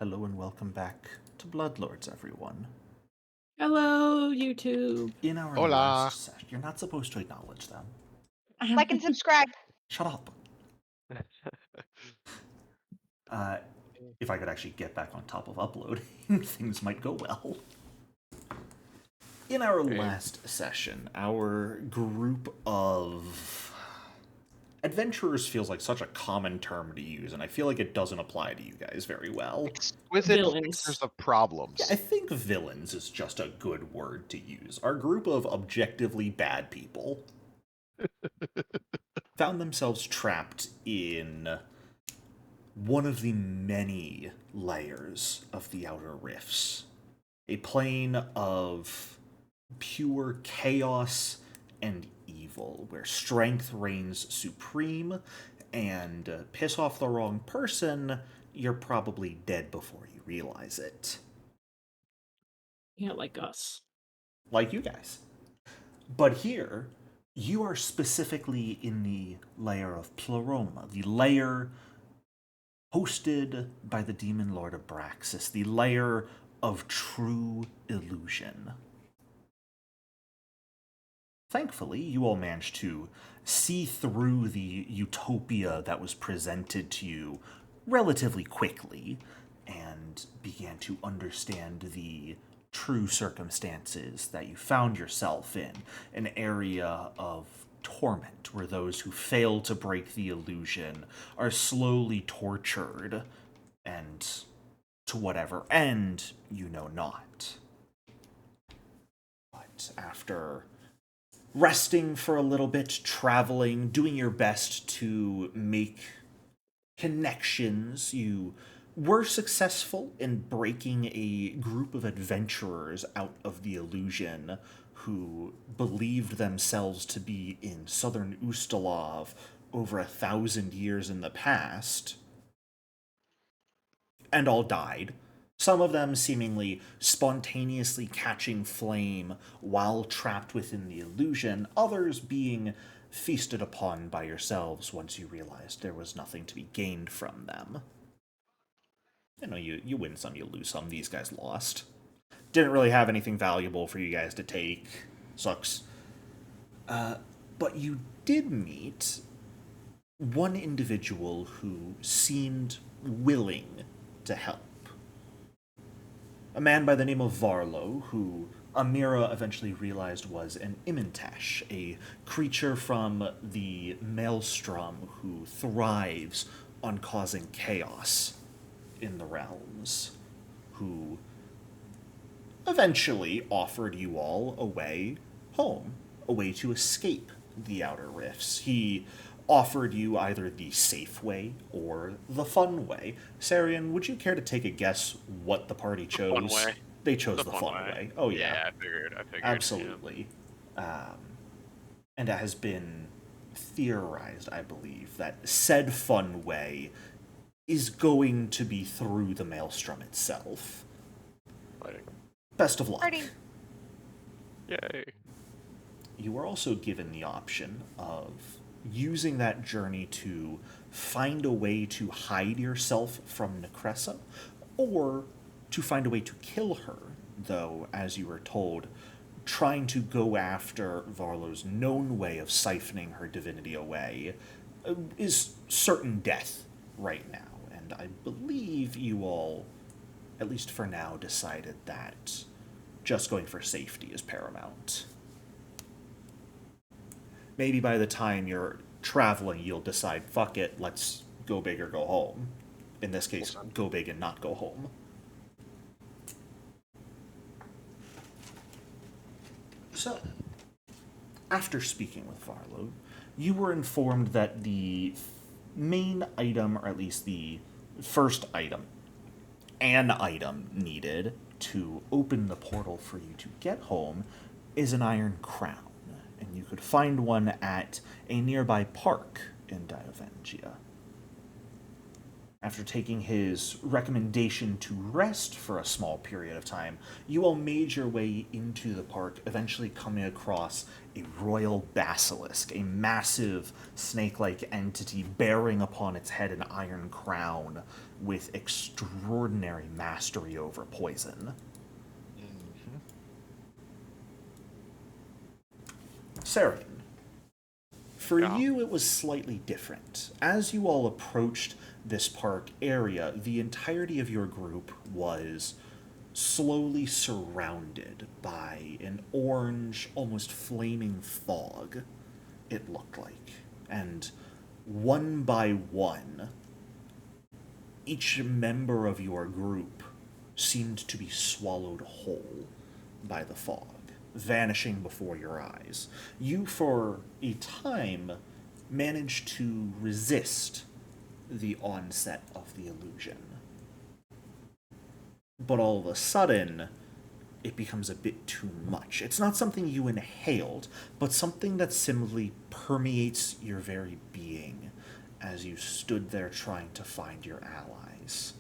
Hello and welcome back to Bloodlords, everyone. Hello, YouTube. In our Hola. last session, you're not supposed to acknowledge them. Like and subscribe. Shut up. If I could actually get back on top of uploading, things might go well. In our last session, our group of adventurers feels like such a common term to use, and I feel like it doesn't apply to you guys very well. Exquisite Villains. fixers of problems. Yeah, I think villains is just a good word to use. Our group of objectively bad people found themselves trapped in one of the many layers of the Outer Rifts. A plane of pure chaos and evil, where strength reigns supreme, and piss off the wrong person, you're probably dead before you realize it. Yeah, like us. Like you guys. But here, you are specifically in the layer of Pleroma, the layer hosted by the demon lord Abraxas, the layer of true illusion. Thankfully, you all managed to see through the utopia that was presented to you relatively quickly and began to understand the true circumstances that you found yourself in, an area of torment where those who fail to break the illusion are slowly tortured, and to whatever end you know not. But after resting for a little bit, traveling, doing your best to make connections, you were successful in breaking a group of adventurers out of the illusion who believed themselves to be in southern Ustalov over 1,000 years in the past, and all died. Some of them seemingly spontaneously catching flame while trapped within the illusion, others being feasted upon by yourselves once you realized there was nothing to be gained from them. You know, you win some, you lose some. These guys lost. Didn't really have anything valuable for you guys to take. Sucks. But you did meet one individual who seemed willing to help. A man by the name of Varlo, who Amira eventually realized was an Imintash, a creature from the Maelstrom who thrives on causing chaos in the realms, who eventually offered you all a way home, a way to escape the Outer Rifts. He offered you either the safe way or the fun way. Sarian, would you care to take a guess what the party chose? Fun way. They chose the fun way. Oh, yeah. Yeah, I figured. Absolutely. And it has been theorized, I believe, that said fun way is going to be through the Maelstrom itself. Fighting. Best of luck. Party. Yay. You are also given the option of using that journey to find a way to hide yourself from Necressa, or to find a way to kill her, though, as you were told, trying to go after Varlo's known way of siphoning her divinity away is certain death right now, and I believe you all, at least for now, decided that just going for safety is paramount. Maybe by the time you're traveling, you'll decide, fuck it, let's go big or go home. In this case, go big and not go home. So, after speaking with Varlo, you were informed that the main item, or at least the first item, an item needed to open the portal for you to get home, is an iron crown. And you could find one at a nearby park in Diovengia. After taking his recommendation to rest for a small period of time, you all made your way into the park, eventually coming across a royal basilisk, a massive snake-like entity bearing upon its head an iron crown with extraordinary mastery over poison. Sarian, for Yeah. you it was slightly different. As you all approached this park area, the entirety of your group was slowly surrounded by an orange, almost flaming fog, it looked like. And one by one, each member of your group seemed to be swallowed whole by the fog, vanishing before your eyes. You, for a time, managed to resist the onset of the illusion. But all of a sudden, it becomes a bit too much. It's not something you inhaled, but something that simply permeates your very being as you stood there trying to find your allies.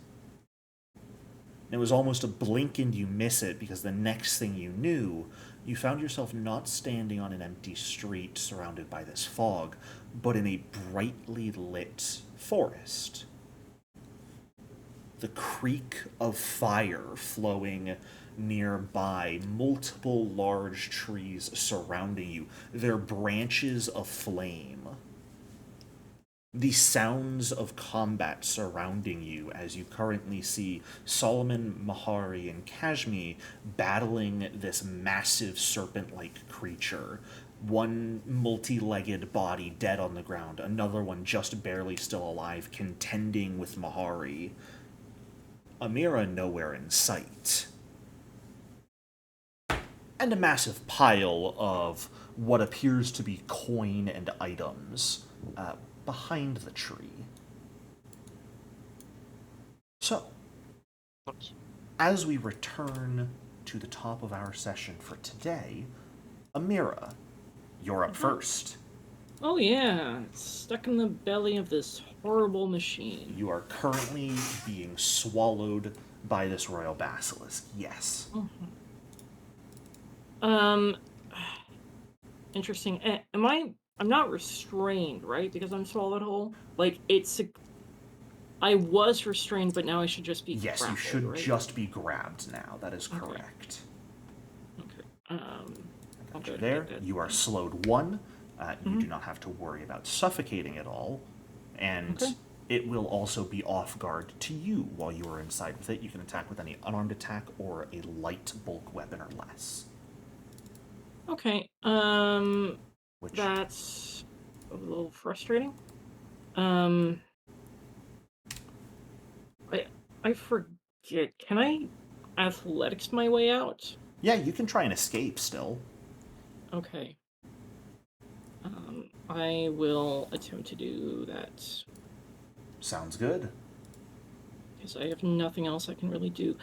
It was almost a blink and you miss it, because the next thing you knew, you found yourself not standing on an empty street surrounded by this fog, but in a brightly lit forest. The creak of fire flowing nearby, multiple large trees surrounding you, their branches aflame. The sounds of combat surrounding you as you currently see Solomon, Mahari, and Cajme battling this massive serpent-like creature. One multi-legged body dead on the ground, another one just barely still alive, contending with Mahari. Amira nowhere in sight. And a massive pile of what appears to be coin and items behind the tree. So, as we return to the top of our session for today, Amira, you're up first. Oh yeah, it's stuck in the belly of this horrible machine. You are currently being swallowed by this royal basilisk, yes. Interesting. I'm not restrained, right? Because I'm swallowed whole? Like, I was restrained, but now I should just be Yes, you grappled, should right? just be grabbed now. That is Okay. correct. Okay. Got go you ahead there. and get that. You are slowed one. You do not have to worry about suffocating at all. And Okay. it will also be off guard to you while you are inside with it. You can attack with any unarmed attack or a light bulk weapon or less. Okay. Which, That's a little frustrating. I forget. Can I athletics my way out? yeah, you can try and escape still. Okay. I will attempt to do that Sounds good. because I have nothing else I can really do.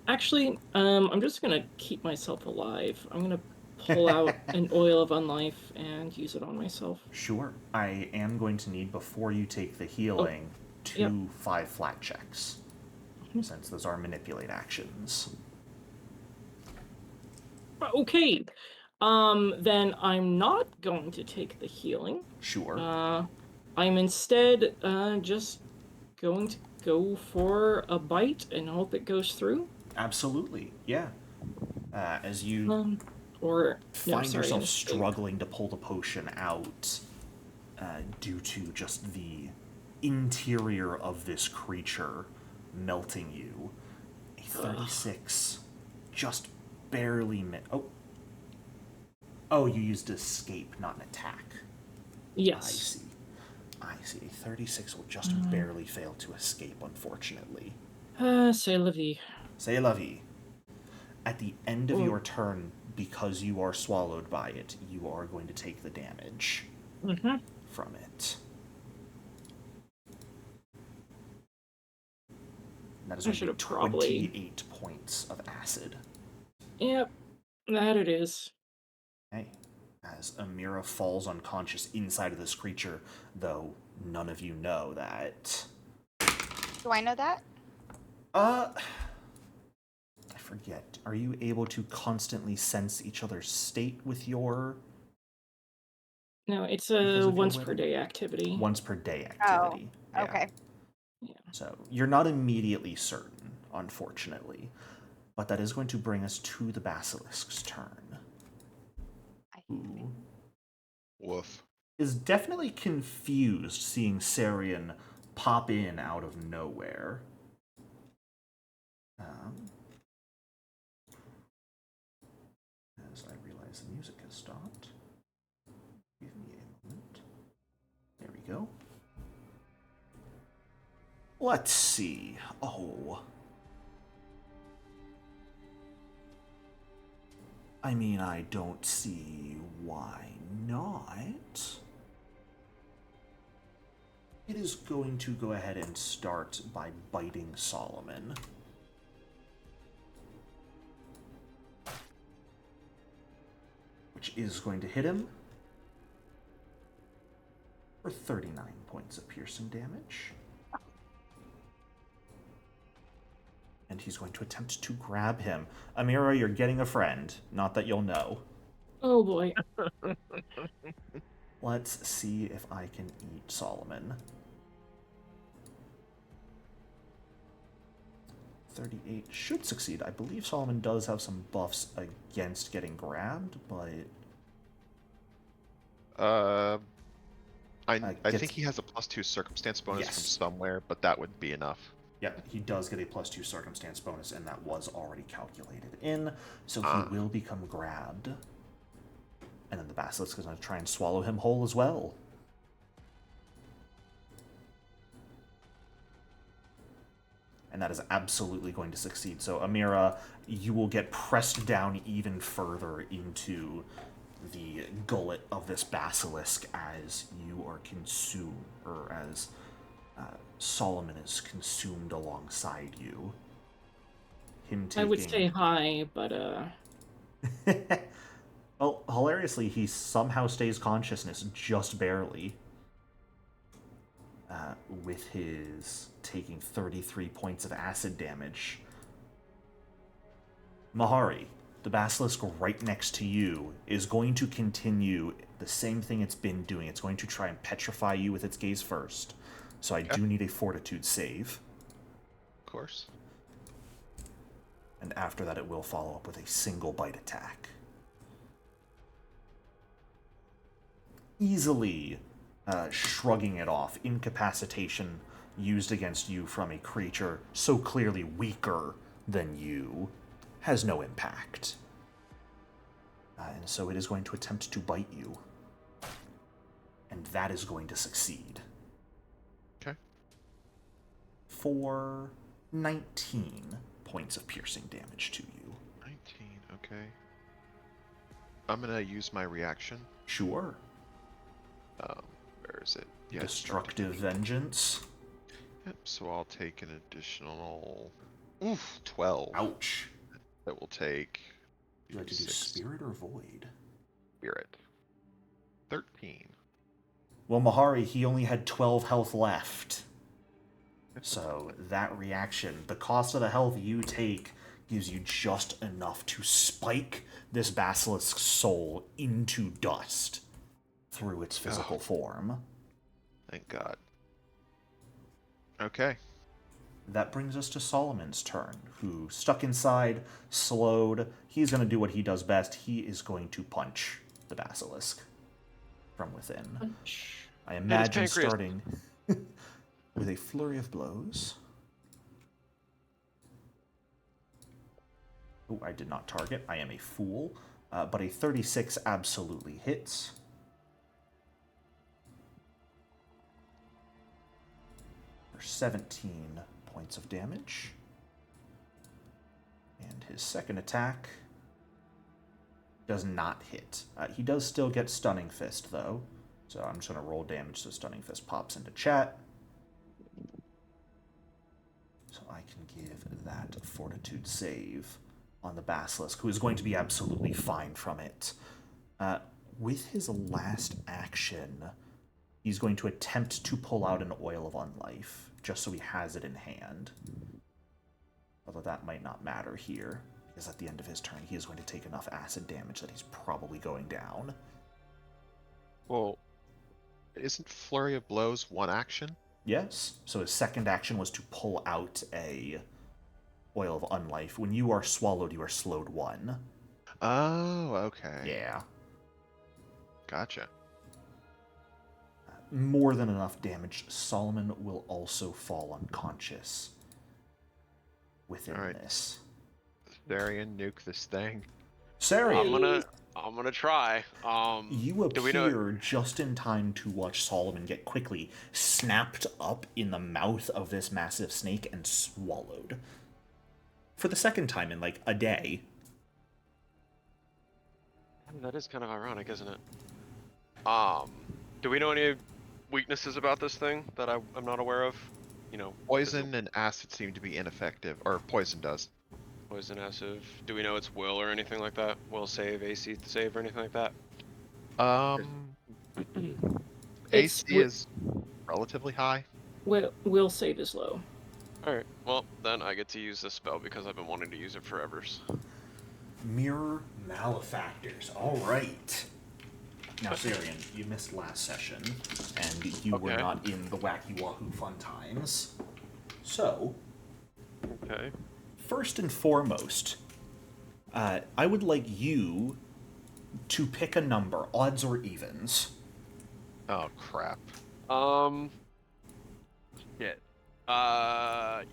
Actually, I'm just gonna keep myself alive. I'm gonna pull out an oil of unlife and use it on myself. Sure. I am going to need, before you take the healing, two 5 flat checks, since those are manipulate actions. Okay. Then I'm not going to take the healing. Sure. I'm instead just going to go for a bite and hope it goes through. Absolutely, yeah. As you find yourself struggling to pull the potion out due to just the interior of this creature melting you, a 36 just barely Oh, you used escape, not an attack. Yes. I see. A 36 will just barely fail to escape, unfortunately. C'est la vie. C'est la vie. At the end of your turn, because you are swallowed by it, you are going to take the damage from it. That is going to be 28 points of acid. Yep, that it is. Okay. As Amira falls unconscious inside of this creature, though none of you know that. Do I know that? I forget. Are you able to constantly sense each other's state with your... No, it's a once per day activity. Once per day activity. Oh, okay. Yeah. So you're not immediately certain, unfortunately. But that is going to bring us to the basilisk's turn. Who Woof. is definitely confused seeing Sarian pop in out of nowhere. As I realize the music has stopped. Give me a moment. There we go. Let's see. Oh. I mean, I don't see why not. It is going to go ahead and start by biting Solomon. Which is going to hit him for 39 points of piercing damage. And he's going to attempt to grab him. Amira, you're getting a friend. Not that you'll know. Oh boy. Let's see if I can eat Solomon. 38 should succeed. I believe Solomon does have some buffs against getting grabbed, but... I think he has a +2 circumstance bonus from Yes. somewhere, but that would be enough. Yeah, he does get a +2 circumstance bonus, and that was already calculated in, so he will become grabbed. And then the basilisk is going to try and swallow him whole as well. And that is absolutely going to succeed. So, Amira, you will get pressed down even further into the gullet of this basilisk as you are consumed, or as Solomon is consumed alongside you. Him taking... I would say hi, but Well, hilariously, he somehow stays consciousness just barely. With his taking 33 points of acid damage. Mahari, the basilisk right next to you, is going to continue the same thing it's been doing. It's going to try and petrify you with its gaze first. So I do need a fortitude save. Of course. And after that, it will follow up with a single bite attack. Easily shrugging it off. Incapacitation used against you from a creature so clearly weaker than you has no impact. And so it is going to attempt to bite you. And that is going to succeed. Okay. For 19 points of piercing damage to you. 19, okay. I'm gonna use my reaction. Sure. Where is it? Yeah, Destructive Vengeance. Yep, so I'll take an additional... 12. Ouch. That will take... You like to do 6 Spirit or Void? Spirit. 13. Well, Mahari, he only had 12 health left. So that reaction, the cost of the health you take, gives you just enough to spike this basilisk's soul into dust through its physical form. Thank God. Okay. That brings us to Solomon's turn, who, stuck inside, slowed. He's going to do what he does best. He is going to punch the basilisk from within. punch. I imagine pancreas. starting with a flurry of blows. Oh, I did not target. I am a fool. But a 36 absolutely hits. For 17 points of damage. And his second attack does not hit. He does still get Stunning Fist, though. So I'm just going to roll damage so Stunning Fist pops into chat. So I can give that Fortitude save on the Basilisk, who is going to be absolutely fine from it. With his last action, he's going to attempt to pull out an Oil of Unlife, just so he has it in hand. Although that might not matter here, because at the end of his turn, he is going to take enough acid damage that he's probably going down. Well, isn't Flurry of Blows one action? Yes. So his second action was to pull out a oil of unlife. When you are swallowed, you are slowed 1. Oh, okay. Yeah. Gotcha. More than enough damage. Solomon will also fall unconscious within Alright. this. Darian, nuke this thing. Sarian, I'm gonna try. you Do we know? appear just in time to watch Solomon get quickly snapped up in the mouth of this massive snake and swallowed. For the second time in like a day. That is kind of ironic, isn't it? Do we know any weaknesses about this thing that I'm not aware of? You know, Poison and acid seem to be ineffective, or poison does. poison, acid. Do we know its will or anything like that? Will save, AC save, or anything like that? It's AC is relatively high. will save is low. All right. Well, then I get to use this spell because I've been wanting to use it forever. Mirror malefactors. All right. Now, Sarian, you missed last session, and you were Okay. not in the Wacky Wahoo fun times. So, Okay. first and foremost, I would like you to pick a number, odds or evens. Oh, crap. Shit.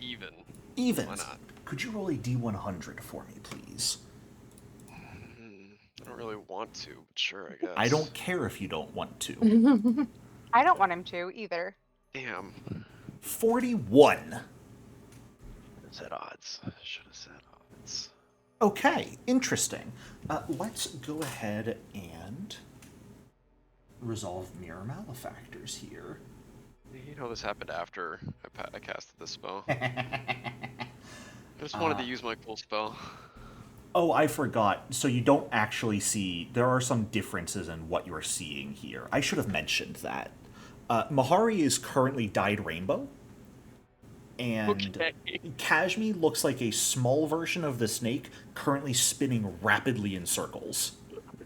Even. Evens. Why not? Could you roll a D100 for me, please? I don't really want to, but sure, I guess. I don't care if you don't want to. I don't want him to either. Damn. 41. Said odds. Should have said odds. Okay, interesting. Let's go ahead and resolve mirror malefactors here. You know this happened after I casted this spell. I just wanted to use my cool spell. Oh, I forgot. So you don't actually see... There are some differences in what you're seeing here. I should have mentioned that. Mahari is currently dyed rainbow. And Okay. Cajme looks like a small version of the snake currently spinning rapidly in circles.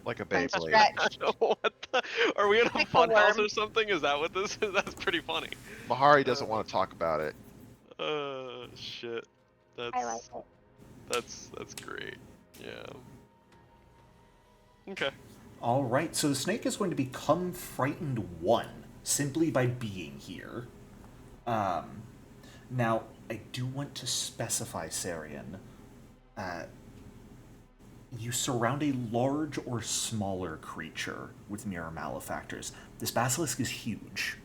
Like a Sounds Beyblade. stretched. What the? Are we in a Like a funhouse worm. or something? Is that what this is? That's pretty funny. Mahari doesn't want to talk about it. Shit. That's I like it. that's great. Yeah. Okay. All right, so the snake is going to become frightened 1 simply by being here. Now, I do want to specify, Sarian, you surround a large or smaller creature with mirror malefactors. This basilisk is huge.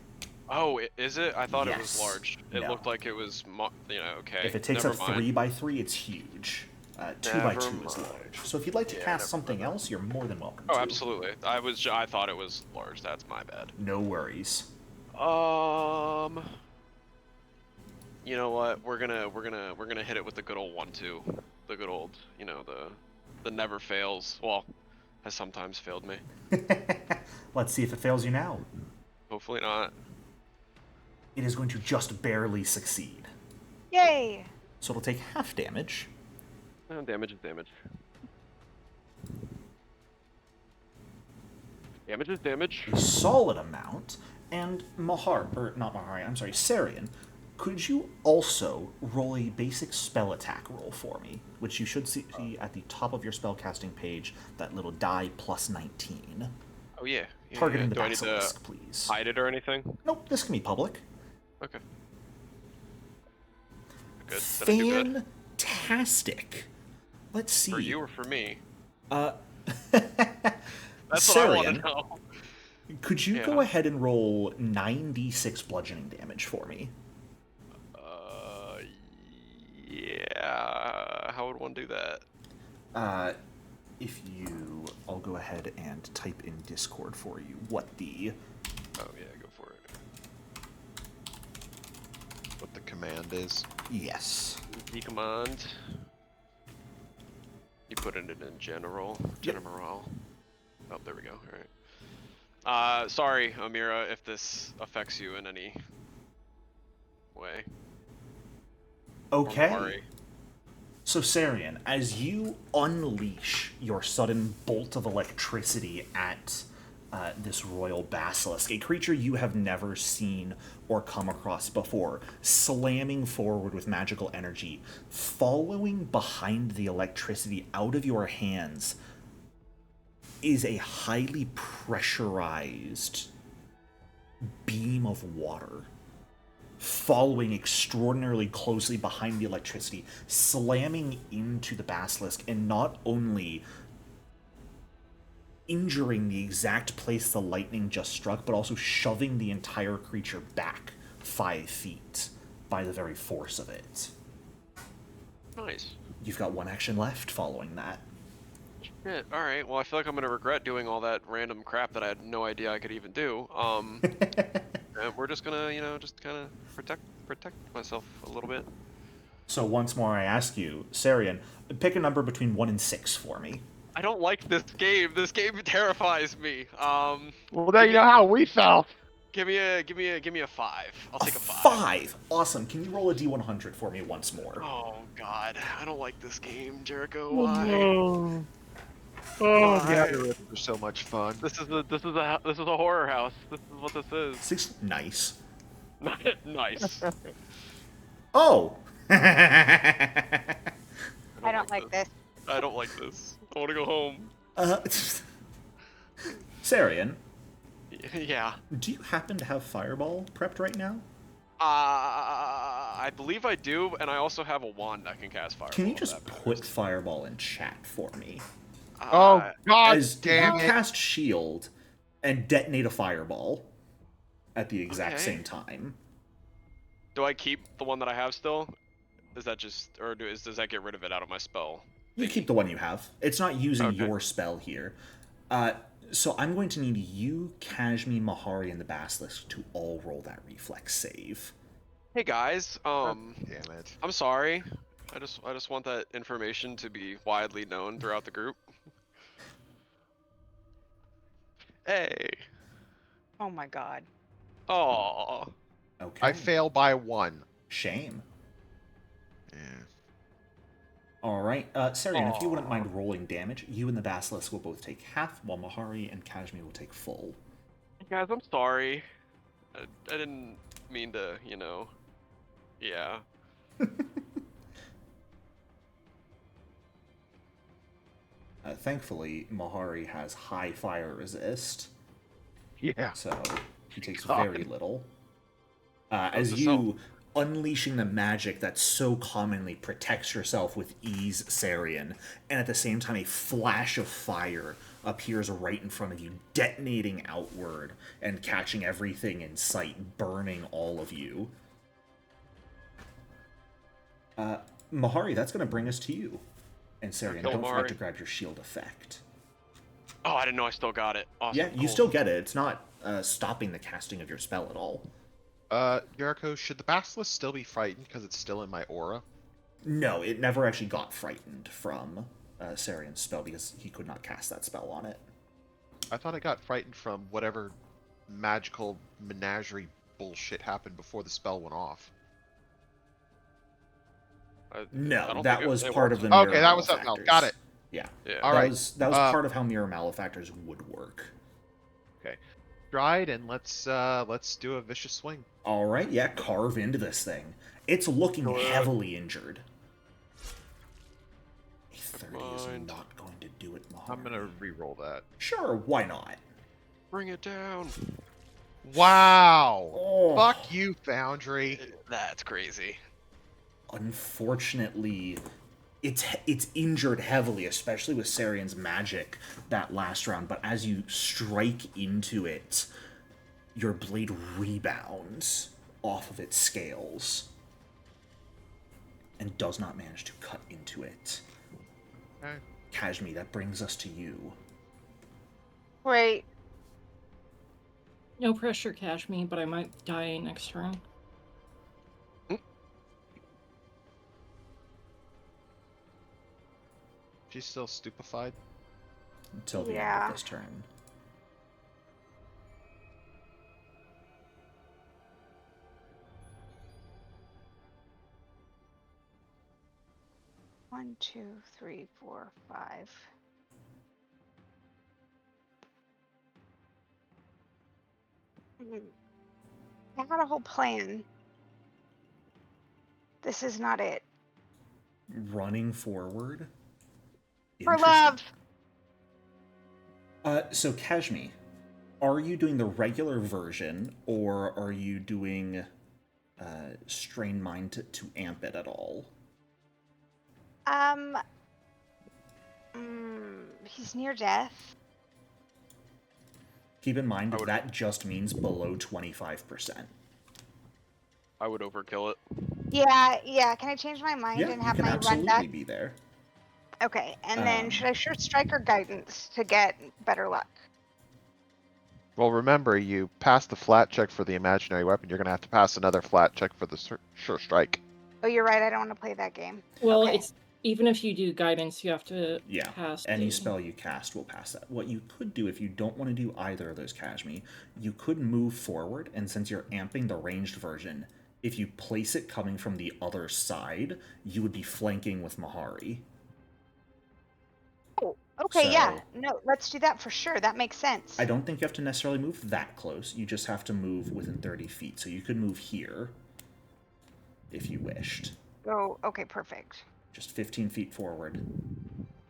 Oh, is it? I thought it was Yes. large. It No. looked like it was, okay. If it takes Never up mind. 3x3, it's huge. 2x2 Never is mind. large. So if you'd like to Yeah, cast never something mind. else, you're more than welcome Oh, to. absolutely. I thought it was large. That's my bad. No worries. You know what? We're gonna hit it with the good old 1-2. The good old, the never fails. Well, has sometimes failed me. Let's see if it fails you now. Hopefully not. It is going to just barely succeed. Yay! So it'll take half damage. Damage is damage. Damage is damage. A solid amount. And Sarian, could you also roll a basic spell attack roll for me, which you should see at the top of your spellcasting page, that little die plus 19. Oh yeah. Targeting the Do I need to basilisk, please. hide it or anything? Nope, this can be public. Okay. Good. Then I do good. Fantastic. Let's see. For you or for me? Uh, That's what I want to Sarian, know. could you go Yeah. ahead and roll 9d6 bludgeoning damage for me? Yeah. How would one do that? I'll go ahead and type in Discord for you what the... Oh yeah, go for it. What the command is. Yes. The command. You put it in general. Yep. General. Oh, there we go. All right. Sorry, Amira, if this affects you in any way. Don't Okay. worry. So, Sarian, as you unleash your sudden bolt of electricity at this royal basilisk, a creature you have never seen or come across before, slamming forward with magical energy, following behind the electricity out of your hands is a highly pressurized beam of water, following extraordinarily closely behind the electricity, slamming into the basilisk, and not only injuring the exact place the lightning just struck, but also shoving the entire creature back 5 feet by the very force of it. Nice. You've got 1 action left following that. Shit. All right. Well, I feel like I'm gonna regret doing all that random crap that I had no idea I could even do. And we're just gonna, just kind of protect myself a little bit. So once more I ask you, Sarian, pick a number between 1 and 6 for me. I don't like this game. This game terrifies me. Well, there you know how we felt. Give me a 5. I'll take a 5. 5! Awesome. Can you roll a D100 for me once more? Oh God, I don't like this game, Jericho. Why? Oh, Yeah, Why? the risks are so much fun. This is a horror house. This is what this is. 6? Nice. Nice. Oh! I don't like this. I don't like this. I want to go home. Sarian, Yeah. do you happen to have Fireball prepped right now? I believe I do, and I also have a wand that can cast fireball. Can you if just that put Fireball in chat for me? matters. oh God As damn you it! cast Shield and detonate a Fireball at the exact Okay. same time. Do I keep the one that I have still? Is that just, or does that get rid of it out of my spell? You keep the one you have. It's not using Okay. your spell here. So I'm going to need you, Cajme, Mahari, and the Basilisk to all roll that reflex save. Hey guys, Damn it. I'm sorry. I just want that information to be widely known throughout the group. Hey. Oh my god. Oh. Okay. I fail by 1. Shame. Yeah. All right, Sarian, if you wouldn't mind rolling damage, you and the Basilisk will both take half, while Mahari and Cajme will take full. Guys, I'm sorry. I didn't mean to, Yeah. Thankfully, Mahari has high fire resist, Yeah. so he takes God. very little. As just you unleashing the magic that so commonly protects yourself with ease, Sarian, and at the same time a flash of fire appears right in front of you, detonating outward and catching everything in sight, burning all of you. Mahari, that's going to bring us to you. And Sarian, Kill don't forget to Mahari. grab your shield effect. Oh, I didn't know I still got it. Awesome. Yeah, you cool. still get it. It's not stopping the casting of your spell at all. Jericho, should the basilisk still be frightened because it's still in my aura? No, it never actually got frightened from Sarian's spell because he could not cast that spell on it. I thought it got frightened from whatever magical menagerie bullshit happened before the spell went off. I No, don't that think it- was it part worked. of the mirror Okay, that was something else. malefactors. Got it. Yeah. Yeah. All that right. was part of how mirror malefactors would work. Stride, and let's do a vicious swing. All right, yeah, carve into this thing. It's looking Go ahead. heavily injured. A 30 is mind. not going to do it, Mahari. I'm gonna re-roll that. Sure, why not? Bring it down. Wow! Oh. Fuck you, Foundry. That's crazy. Unfortunately, it's injured heavily, especially with Sarian's magic that last round, but as you strike into it, your blade rebounds off of its scales and does not manage to cut into it. Okay. Cajme, that brings us to you. Wait. No pressure, Cashme, but I might die next turn. She's still stupefied. Until the end Yeah. of this turn. One, two, three, four, five. I had a whole plan. This is not it. Running forward. For Interesting. love. So Cajme, are you doing the regular version, or are you doing Strain Mind to amp it at all? He's near death. Keep in mind I would- that just means below 25%. I would overkill it. Yeah. Can I change my mind Yeah, and you have can my run absolutely back? be there. Okay, and then Um, should I sure strike or guidance to get better luck? Well, remember, you passed the flat check for the imaginary weapon. You're going to have to pass another flat check for the sure strike. Oh, you're right. I don't want to play that game. Well, Okay. it's even if you do guidance, you have to Yeah, pass any the- spell you cast will pass that. What you could do if you don't want to do either of those, Cajme, you could move forward, and since you're amping the ranged version, if you place it coming from the other side, you would be flanking with Mahari. Oh, okay, yeah. So- No, let's do that for sure. That makes sense. I don't think you have to necessarily move that close. You just have to move within 30 feet. So you could move here if you wished. Oh, okay, perfect. Just 15 feet forward.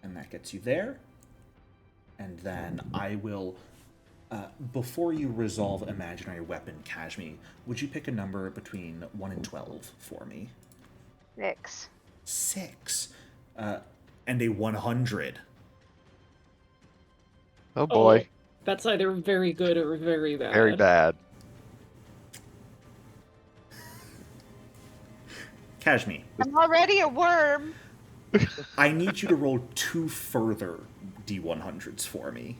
And that gets you there. And then I will, before you resolve imaginary weapon, Cajme, would you pick a number between 1 and 12 for me? 6. 6. And a 100. Oh boy, That's either very good or very bad. very bad. Cajme, I'm already a worm. I need you to roll 2 further D100s for me.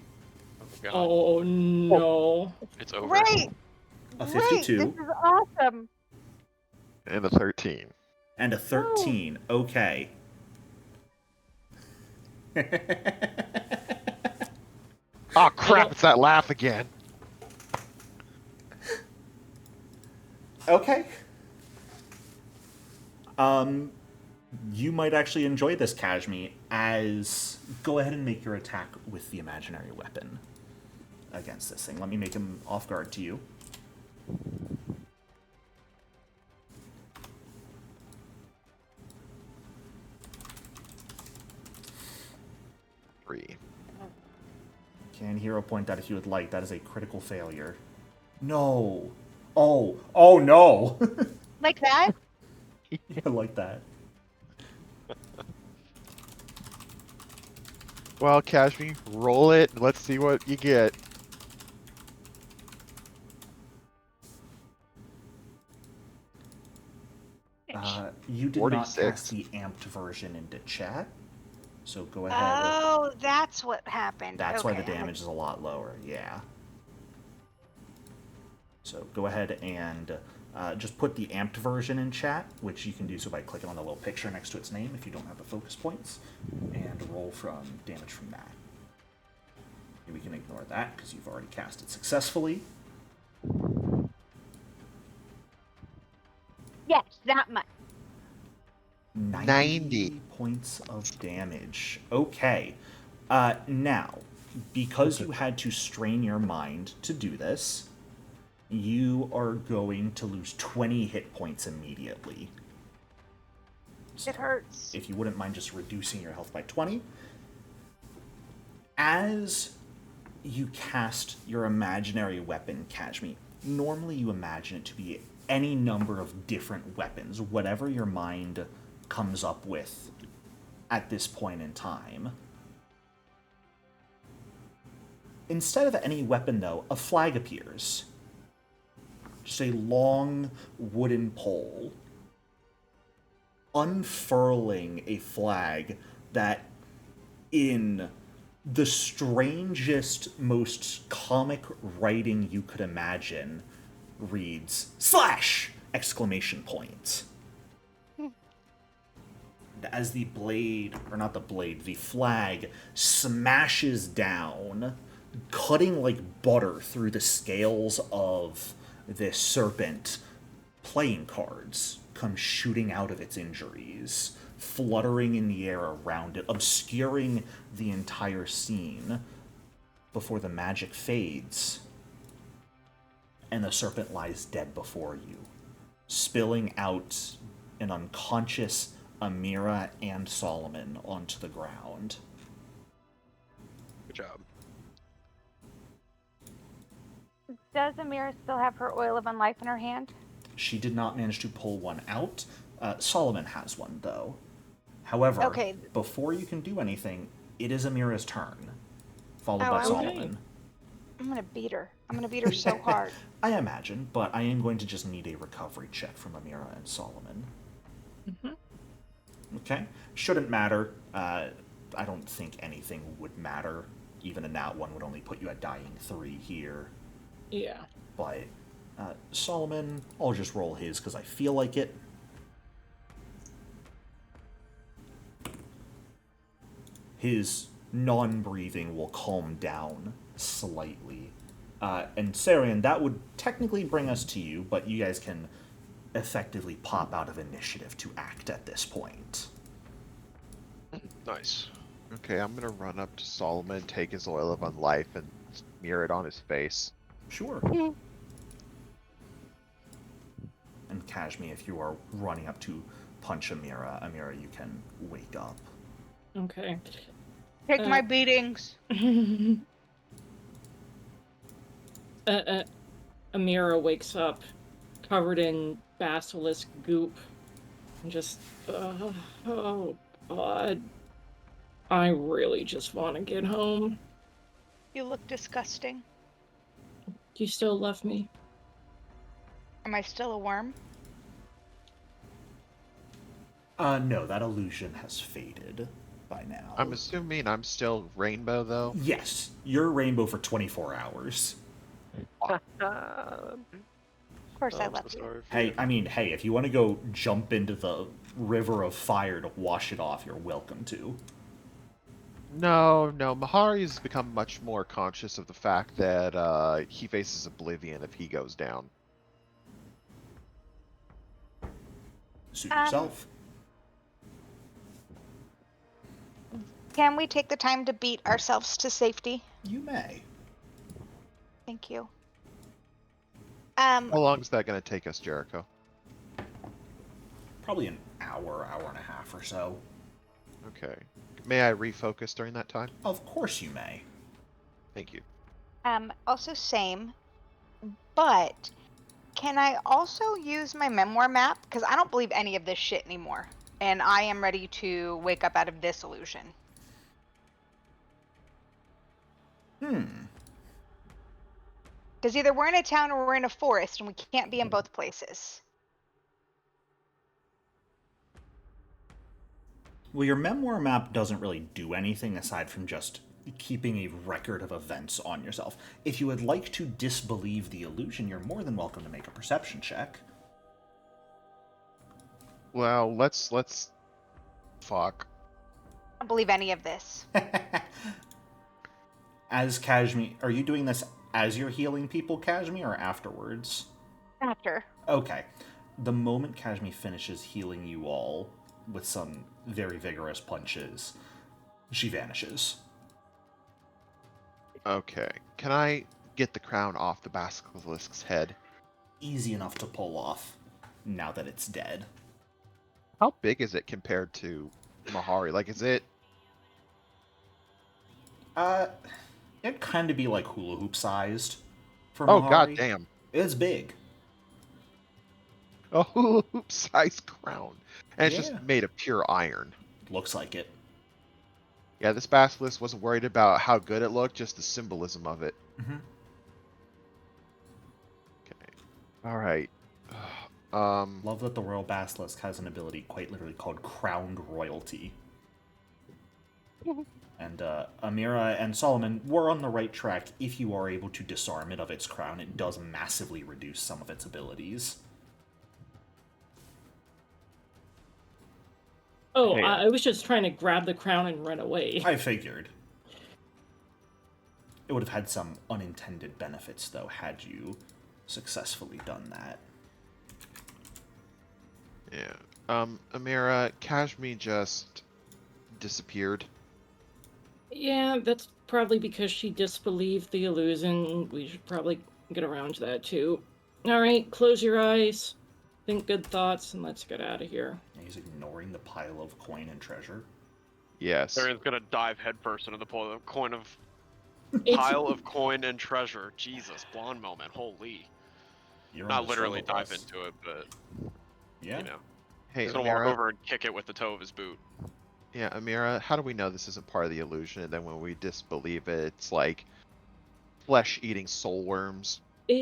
God, Oh no. it's over. Great. A Great. 52. This is awesome. And a 13. And a 13. Okay. Oh crap, it's that laugh again. Okay. You might actually enjoy this, Cajme, as go ahead and make your attack with the imaginary weapon against this thing. Let me make him off guard to you. Three. Can hero point out if you would like. That is a critical failure. No. Oh no. Like that? Yeah, like that. Well, Cashme, roll it and let's see what you get. You did 46. not cast the amped version into chat, so go ahead. Oh, that's what happened. That's why the Okay, damage is a lot lower, yeah. So go ahead and just put the amped version in chat, which you can do so by clicking on the little picture next to its name if you don't have the focus points, and roll from damage from that. And we can ignore that because you've already cast it successfully. Yes, that much. 90 points of damage. Okay. Now, because you had to strain your mind to do this, you are going to lose 20 hit points immediately. It hurts. If you wouldn't mind just reducing your health by 20. As you cast your imaginary weapon, Cajme, normally you imagine it to be any number of different weapons, whatever your mind comes up with at this point in time. Instead of any weapon, though, a flag appears. Just a long wooden pole, unfurling a flag that, in the strangest, most comic writing you could imagine, reads "slash!" exclamation point. As the blade, or not the blade, the flag smashes down, cutting like butter through the scales of this serpent, playing cards come shooting out of its injuries, fluttering in the air around it, obscuring the entire scene before the magic fades. and the serpent lies dead before you, spilling out an unconscious Amira and Solomon onto the ground. Good job. Does Amira still have her oil of unlife in her hand? She did not manage to pull one out. Solomon has one, though. However, Okay. before you can do anything, it is Amira's turn, followed Oh, by I Solomon. I'm gonna beat her. I'm gonna beat her so hard. I imagine, but I am going to just need a recovery check from Amira and Solomon. Okay? Shouldn't matter. I don't think anything would matter. Even a nat 1 would only put you at dying 3 here. Yeah. But Solomon, I'll just roll his because I feel like it. His non-breathing will calm down slightly. And Sarian, that would technically bring us to you, but you guys can effectively pop out of initiative to act at this point. Nice. Okay, I'm gonna run up to Solomon, take his oil of unlife, and smear it on his face. Sure. And Cajme, if you are running up to punch Amira, you can wake up. Okay. Take my beatings. Amira wakes up covered in basilisk goop and just, oh god. I really just want to get home. You look disgusting. You still love me? Am I still a worm? No, that illusion has faded by now. I'm assuming I'm still rainbow, though. Yes, you're rainbow for 24 hours. Of course I I'm love so you. sorry for Hey, you. I mean, hey, if you want to go jump into the river of fire to wash it off, you're welcome to. No, Mahari's become much more conscious of the fact that he faces oblivion if he goes down. Suit yourself. Can we take the time to beat ourselves to safety? You may. Thank you. How long is that going to take us, Jericho? Probably an hour, hour and a half or so. Okay. May I refocus during that time? Of course you may. Thank you. Also same, but can I also use my memoir map? Because I don't believe any of this shit anymore. And I am ready to wake up out of this illusion. Because either we're in a town or we're in a forest, and we can't be in both places. Well, your memoir map doesn't really do anything aside from just keeping a record of events on yourself. If you would like to disbelieve the illusion, you're more than welcome to make a perception check. Well, let's fuck. I don't believe any of this. As Cajme, are you doing this as you're healing people, Cajme, or afterwards? After. Okay. The moment Cajme finishes healing you all with some very vigorous punches, she vanishes. Okay. Can I get the crown off the basilisk's head? Easy enough to pull off now that it's dead. How big is it compared to Mahari? Like, is it... It'd kind of be like hula hoop sized for Oh, Mahari. god damn. It's big. A hula hoop sized crown. And it's Yeah. just made of pure iron. Looks like it. Yeah, this basilisk wasn't worried about how good it looked, just the symbolism of it. Mm-hmm. Okay. Alright. Love that the Royal Basilisk has an ability quite literally called Crowned Royalty. And Amira and Solomon were on the right track. If you are able to disarm it of its crown, it does massively reduce some of its abilities. Oh, Hey. I was just trying to grab the crown and run away. I figured. It would have had some unintended benefits, though, had you successfully done that. Yeah. Amira, Cajme just disappeared. Yeah, that's probably because she disbelieved the illusion. We should probably get around to that too. All right, close your eyes, think good thoughts, and let's get out of here. He's ignoring the pile of coin and treasure. Yes. Carrion's gonna dive headfirst into the coin of It's pile of coin and treasure. Jesus, blonde moment. Holy. You're on Not the literally struggle dive bus. into it, but Yeah. you know, Hey, he's gonna walk Amira. over and kick it with the toe of his boot. Yeah, Amira, how do we know this isn't part of the illusion? And then when we disbelieve it, it's like flesh-eating soul worms.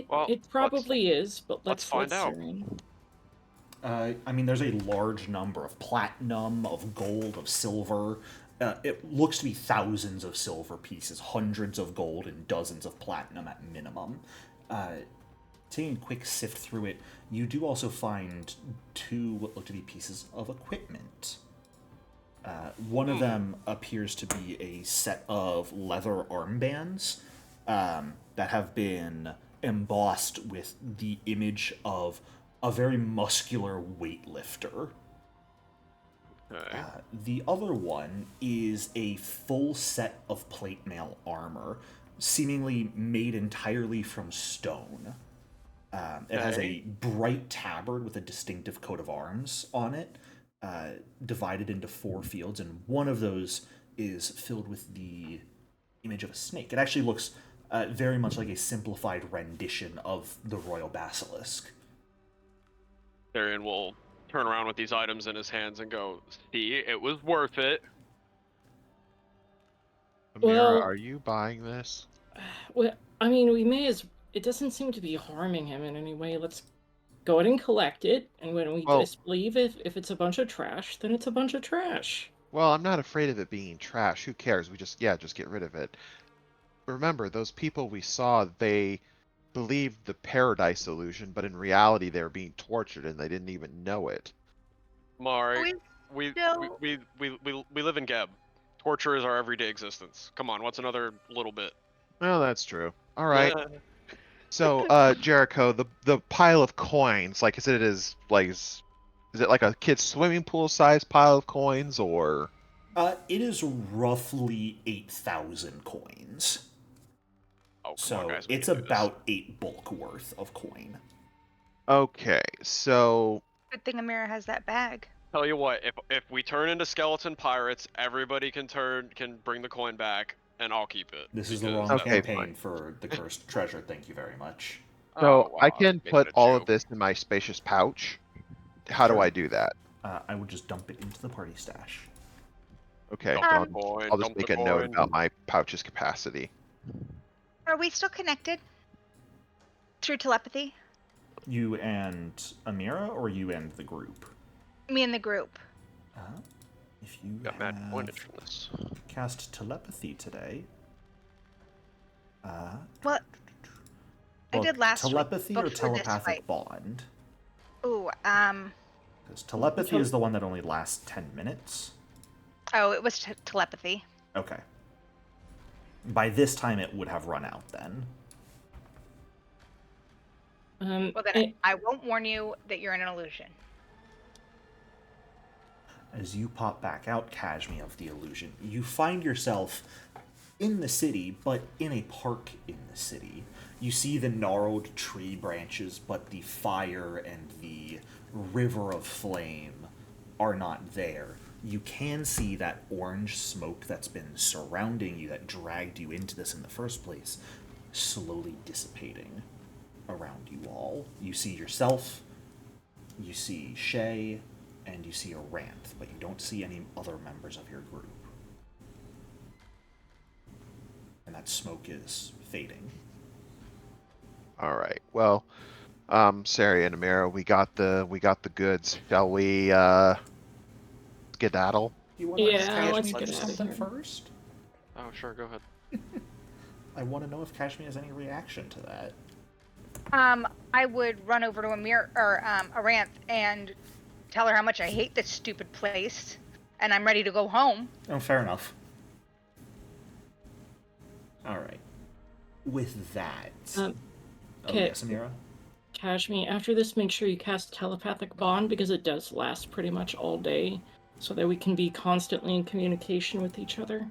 Well, it probably is, but let's find out. Saren. I mean, there's a large number of platinum, of gold, of silver. It looks to be thousands of silver pieces, hundreds of gold, and dozens of platinum at minimum. Taking a quick sift through it, you do also find 2 what look to be pieces of equipment. One of them appears to be a set of leather armbands that have been embossed with the image of a very muscular weightlifter. Okay. The other one is a full set of plate mail armor, seemingly made entirely from stone. It has a bright tabard with a distinctive coat of arms on it, divided into 4 fields, and one of those is filled with the image of a snake. It actually looks very much like a simplified rendition of the royal basilisk. Carrion will turn around with these items in his hands and go, "See, it was worth it." Amira, Well- are you buying this? Well, I mean, we may as. It doesn't seem to be harming him in any way. Let's go ahead and collect it, and when we Well- disbelieve if it's a bunch of trash, then it's a bunch of trash. Well, I'm not afraid of it being trash. Who cares? We just get rid of it. Remember, those people we saw, they believed the paradise illusion, but in reality they were being tortured and they didn't even know it. Mari, We we still- we live in Geb. Torture is our everyday existence. Come on, what's another little bit? Well, that's true. All right. Yeah. So, Jericho, the pile of coins, like, is it like a kid's swimming pool size pile of coins, or? It is roughly 8,000 coins. Oh, come So on, guys. we it's can do this. about 8 bulk worth of coin. Okay, so Good thing Amira has that bag. Tell you what, if we turn into skeleton pirates, everybody can bring the coin back, and I'll keep it. This is the because wrong that's- Okay, campaign for the cursed treasure. Thank you very much. so Oh, I wow, can making put a all of joke. this in my spacious pouch. How do Sure. I do that? I would just dump it into the party stash. Okay, Dump then the I'll, coin, I'll just dump make the a note coin. about my pouch's capacity. Are we still connected? Through telepathy? You and Amira, or you and the group? Me and the group. If you Got mad have coinage from this. cast telepathy today, What? I did last week, telepathy or before this telepathic fight. bond? Ooh, Because telepathy is the one that only lasts 10 minutes. oh, it was telepathy. Okay. By this time, it would have run out then. Well, then I won't warn you that you're in an illusion. As you pop back out, Cajme of the illusion, you find yourself in the city, but in a park in the city. You see the gnarled tree branches, but the fire and the river of flame are not there. You can see that orange smoke that's been surrounding you, that dragged you into this in the first place, slowly dissipating around you all. You see yourself, you see Shay, and you see Aranth, but you don't see any other members of your group. And that smoke is fading. All right. Well, Sari and Amira, we got the goods. Shall we skedaddle? You want to Yeah, ask Cajme let's to get do out of something here. first? Oh, sure, go ahead. I want to know if Cajme has any reaction to that. I would run over to Amir or Aranth and tell her how much I hate this stupid place, and I'm ready to go home. Oh, fair enough. All right. With that, oh okay. yes, Amira. Cajme, after this, make sure you cast telepathic bond because it does last pretty much all day, so that we can be constantly in communication with each other.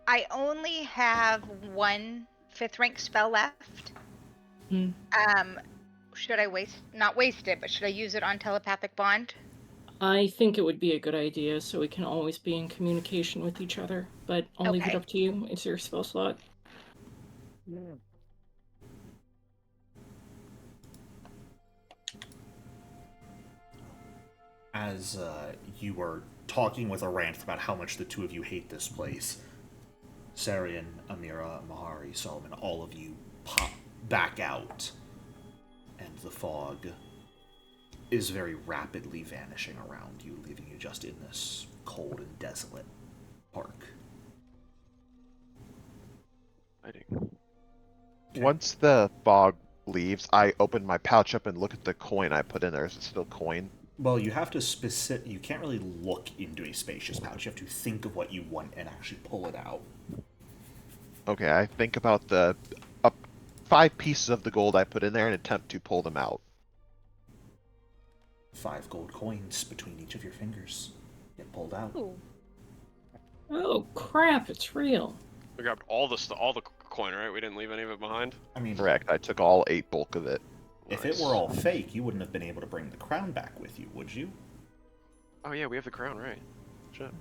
I only have one 5th rank spell left. Hmm. Should I not waste it, but should I use it on telepathic bond? I think it would be a good idea so we can always be in communication with each other, but I'll leave it Okay. up to you. It's your spell slot. As you were talking with Aranth about how much the two of you hate this place, Sarian, Amira, Mahari, Solomon, all of you pop back out, and the fog is very rapidly vanishing around you, leaving you just in this cold and desolate park. Fighting. Once the fog leaves, I open my pouch up and look at the coin I put in there. Is it still coin? Well, you have to you can't really look into a spacious pouch. You have to think of what you want and actually pull it out. Okay, I think about the 5 pieces of the gold I put in there and attempt to pull them out. 5 gold coins between each of your fingers get pulled out. Ooh. Oh crap! It's real. We grabbed all the coin, right? We didn't leave any of it behind. I mean, Correct. I took all 8 bulk of it. if it were all fake, you wouldn't have been able to bring the crown back with you, would you? Oh yeah, we have the crown, right? Shit.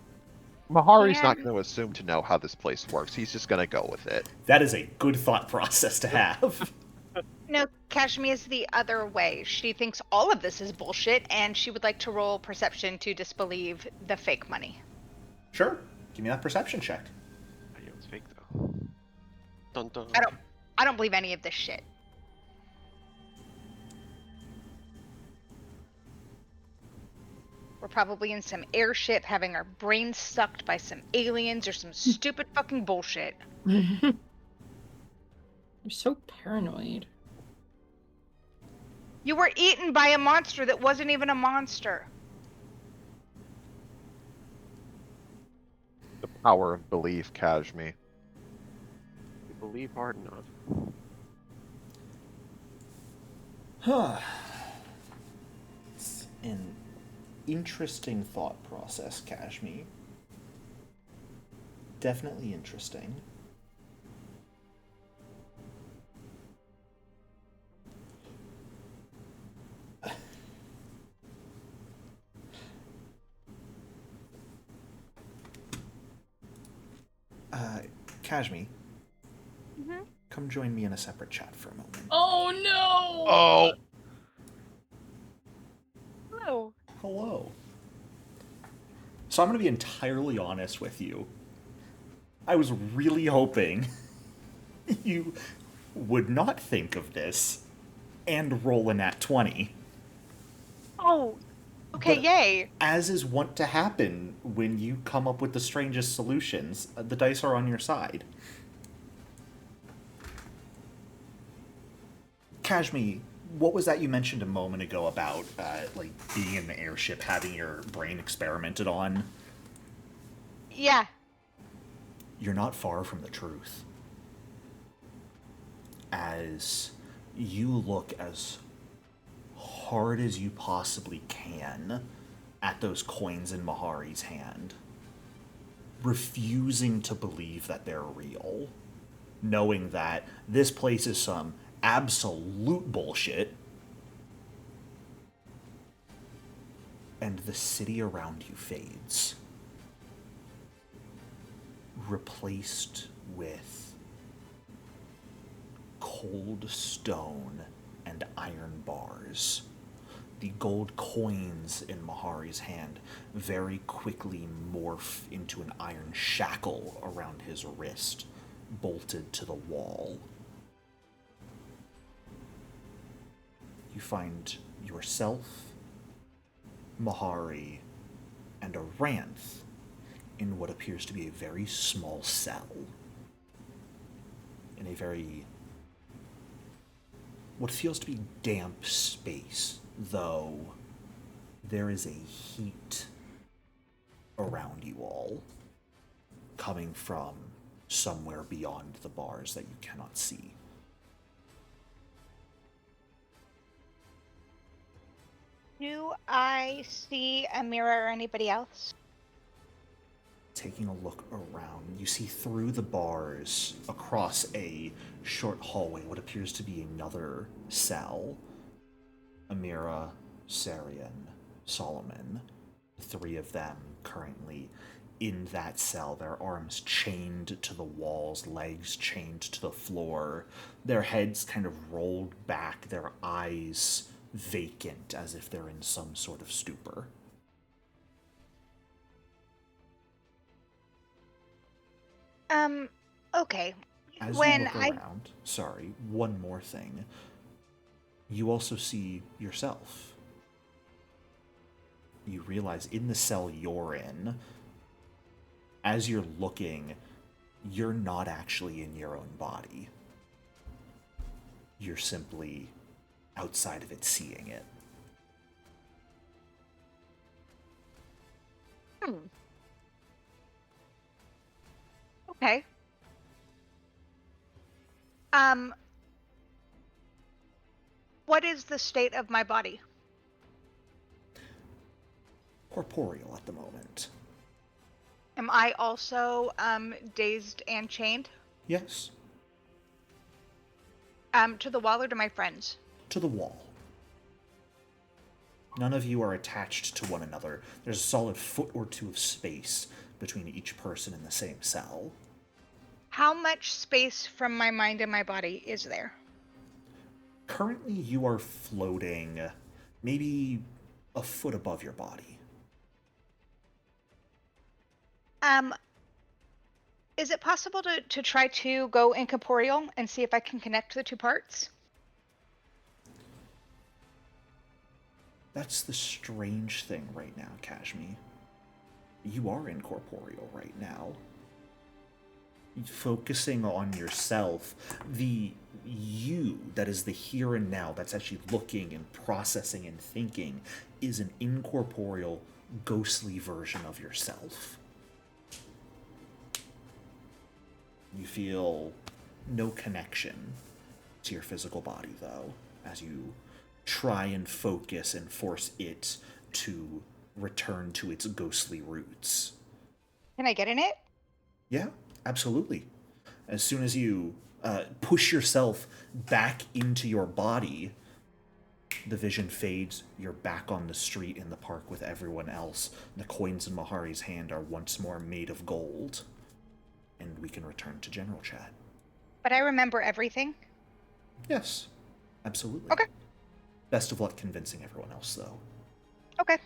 Mahari's Yeah. not going to assume to know how this place works. He's just going to go with it. That is a good thought process to have. No, Cajme is the other way. She thinks all of this is bullshit, and she would like to roll perception to disbelieve the fake money. Sure. Give me that perception check. Oh, yeah, it's fake though. Dun dun. I don't believe any of this shit. We're probably in some airship having our brains sucked by some aliens or some stupid fucking bullshit. You're so paranoid. You were eaten by a monster that wasn't even a monster. The power of belief, Cajme. We believe hard enough. It's an interesting thought process, Cajme. Definitely interesting. Cajme, come join me in a separate chat for a moment. Oh no! Oh. Hello. Hello. So I'm going to be entirely honest with you. I was really hoping you would not think of this and roll a nat 20. Oh, okay, But- yay. As is wont to happen when you come up with the strangest solutions, the dice are on your side. Cajme, what was that you mentioned a moment ago about like being in the airship, having your brain experimented on? Yeah. You're not far from the truth. As you look as hard as you possibly can at those coins in Mahari's hand, refusing to believe that they're real, knowing that this place is some absolute bullshit, and the city around you fades, replaced with cold stone and iron bars. The gold coins in Mahari's hand very quickly morph into an iron shackle around his wrist, bolted to the wall. You find yourself, Mahari, and Aranth in what appears to be a very small cell. In a very... what feels to be damp space, though there is a heat around you all, coming from somewhere beyond the bars that you cannot see. Do I see Amira or anybody else? Taking a look around, you see through the bars across a short hallway what appears to be another cell. Amira, Sarian, Solomon, the three of them currently in that cell, their arms chained to the walls, legs chained to the floor, their heads kind of rolled back, their eyes vacant as if they're in some sort of stupor. Okay. As you When look I around, sorry, one more thing. You also see yourself. You realize in the cell you're in, as you're looking, you're not actually in your own body. You're simply outside of it seeing it. Okay. Um, what is the state of my body? Corporeal at the moment. Am I also dazed and chained? Yes, To the wall or to my friends? to the wall. None of you are attached to one another. There's a solid foot or two of space between each person in the same cell. How much space from my mind and my body is there? Currently, you are floating maybe a foot above your body. Is it possible to try to go incorporeal and see if I can connect the two parts? That's the strange thing right now, Cajme. You are incorporeal right now. Focusing on yourself, the you that is the here and now, that's actually looking and processing and thinking, is an incorporeal, ghostly version of yourself. You feel no connection to your physical body, though, as you try and focus and force it to return to its ghostly roots. Can I get in it? Yeah, absolutely. As soon as you push yourself back into your body, the vision fades. You're back on the street in the park with everyone else. The coins in Mahari's hand are once more made of gold. And we can return to general chat. But I remember everything. Yes, absolutely. Okay. Best of luck convincing everyone else, though. Okay.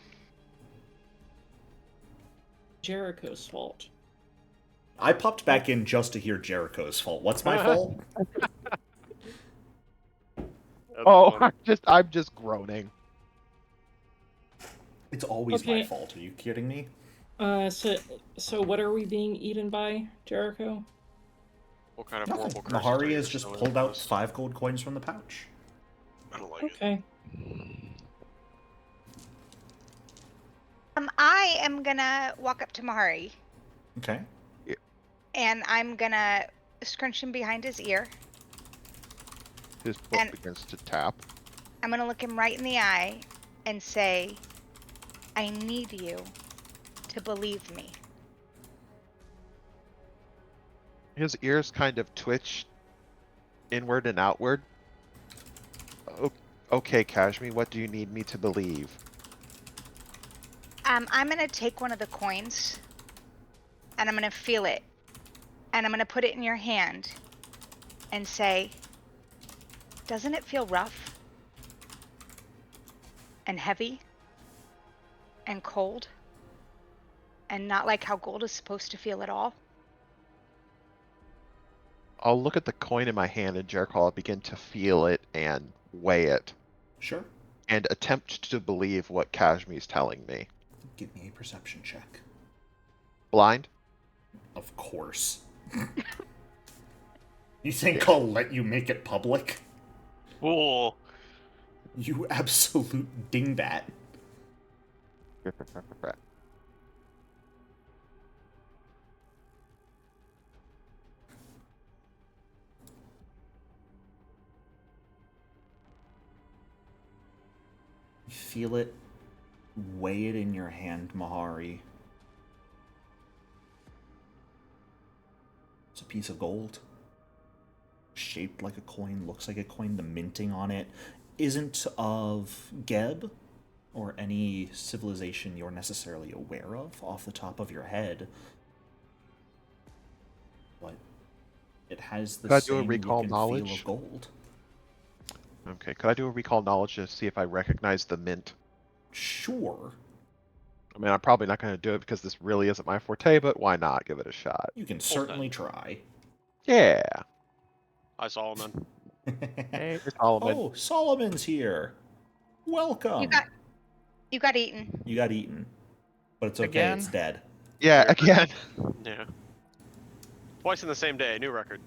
Jericho's fault. I popped back in just to hear Jericho's fault. What's my fault? That's Oh, funny. I'm just groaning. It's always my Okay. fault. Are you kidding me? So what are we being eaten by, Jericho? What kind of Nothing. horrible curses Mahari are you has just bestowing pulled upon out us? 5 gold coins from the pouch. I don't like it. Okay. I am gonna walk up to Mahari Okay. and I'm gonna scrunch him behind his ear. His foot And- begins to tap. I'm gonna look him right in the eye and say, I need you to believe me. His ears kind of twitch inward and outward. Okay, Kashmi, what do you need me to believe? I'm gonna take one of the coins and I'm gonna feel it. And I'm gonna put it in your hand and say, doesn't it feel rough? And heavy? And cold? And not like how gold is supposed to feel at all? I'll look at the coin in my hand and Jericho, I'll begin to feel it and weigh it Sure. and attempt to believe what Kashmi's telling me. Give me a perception check. Blind? Of course. You think I'll let you make it public? Fool. You absolute dingbat. You feel it, weigh it in your hand, Mahari. It's a piece of gold. Shaped like a coin, looks like a coin. The minting on it isn't of Geb or any civilization you're necessarily aware of off the top of your head. But it has the Could I do a same recall look and feel knowledge? of gold. Okay, could I do a recall knowledge to see if I recognize the mint? Sure, I mean, I'm probably not going to do it because this really isn't my forte, but why not give it a shot? you can certainly try. Yeah. Hi, Solomon. Hey, Solomon. Oh, Solomon's here. Welcome. You got eaten. You got eaten. But it's okay, Again? it's dead. Yeah, again. Yeah. Twice in the same day, new record.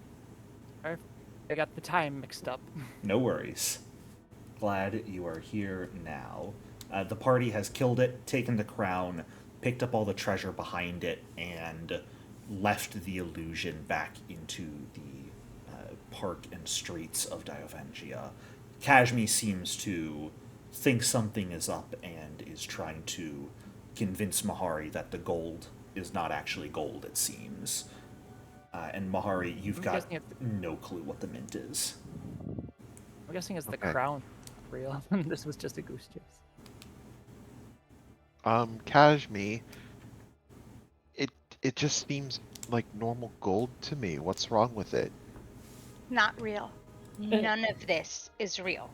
I got the time mixed up. No worries. Glad you are here now. The party has killed it, taken the crown, picked up all the treasure behind it, and left the illusion back into the park and streets of Diovengia. Cajme seems to think something is up and is trying to convince Mahari that the gold is not actually gold, it seems. And Mahari, you've I'm got guessing it's- no clue what the mint is. I'm guessing it's the Okay. crown. Real. This was just a goose chase. Cajme. It just seems like normal gold to me. What's wrong with it? Not real. None of this is real.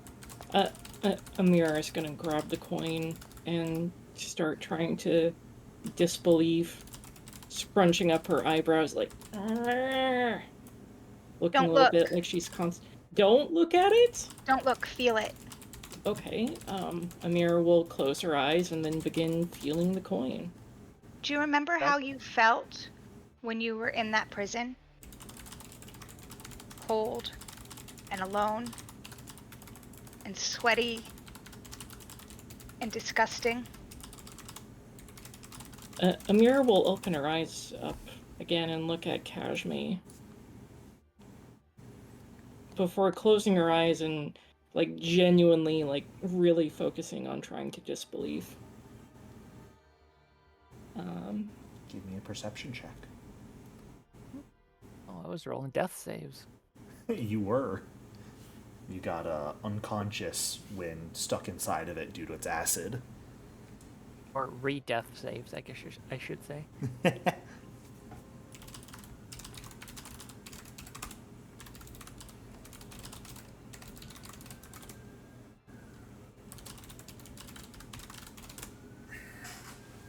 Amira is gonna grab the coin and start trying to disbelieve, scrunching up her eyebrows like, "Arr!" Looking Don't a little look. bit like she's Don't look at it. Don't look, feel it. Okay. Amira will close her eyes and then begin feeling the coin. Do you remember how you felt when you were in that prison? Cold and alone and sweaty and disgusting. Amira will open her eyes up again and look at Cajme before closing her eyes and like genuinely like really focusing on trying to disbelieve. Give me a perception check. Oh, I was rolling death saves. You were. You got unconscious when stuck inside of it due to its acid. Or re-death saves, I guess I should say.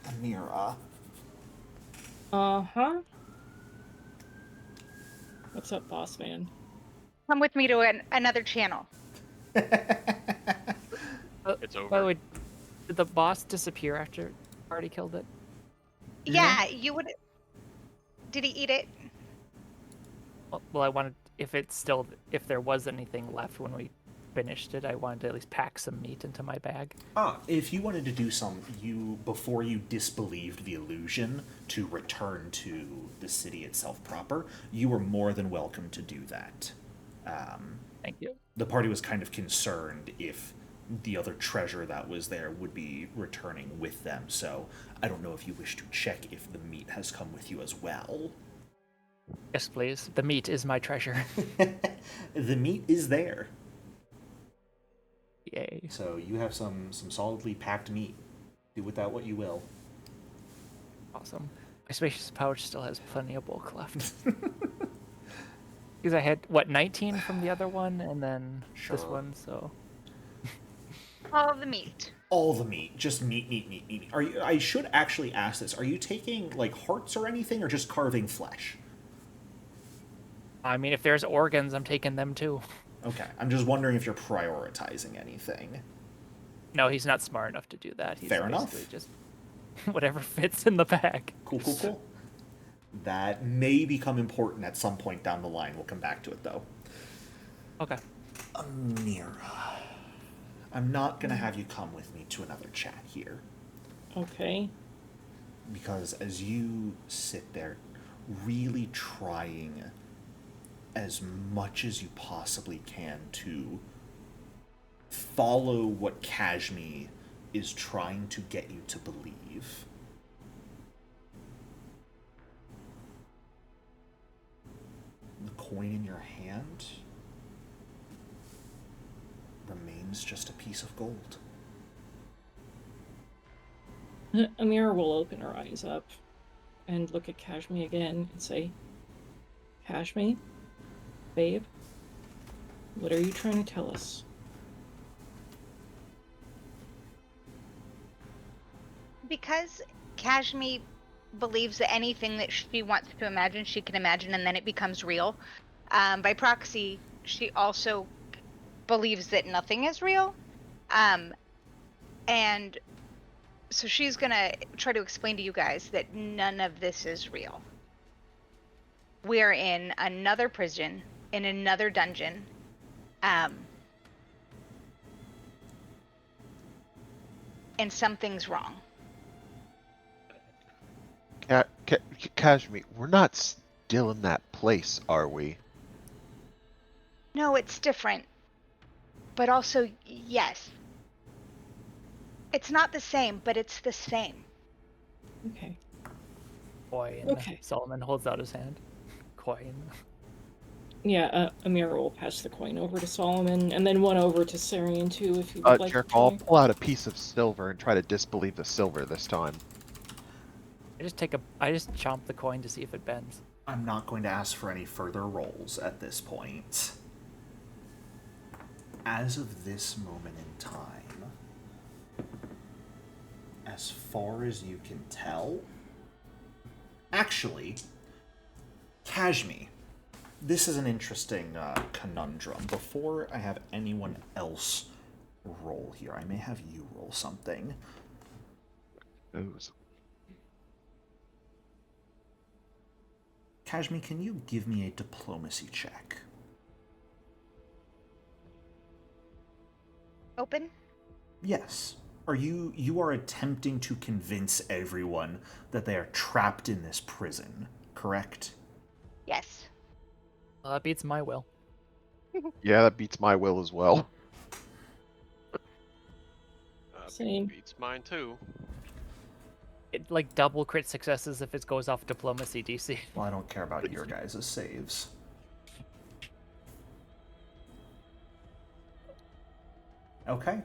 Amira. Uh-huh. What's up, boss man? Come with me to another channel. It's over. By the way, did the boss disappear after party killed it? Yeah, you would. Did he eat it? Well, I wanted, if there was anything left when we finished it, I wanted to at least pack some meat into my bag. If you wanted to do before you disbelieved the illusion to return to the city itself proper, you were more than welcome to do that. Thank you. The party was kind of concerned if the other treasure that was there would be returning with them, so I don't know if you wish to check if the meat has come with you as well. Yes, please. The meat is my treasure. The meat is there. Yay. So you have some solidly packed meat. Do with that what you will. Awesome. My spacious pouch still has plenty of bulk left. Because I had, 19 from the other one, and then this Sure. one, so... All the meat. All the meat, just meat. I should actually ask this. Are you taking like hearts or anything, or just carving flesh? I mean, if there's organs, I'm taking them too. Okay, I'm just wondering if you're prioritizing anything. No, he's not smart enough to do that. He's Fair enough. basically just whatever fits in the bag. Cool. That may become important at some point down the line. We'll come back to it though. Okay. Amira, I'm not gonna have you come with me to another chat here. Okay. Because as you sit there, really trying as much as you possibly can to follow what Cajme is trying to get you to believe, coin in your hand remains just a piece of gold. Amira will open her eyes up and look at Cajme again and say, Cajme, babe, what are you trying to tell us? Because Cashme believes that anything that she wants to imagine, she can imagine, and then it becomes real. By proxy, she also believes that nothing is real. And so she's gonna try to explain to you guys that none of this is real. We're in another prison, in another dungeon. And something's wrong. Kashmir, we're not still in that place, are we? No, it's different. But also, yes. It's not the same, but it's the same. Okay. Coin. Okay. Solomon holds out his hand. Coin. Yeah, Amira will pass the coin over to Solomon, and then one over to Carrion too, if you would like Jericho, to I'll try. pull out a piece of silver and try to disbelieve the silver this time. I just chomp the coin to see if it bends. I'm not going to ask for any further rolls at this point. As of this moment in time, as far as you can tell, actually, Cajme, this is an interesting conundrum. Before I have anyone else roll here, I may have you roll something. Cajme, can you give me a diplomacy check? Open? Yes. You are attempting to convince everyone that they are trapped in this prison, correct? Yes. Well, that beats my will. Yeah, that beats my will as well. Same. Beats mine too. It like double crit successes if it goes off diplomacy DC. Well, I don't care about your guys' saves. Okay.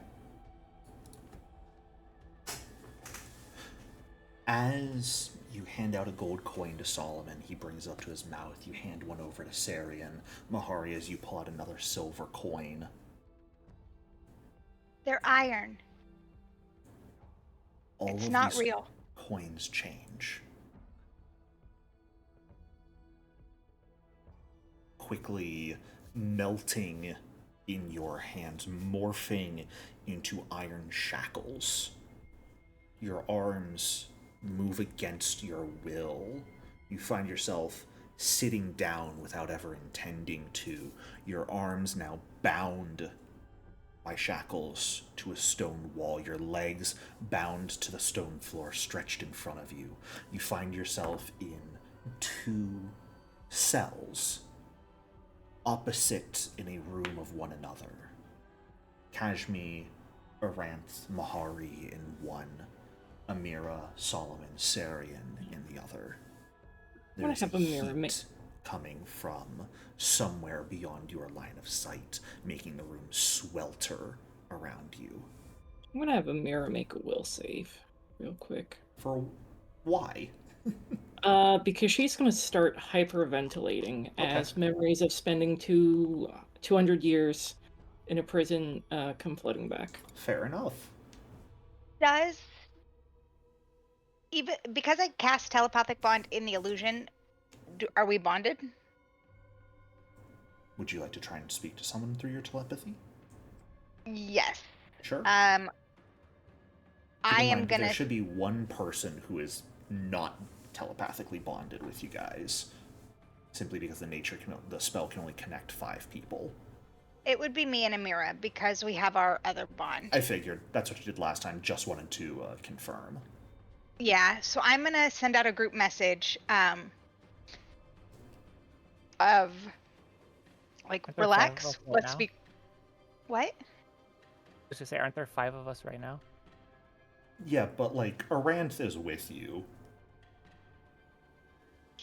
As you hand out a gold coin to Solomon, he brings it up to his mouth. You hand one over to Carrion. Mahari, as you pull out another silver coin. They're iron. All It's of not these real. coins change. Quickly melting in your hands, morphing into iron shackles. Your arms move against your will. You find yourself sitting down without ever intending to. Your arms now bound by shackles to a stone wall, your legs bound to the stone floor stretched in front of you. You find yourself in two cells, opposite in a room of one another. Cajme, Aranth, Mahari in one, Amira, Solomon, Carrion in the other. There is have Amira heat coming from somewhere beyond your line of sight, making the room swelter around you. I'm gonna have Amira make a will save real quick. For why? Because she's gonna start hyperventilating as memories of spending 200 years in a prison come flooding back. Fair enough. Does even because I cast telepathic bond in the illusion, are we bonded? Would you like to try and speak to someone through your telepathy? Yes. Sure. I Keep in am mind, gonna. there should be one person who is not telepathically bonded with you guys, simply because the spell can only connect 5 people. It would be me and Amira because we have our other bond. I figured that's what you did last time. Just wanted to confirm. Yeah, so I'm gonna send out a group message of like Aren't there 5 of relax. us right Let's now? speak. What? Just to say, aren't there 5 of us right now? Yeah, but like Aranth is with you.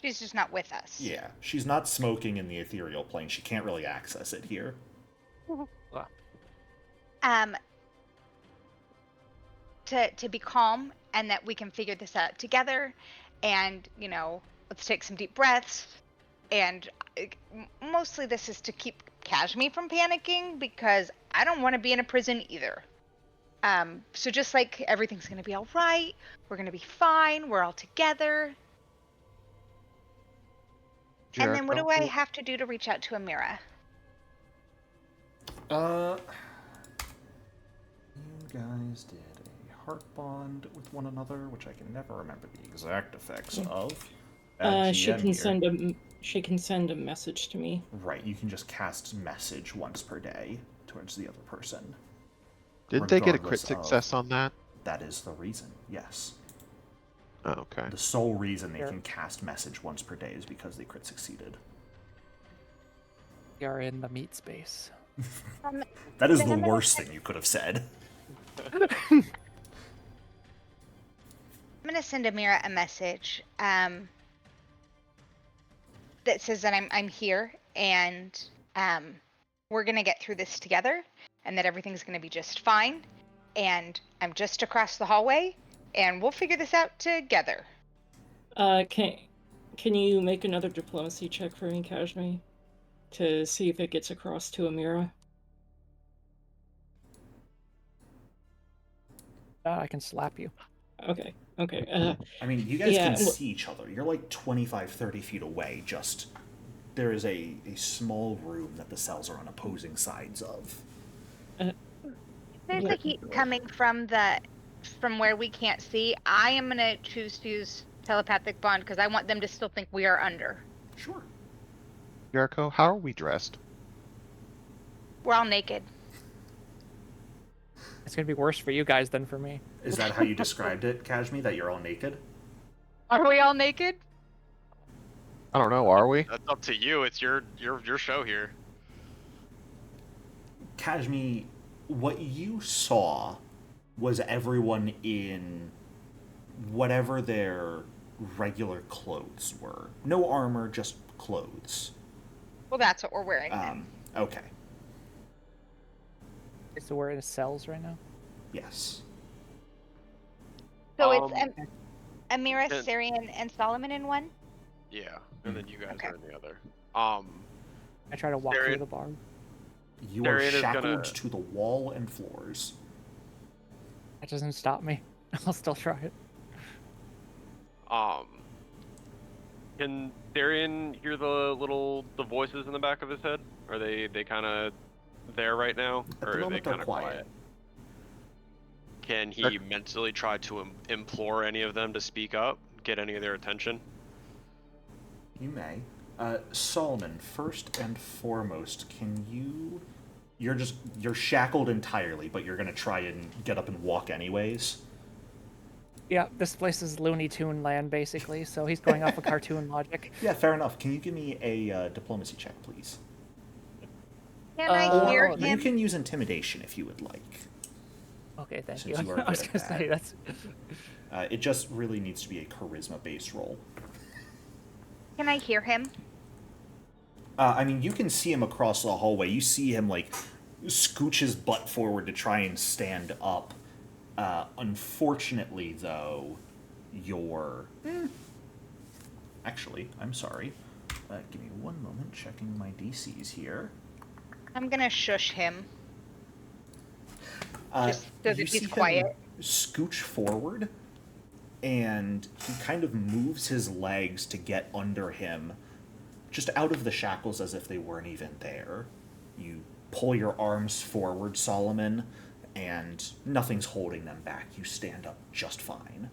She's just not with us. Yeah, she's not smoking in the ethereal plane. She can't really access it here. Well, Um, to be calm and that we can figure this out together, and let's take some deep breaths. And mostly this is to keep Cajme from panicking, because I don't want to be in a prison either. So just like everything's gonna be all right, we're gonna be fine, we're all together. And then what do I have to do to reach out to Amira? You guys did a heart bond with one another, which I can never remember the exact effects of. She can send a message to me. Right, you can just cast message once per day towards the other person. Didn't they get a crit regardless of- success on that? That is the reason, yes. Oh, okay. The sole reason they can cast message once per day is because they crit succeeded. we are in the meat space. That is Then the I'm gonna worst thing you could have said. I'm gonna send Amira a message that says that I'm here, and we're gonna get through this together, and that everything's gonna be just fine, and I'm just across the hallway, and we'll figure this out together. Can you make another diplomacy check for me, Cajme, to see if it gets across to Amira? I can slap you. Okay. I mean, you guys yeah, can see each other. You're like 25, 30 feet away. Just there is a small room that the cells are on opposing sides of. There's Yeah. a heat coming from where we can't see. I am gonna choose to use telepathic bond because I want them to still think we are under. Sure. Jericho, how are we dressed? We're all naked. It's gonna be worse for you guys than for me. Is that how you described it, Cajme? That you're all naked? Are we all naked? I don't know, are we? That's up to you. It's your show here. Cajme, what you saw was everyone in whatever their regular clothes were. No armor, just clothes. Well, that's what we're wearing then. Okay. So we're in the cells right now. Yes. So it's Amira, and- Syrian, and Solomon in one? Yeah, and then you guys Okay. are in the other. I try to walk through Darian- the bar. You Carrion are is shackled gonna- to the wall and floors. That doesn't stop me. I'll still try it. Can Darian hear the voices in the back of his head? Are they kind of there right now, At or the are they moment, they're kind of quiet. Can he mentally try to implore any of them to speak up, get any of their attention? You may. Solomon, first and foremost, can you... You're shackled entirely, but you're gonna try and get up and walk anyways? Yeah, this place is Looney Tune land, basically, so he's going off of cartoon logic. Yeah, fair enough. Can you give me a diplomacy check, please? Can I hear Or him? you can use intimidation if you would like. Okay, thank Since you. you are I was good at gonna say that. that's. It just really needs to be a charisma-based roll. Can I hear him? I mean, you can see him across the hallway. You see him, like, scooch his butt forward to try and stand up. Unfortunately, though, you're... Actually, I'm sorry. Give me one moment, checking my DCs here. I'm gonna shush him. Just so that You he's see him quiet. scooch forward, and he kind of moves his legs to get under him, just out of the shackles as if they weren't even there. You pull your arms forward, Solomon, and nothing's holding them back. You stand up just fine.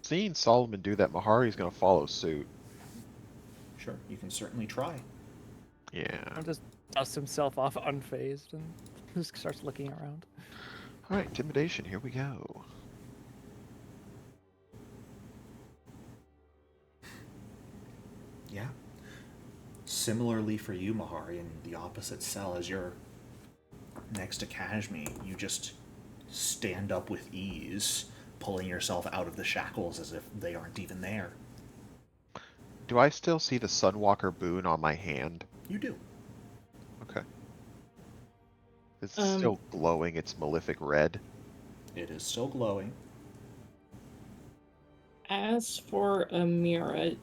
Seeing Solomon do that, Mahari's gonna follow suit. Sure, you can certainly try. Yeah. I'll just dust himself off unfazed and just starts looking around. Alright, intimidation, here we go. Yeah. Similarly for you, Mahari, in the opposite cell as you're next to Cajme, you just stand up with ease. pulling yourself out of the shackles as if they aren't even there. Do I still see the Sunwalker boon on my hand? You do. Okay. It's still glowing its malefic red. It is still glowing. As for Amira,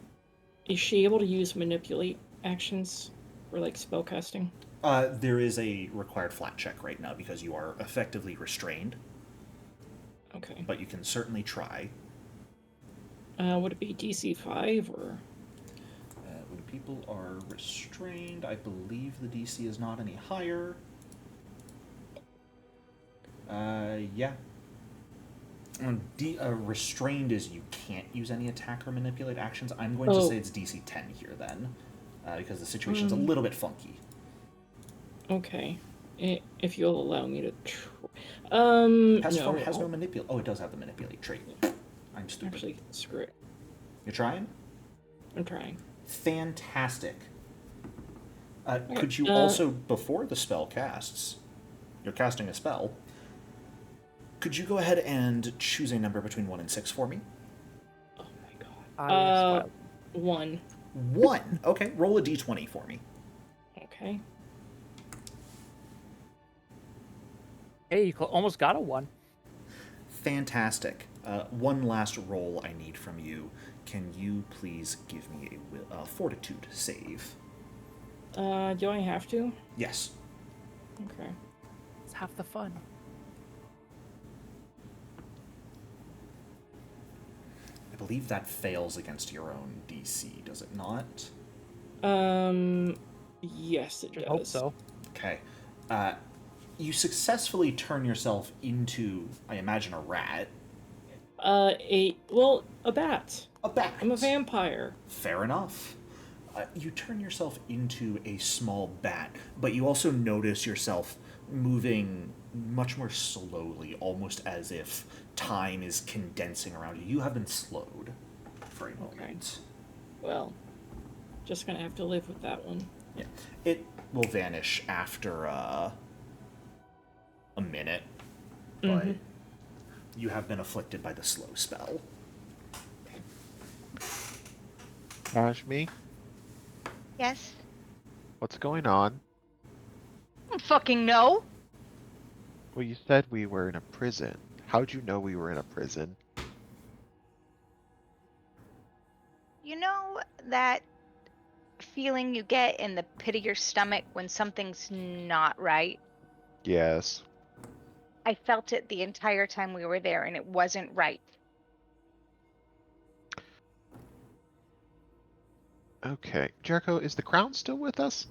is she able to use manipulate actions for like spellcasting? There is a required flat check right now because you are effectively restrained, Okay. but you can certainly try. Would it be DC 5 or? When people are restrained, I believe the DC is not any higher. Yeah. Restrained is you can't use any attack or manipulate actions. I'm going to say it's DC 10 here then, because the situation's a little bit funky. Okay. If you'll allow me to Pest no. form has no manipulate. Oh, it does have the manipulate trait. I'm stupid. Actually, screw it. You're trying? I'm trying. Fantastic. Could you also, before the spell casts, you're casting a spell, could you go ahead and choose a number between 1 and 6 for me? Oh my god. Yes, 1. 1. Okay, roll a d20 for me. Okay. hey, you almost got a 1. Fantastic. One last roll I need from you. Can you please give me a fortitude save? Do I have to? Yes. Okay. It's half the fun. I believe that fails against your own DC, does it not? Yes, it does. I hope so. Okay. You successfully turn yourself into, I imagine, a rat. A bat. A bat. I'm a vampire. Fair enough. You turn yourself into a small bat, but you also notice yourself moving much more slowly, almost as if time is condensing around you. You have been slowed for a moment. Well, just gonna have to live with that one. Yeah. It will vanish after a minute, but you have been afflicted by the slow spell. Cajme, Yes. what's going on? I don't fucking know. Well, you said we were in a prison. How'd you know we were in a prison? You know that feeling you get in the pit of your stomach when something's not right? Yes. I felt it the entire time we were there, and it wasn't right. Okay. Jericho, is the crown still with us?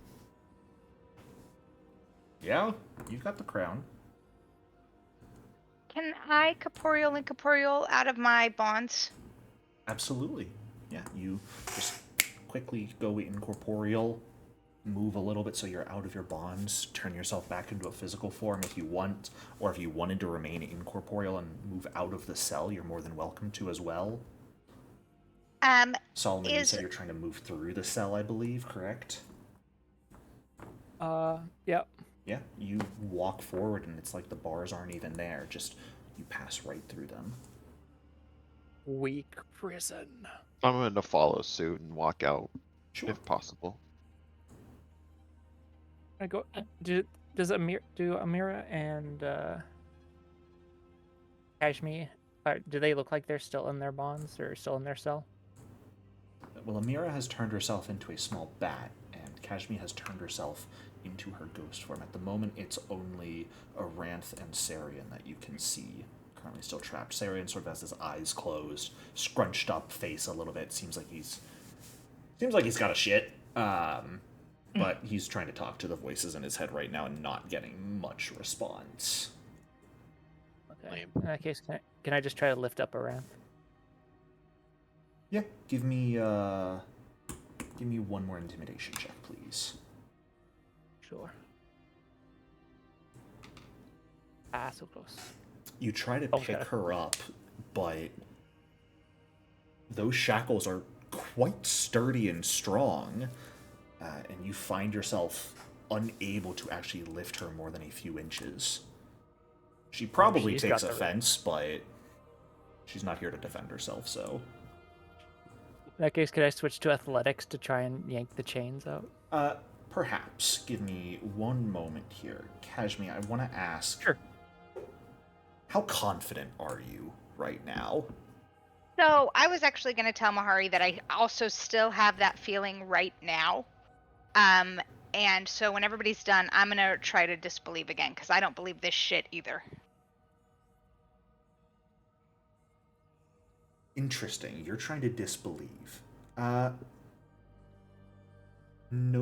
Yeah, you got the crown. Can I corporeal incorporeal out of my bonds? Absolutely. Yeah, you just quickly go incorporeal, move a little bit so you're out of your bonds, turn yourself back into a physical form if you want, or if you wanted to remain incorporeal and move out of the cell, you're more than welcome to as well. Solomon, you said you're trying to move through the cell, I believe, correct? Yep. Yeah, you walk forward and it's like the bars aren't even there, just you pass right through them. Weak prison. I'm going to follow suit and walk out, Sure. if possible. I go. Do Amira and Cajme, do they look like they're still in their bonds or still in their cell? Well, Amira has turned herself into a small bat, and Cajme has turned herself into her ghost form. At the moment, it's only Aranth and Sarian that you can see currently still trapped. Sarian sort of has his eyes closed, scrunched up face a little bit. Seems like he's got a shit. But he's trying to talk to the voices in his head right now and not getting much response. Okay. In that case, can I just try to lift up Aranth? Yeah, give me one more intimidation check, please. Sure. So close. You try to pick Okay. her up, but those shackles are quite sturdy and strong, and you find yourself unable to actually lift her more than a few inches. She probably She's takes got the- offense, but She's not here to defend herself, so... In that case, could I switch to athletics to try and yank the chains out? Perhaps. Give me one moment here. Cajme, I want to ask... Sure. How confident are you right now? So I was actually going to tell Mahari that I also still have that feeling right now. And so when everybody's done, I'm going to try to disbelieve again, because I don't believe this shit either. Interesting. You're trying to disbelieve. No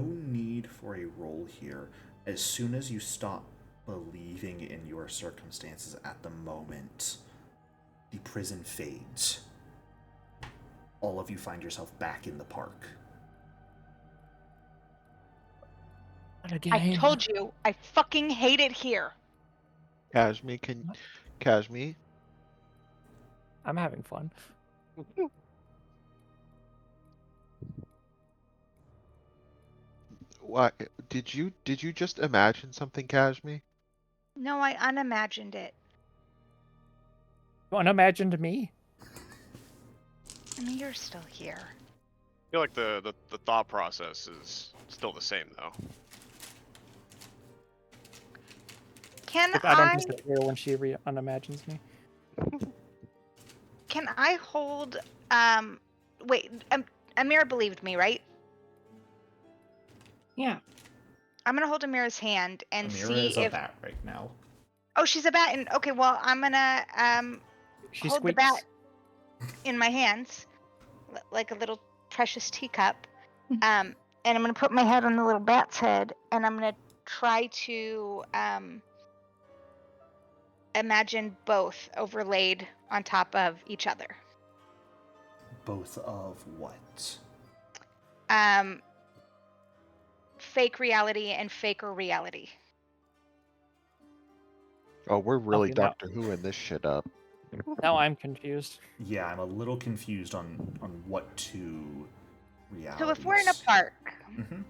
need for a roll here. As soon as you stop believing in your circumstances at the moment, the prison fades. All of you find yourself back in the park. What a game. I told you, I fucking hate it here. Cajme, I'm having fun. what did you just imagine something, Cajme? No, I unimagined it. You unimagined me? I mean, you're still here. I feel like the thought process is still the same though. Can Like, I don't just hear when she unimagines me. Can I hold? Wait. Amira believed me, right? Yeah. I'm gonna hold Amira's hand and Amira see is a if. bat right now. Oh, she's a bat. And okay, well, I'm gonna She hold the squeaks. bat in my hands, like a little precious teacup. And I'm gonna put my head on the little bat's head, and I'm gonna try to imagine both overlaid on top of each other. Both of what? Fake reality and faker reality. Oh, we're really Okay, now- Doctor Who in this shit up. Now I'm confused. Yeah, I'm a little confused on what two realities. So if we're in a park, Mm-hmm.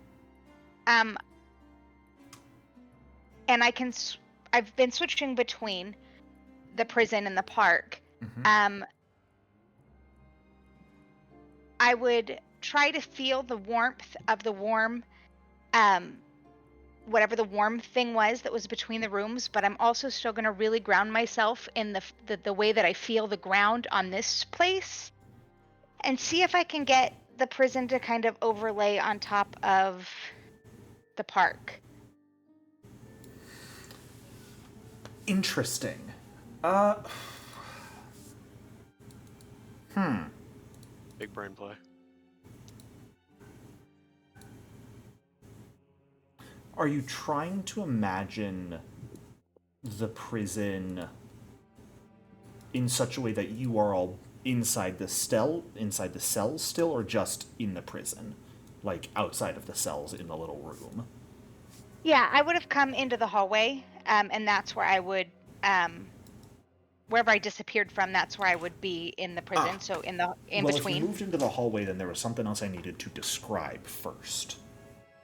and I've been switching between the prison and the park. Mm-hmm. I would try to feel the warmth of the warm, whatever the warm thing was that was between the rooms, but I'm also still going to really ground myself in the way that I feel the ground on this place, and see if I can get the prison to kind of overlay on top of the park. Interesting. Big brain play. Are you trying to imagine the prison in such a way that you are all inside the cells still, or just in the prison? Like outside of the cells in the little room? Yeah, I would have come into the hallway, and that's where I would, wherever I disappeared from, that's where I would be in the prison. So in Well, between. if you moved into the hallway, then there was something else I needed to describe first.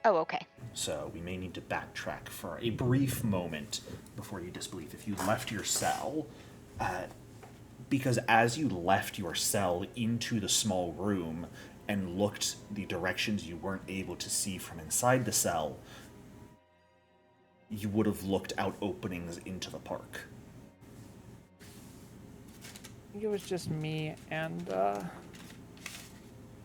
Oh, okay. So we may need to backtrack for a brief moment before you disbelieve. If you left your cell, because as you left your cell into the small room and looked the directions you weren't able to see from inside the cell, you would have looked out openings into the park. I think it was just me and sorry,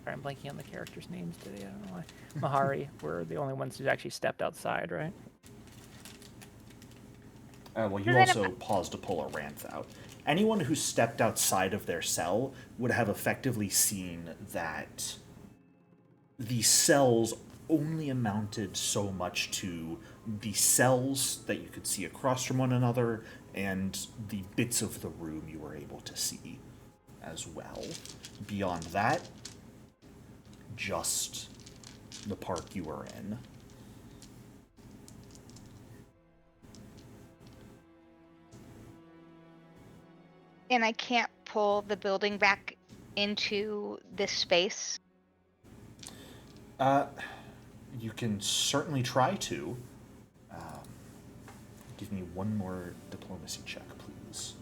I'm blanking on the characters' names today. I don't know why. Mahari were the only ones who actually stepped outside, right? Well, you also paused to pull a Ranth out. Anyone who stepped outside of their cell would have effectively seen that the cells only amounted so much to the cells that you could see across from one another and the bits of the room you were able to see as well. Beyond that, just the park you were in. And I can't pull the building back into this space. You can certainly try to. Give me one more diplomacy check, please.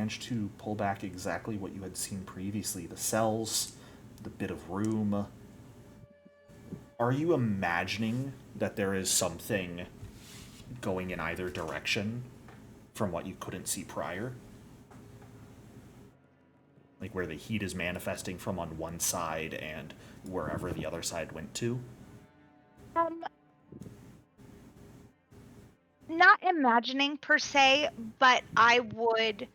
managed to pull back exactly what you had seen previously. The cells, the bit of room. Are you imagining that there is something going in either direction from what you couldn't see prior? Like where the heat is manifesting from on one side and wherever the other side went to? Not imagining per se, but I would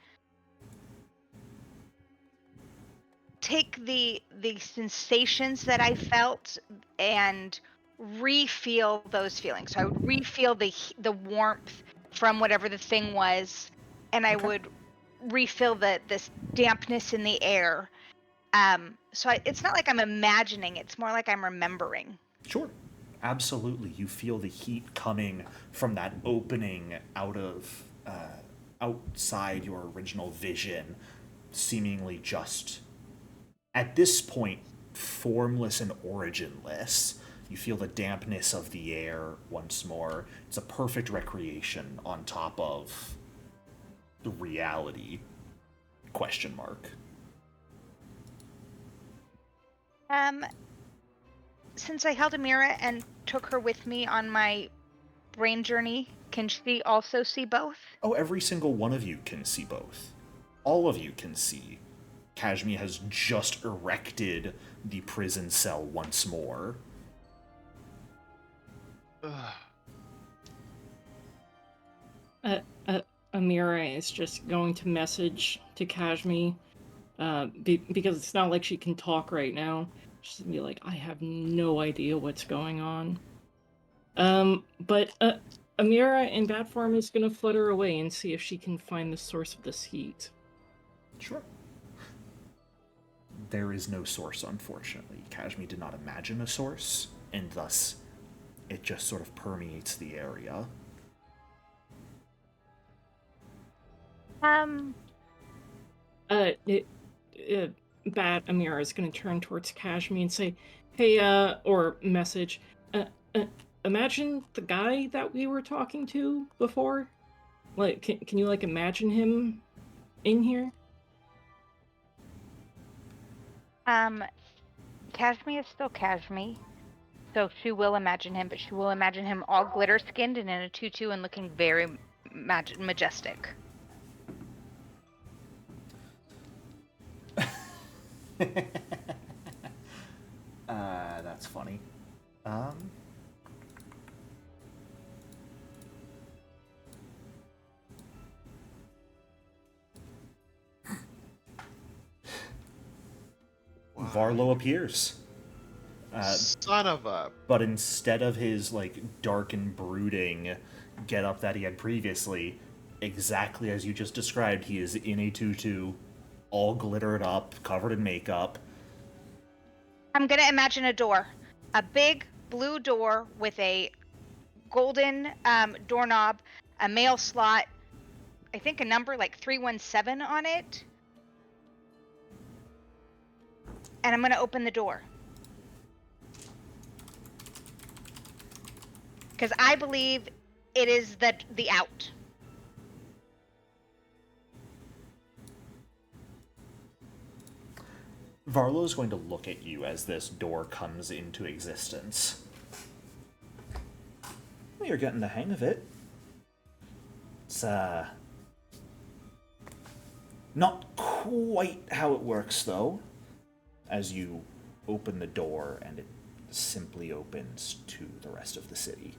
take the sensations that I felt and re-feel those feelings. So I would re-feel the warmth from whatever the thing was, and I Okay. would refill this dampness in the air. So it's not like I'm imagining; it's more like I'm remembering. Sure. Absolutely. You feel the heat coming from that opening out of outside your original vision, seemingly just at this point formless and originless. You feel the dampness of the air once more. It's a perfect recreation on top of the reality. Question mark. Since I held Amira and took her with me on my brain journey, can she also see both? Oh, every single one of you can see both. All of you can see. Cajme has just erected the prison cell once more. Amira is just going to message to Cajme, because it's not like she can talk right now. She's gonna be like, I have no idea what's going on. But Amira in bat form is gonna flutter away and see if she can find the source of this heat. Sure. There is no source, unfortunately. Cajme did not imagine a source, and thus it just sort of permeates the area. Bat Amira is gonna turn towards Cajme and say, "Hey, or message, imagine the guy that we were talking to before. Like, can you like imagine him in here?" Cashme is still Cashme, so she will imagine him, but she will imagine him all glitter skinned and in a tutu and looking very majestic. That's funny. Varlo appears. Son of a... But instead of his, like, dark and brooding getup that he had previously, exactly as you just described, he is in a tutu, all glittered up, covered in makeup. I'm gonna imagine a door. A big blue door with a golden doorknob, a mail slot, I think a number like 317 on it. And I'm gonna open the door. Because I believe it is the out. Varlo's going to look at you as this door comes into existence. Well, you're getting the hang of it. It's, not quite how it works, though. As you open the door, and it simply opens to the rest of the city.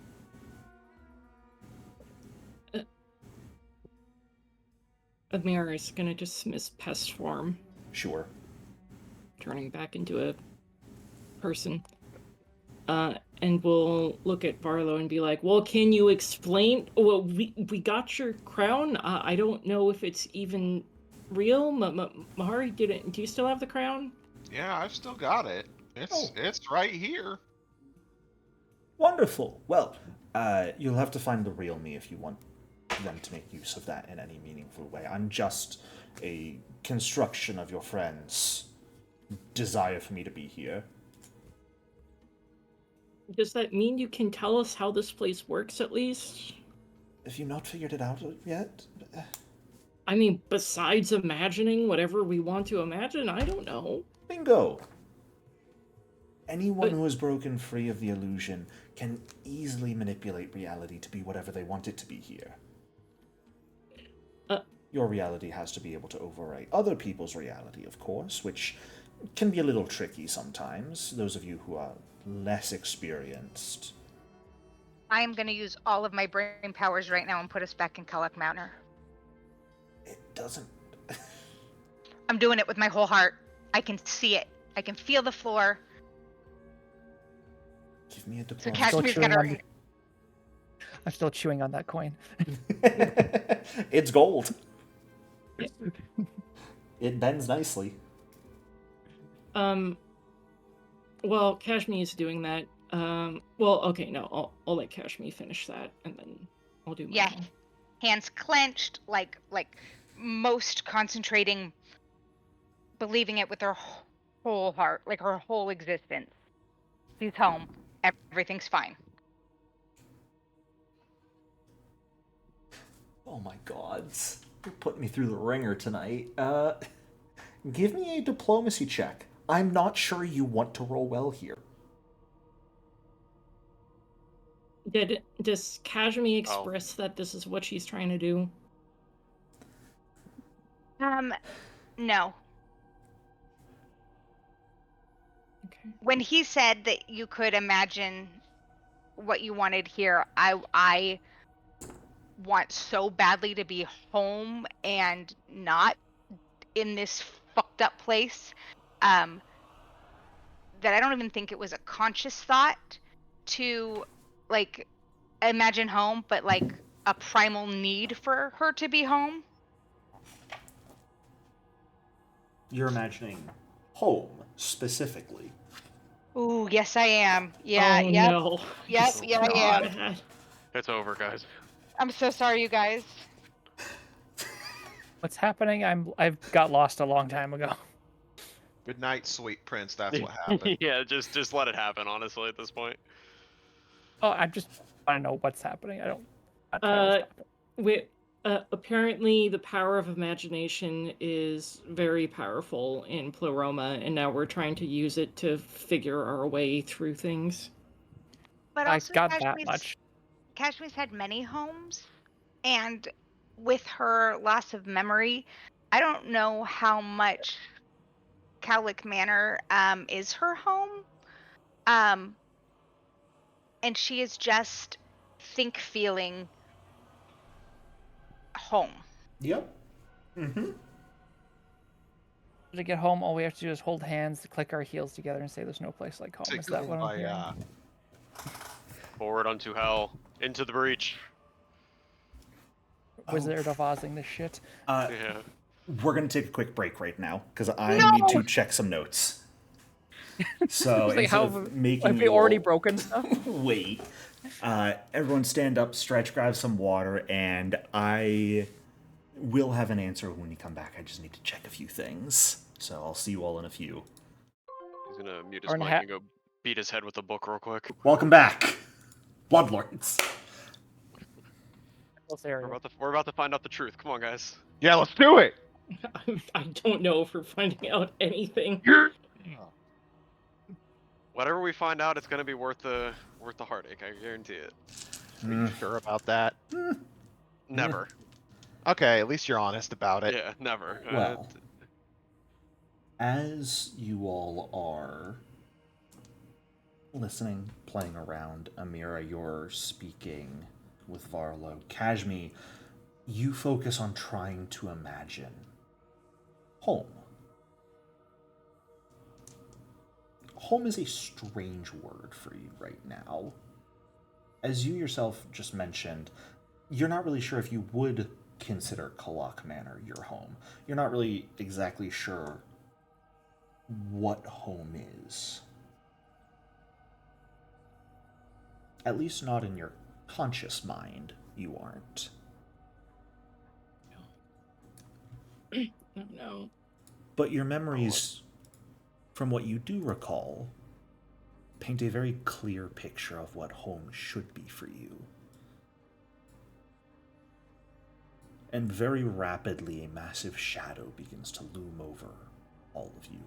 Amira is gonna dismiss pest form, Sure. turning back into a person. And we'll look at Varlo and be like, "Well, can you explain? Well, we got your crown. I don't know if it's even real. Mahari, do you still have the crown?" Yeah, I've still got it. It's right here. Wonderful. Well, you'll have to find the real me if you want them to make use of that in any meaningful way. I'm just a construction of your friend's desire for me to be here. Does that mean you can tell us how this place works, at least? Have you not figured it out yet? I mean, besides imagining whatever we want to imagine, I don't know. Bingo! Anyone But- who has broken free of the illusion can easily manipulate reality to be whatever they want it to be here. Your reality has to be able to overwrite other people's reality, of course, which can be a little tricky sometimes, those of you who are less experienced. I am going to use all of my brain powers right now and put us back in Kalak Manor. It doesn't... I'm doing it with my whole heart. I can see it. I can feel the floor. Give me a So diplomacy. Kashmir's got to... I'm still chewing on that coin. It's gold. It bends nicely. Well, Cajme is doing that. Okay, no, I'll let Cajme finish that, and then I'll do my Yeah. own. Hands clenched, like most concentrating, believing it with her whole heart, like her whole existence. She's home. Everything's fine. Oh my gods. You're putting me through the ringer tonight. Give me a diplomacy check. I'm not sure you want to roll well here. Does Cajme express that this is what she's trying to do? No. Okay. When he said that you could imagine what you wanted here, I want so badly to be home and not in this fucked up place, that I don't even think it was a conscious thought to like imagine home, but like a primal need for her to be home. You're imagining home, specifically. Ooh, yes I am. Yeah, Oh yep. no. Yep, Oh, yeah, I am. God. It's over, guys. I'm so sorry, you guys. What's happening? I've got lost a long time ago. Good night, sweet prince. That's what happened. Yeah, just let it happen. Honestly, at this point. Oh, I just want to know what's happening. I don't. I'm trying to stop it. Apparently the power of imagination is very powerful in Pleroma, and now we're trying to use it to figure our way through things. But I also, got that much. Kashmir's had many homes, and with her loss of memory, I don't know how much Cowlick Manor is her home. And she is just feeling home. Yep. Mm-hmm. To get home, all we have to do is hold hands, click our heels together, and say there's no place like home. Is that what I'm hearing? Forward unto hell, into the breach. Wizard of Ozing this shit. Yeah. We're going to take a quick break right now, because I No! need to check some notes. So, Like, instead how of making have we you already all broken stuff? wait, everyone stand up, stretch, grab some water, and I will have an answer when we come back. I just need to check a few things. So I'll see you all in a few. He's gonna mute his Or in mic ha- and go beat his head with a book real quick. Welcome back, Bloodlords. We're about to find out the truth. Come on, guys. Yeah, let's do it. I don't know if we're finding out anything. Whatever we find out, it's gonna be worth the heartache. I guarantee it. Are you sure about that? Never. Okay, at least you're honest about it. Yeah, never. Well, as you all are listening, playing around, Amira, you're speaking with Varlo. Cajme, you focus on trying to imagine home. Home is a strange word for you right now. As you yourself just mentioned, you're not really sure if you would consider Kalak Manor your home. You're not really exactly sure what home is. At least not in your conscious mind, you aren't. No. But your memories, from what you do recall, paint a very clear picture of what home should be for you. and very rapidly a massive shadow begins to loom over all of you.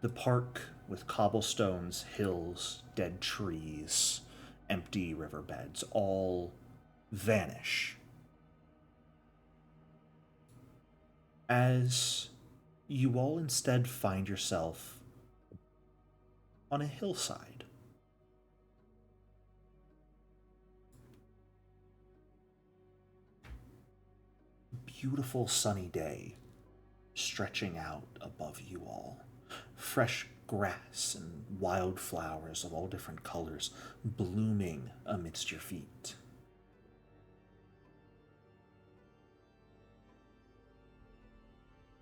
The park, with cobblestones, hills, dead trees, empty riverbeds, all vanish as you all instead find yourself on a hillside. Beautiful sunny day stretching out above you all. Fresh grass and wildflowers of all different colors blooming amidst your feet.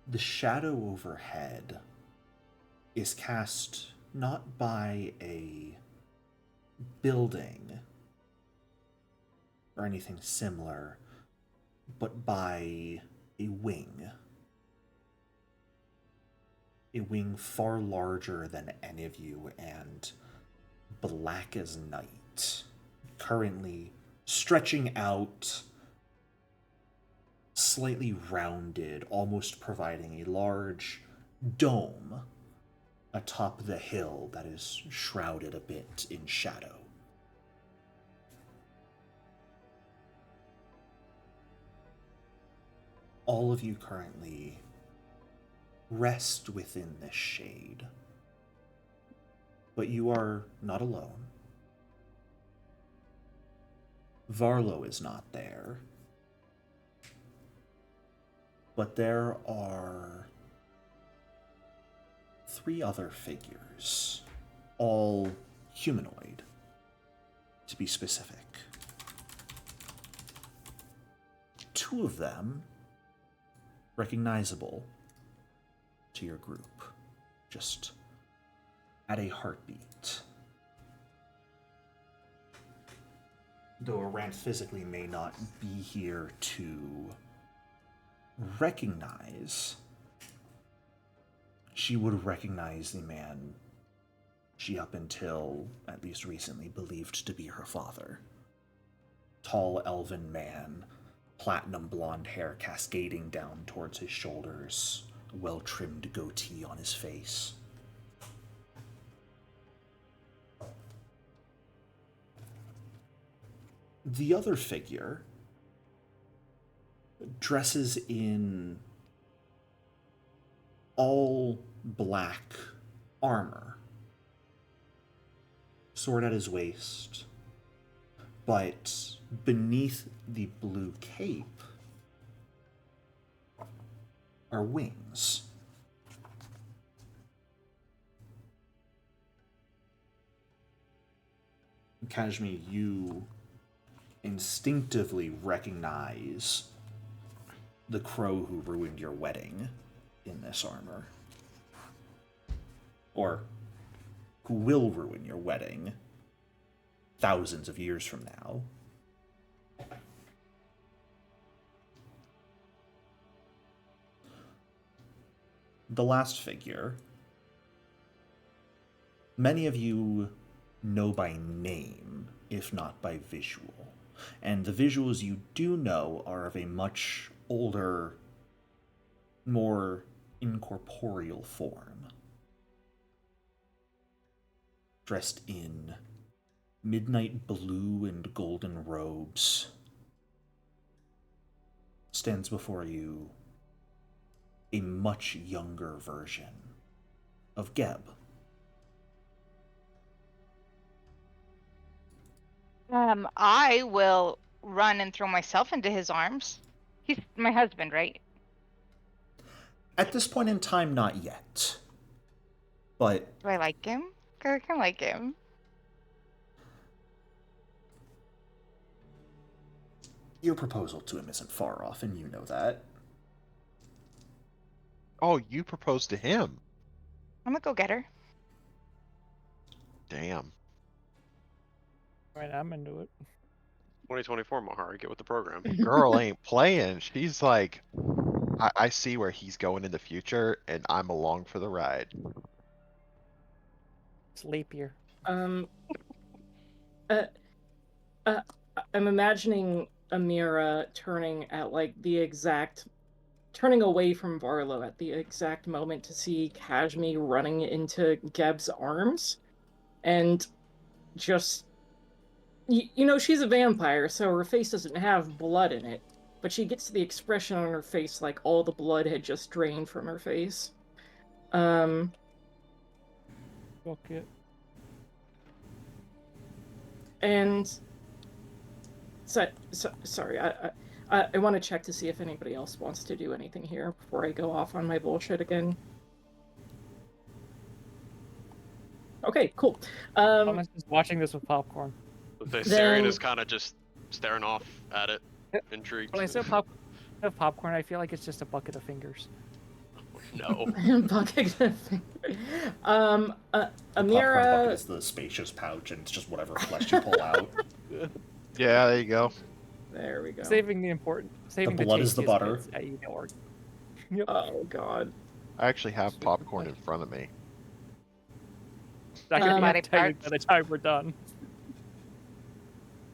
The shadow overhead is cast not by a building or anything similar, but by a wing. A wing far larger than any of you and black as night, currently stretching out, slightly rounded, almost providing a large dome atop the hill that is shrouded a bit in shadow. All of you currently rest within this shade, but you are not alone. Varlo is not there, but there are 3 other figures, all humanoid, to be specific. 2 of them recognizable to your group, just at a heartbeat. Though Arant physically may not be here to recognize, she would recognize the man she up until at least recently believed to be her father. Tall elven man, platinum blonde hair cascading down towards his shoulders, a well-trimmed goatee on his face. The other figure dresses in all black armor, sword at his waist, but beneath the blue cape are wings. Cajme, you instinctively recognize the crow who ruined your wedding in this armor. Or who will ruin your wedding thousands of years from now. The last figure, many of you know by name, if not by visual. And the visuals you do know are of a much older, more incorporeal form. Dressed in midnight blue and golden robes, stands before you a much younger version of Geb. I will run and throw myself into his arms. He's my husband, right? At this point in time, not yet. But Do I like him? 'Cause I can like him. your proposal to him isn't far off, and you know that. Oh, you proposed to him. I'm gonna go get her. Damn. Right, I'm into it. 2024, Mahari, get with the program. Girl ain't playing. She's like, I see where he's going in the future, and I'm along for the ride. It's leap year. Uh, I'm imagining Amira turning away from Varlo at the exact moment to see Cajme running into Geb's arms, and just she's a vampire, so her face doesn't have blood in it, but she gets the expression on her face like all the blood had just drained from her face. Okay. And sorry, I want to check to see if anybody else wants to do anything here before I go off on my bullshit again. Okay, cool. I'm just watching this with popcorn. Sarian is kind of just staring off at it, intrigued. When I say popcorn, I feel like it's just a bucket of fingers. No. Bucket of Popcorn bucket Amira is the spacious pouch, and it's just whatever flesh you pull out. Yeah, there you go. There we go. Saving the blood is the butter. bits at each org. Yep. Oh god. I actually have popcorn in front of me. That could be Body entirely parts. by the time we're done.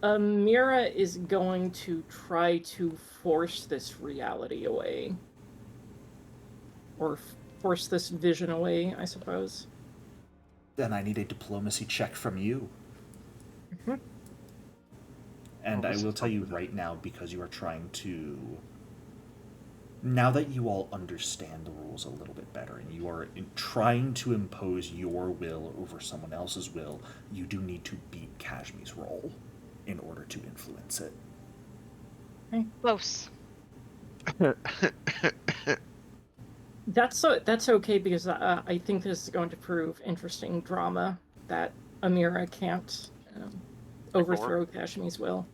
Amira is going to try to force this reality away. Or force this vision away, I suppose. Then I need a diplomacy check from you. Mm-hmm. And I will tell you right now, because you are trying to... Now that you all understand the rules a little bit better, and you are trying to impose your will over someone else's will, you do need to beat Cajme's roll in order to influence it. Close. That's okay, because I think this is going to prove interesting drama that Amira can't overthrow Cajme's will.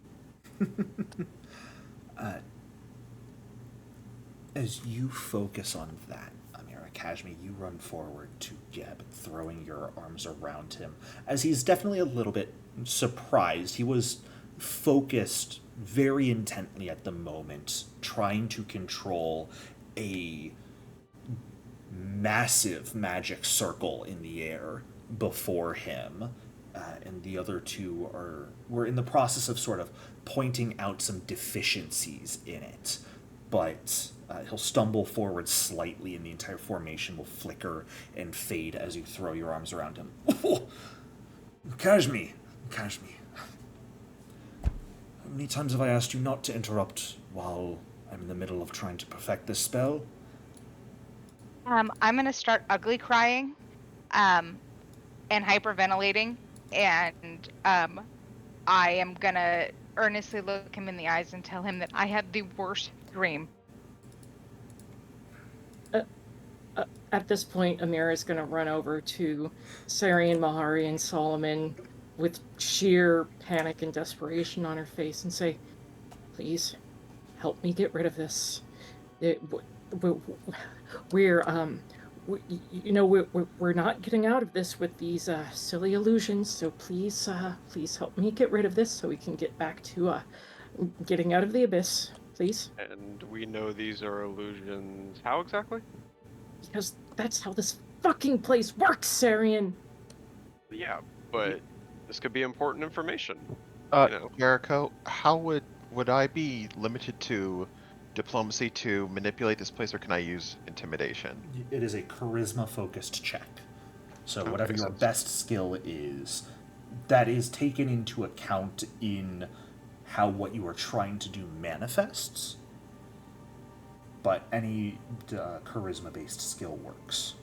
As you focus on that, Amira, Cajme, you run forward to Geb, throwing your arms around him, as he's definitely a little bit surprised. He was focused very intently at the moment, trying to control a massive magic circle in the air before him, and the other two were in the process of sort of pointing out some deficiencies in it, but he'll stumble forward slightly, and the entire formation will flicker and fade as you throw your arms around him. Cajme, how many times have I asked you not to interrupt while I'm in the middle of trying to perfect this spell? I'm gonna start ugly crying, and hyperventilating, and I am gonna earnestly look him in the eyes and tell him that I had the worst dream. At this point, Amira is going to run over to Sarian, Mahari, and Solomon with sheer panic and desperation on her face and say, "Please, help me get rid of this. We're not getting out of this with these silly illusions. So please help me get rid of this so we can get back to getting out of the abyss, please." And we know these are illusions. How exactly? Because that's how this fucking place works, Sarian. Yeah, but this could be important information. Jericho, how would I be limited to diplomacy to manipulate this place, or can I use intimidation? It is a charisma-focused check. So Okay, whatever your best skill is, that is taken into account in how what you are trying to do manifests. But any charisma-based skill works.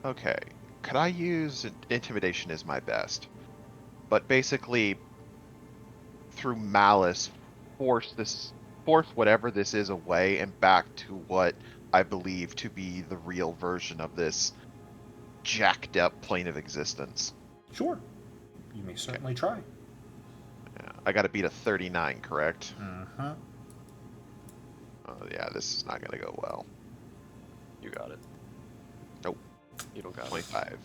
Okay, could I use intimidation as my best? But basically, through malice, force whatever this is away and back to what I believe to be the real version of this jacked up plane of existence. Sure. You may certainly try. Yeah, I gotta beat a 39, correct? Uh-huh. Oh yeah, this is not gonna go well. You got it. Nope. You don't got 25.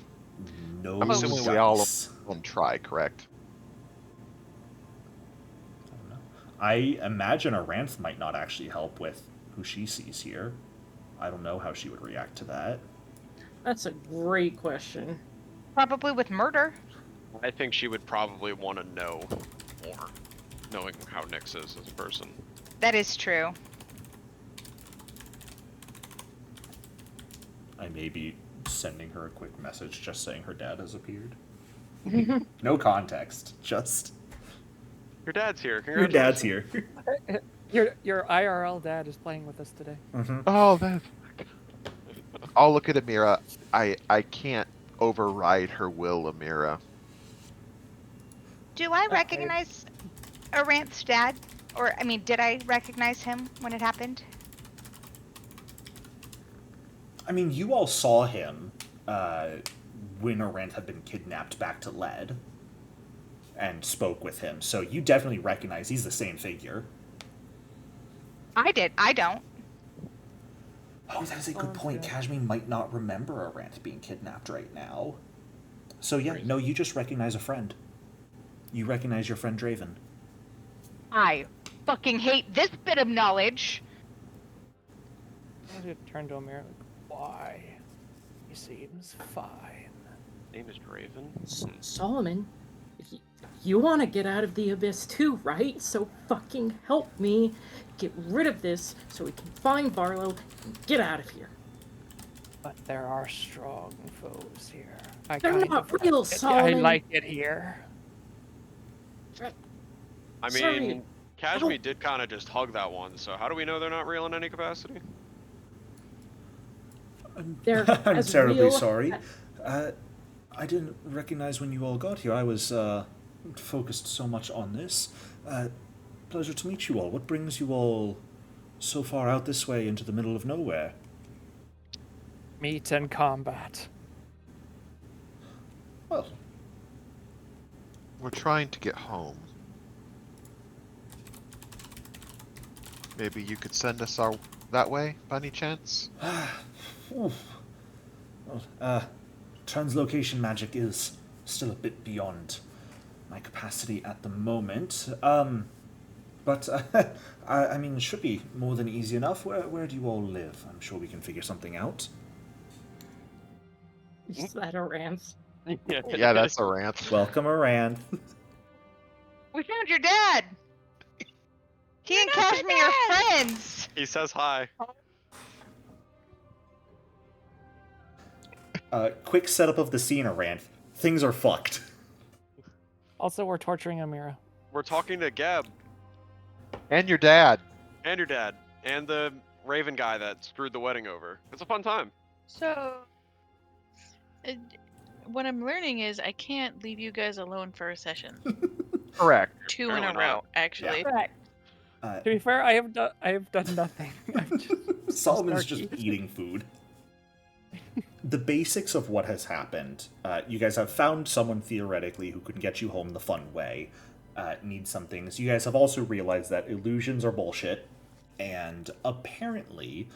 No I'm assuming dice. we all will try, correct? I imagine Aranth might not actually help with who she sees here. I don't know how she would react to that. That's a great question. Probably with murder. I think she would probably want to know more. knowing how Nyx is as a person. That is true. I may be sending her a quick message just saying her dad has appeared. No context, just Your dad's here. your dad's Congratulations. here. Your IRL dad is playing with us today. Oh, that. I'll look at Amira. I can't override her will, Amira. Do I recognize Aranth's dad? Or, I mean, did I recognize him when it happened? I mean, you all saw him when Aranth had been kidnapped back to Lead and spoke with him, so you definitely recognize he's the same figure. I did. I don't. Oh, that is a good point. Cajme might not remember Aranth being kidnapped right now. So yeah, no, you just recognize a friend. You recognize your friend Draven. I fucking hate this bit of knowledge. I'm gonna turn to Amir like, why? He seems fine. Name is Draven. Solomon, you want to get out of the abyss too, right? So fucking help me get rid of this so we can find Barlow and get out of here. But there are strong foes here. They're not real, I Solomon. like it here. I mean, Sorry. Cajme did kind of just hug that one, so how do we know they're not real in any capacity? They're I'm as terribly real- sorry. I didn't recognize when you all got here. I was focused so much on this. Pleasure to meet you all. What brings you all so far out this way into the middle of nowhere? Meet and combat. Well, We're trying to get home. Maybe you could send us that way, by any chance? well, translocation magic is still a bit beyond my capacity at the moment. But I mean, it should be more than easy enough. Where do you all live? I'm sure we can figure something out. Is that Aranth? Yeah, that's a rant. Welcome, Aran. We found your dad. He and Cashme are friends. He says hi. Quick setup of the scene, Aran. Things are fucked. Also, we're torturing Amira. We're talking to Geb And your dad. and your dad and the Raven guy that screwed the wedding over. It's a fun time. So, what I'm learning is I can't leave you guys alone for a session. Correct. 2 in a Apparently row, not. actually. To be fair, I have done nothing. I'm just Solomon's snarky. just eating food. The basics of what has happened. You guys have found someone theoretically who can get you home the fun way. Need some things. You guys have also realized that illusions are bullshit, and apparently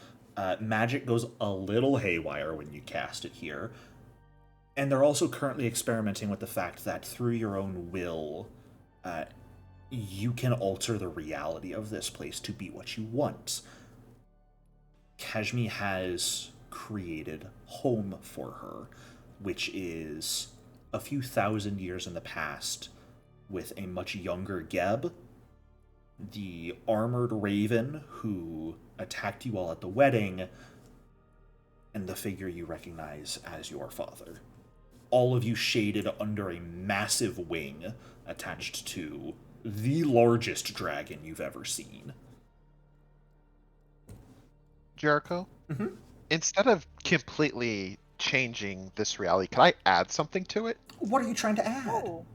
magic goes a little haywire when you cast it here. And they're also currently experimenting with the fact that through your own will, you can alter the reality of this place to be what you want. Cajme has created home for her, which is a few thousand years in the past, with a much younger Geb, the armored raven who attacked you all at the wedding, and the figure you recognize as your father. All of you shaded under a massive wing attached to the largest dragon you've ever seen. Jericho? Mm-hmm. Instead of completely changing this reality, can I add something to it? What are you trying to add? Oh.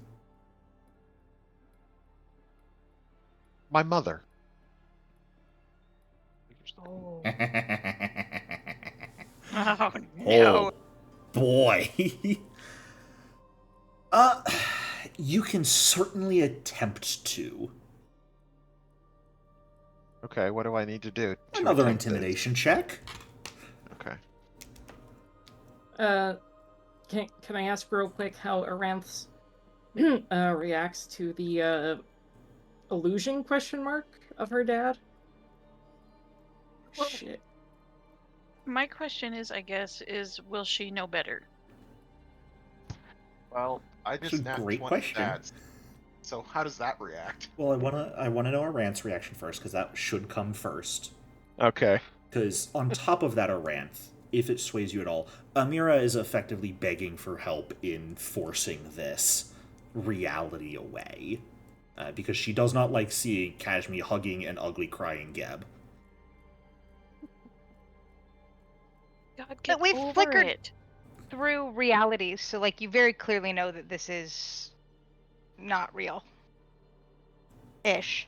My mother. Oh. Oh, Oh, boy. You can certainly attempt to. Okay, what do I need to do? To Another attempt this? intimidation check. Okay. Can I ask real quick how Aranth's reacts to the illusion question mark of her dad? Well, Shit. My question is, I guess, will she know better? Well, I That's just a napped great 20 question. stats. So how does that react? Well, I wanna know Arant's reaction first, because that should come first. Okay. Because on top of that, Aranth, if it sways you at all, Amira is effectively begging for help in forcing this reality away. Because she does not like seeing Cajme hugging an ugly crying Geb. God, get But we've over flickered it. through realities, so like you very clearly know that this is not real. Ish.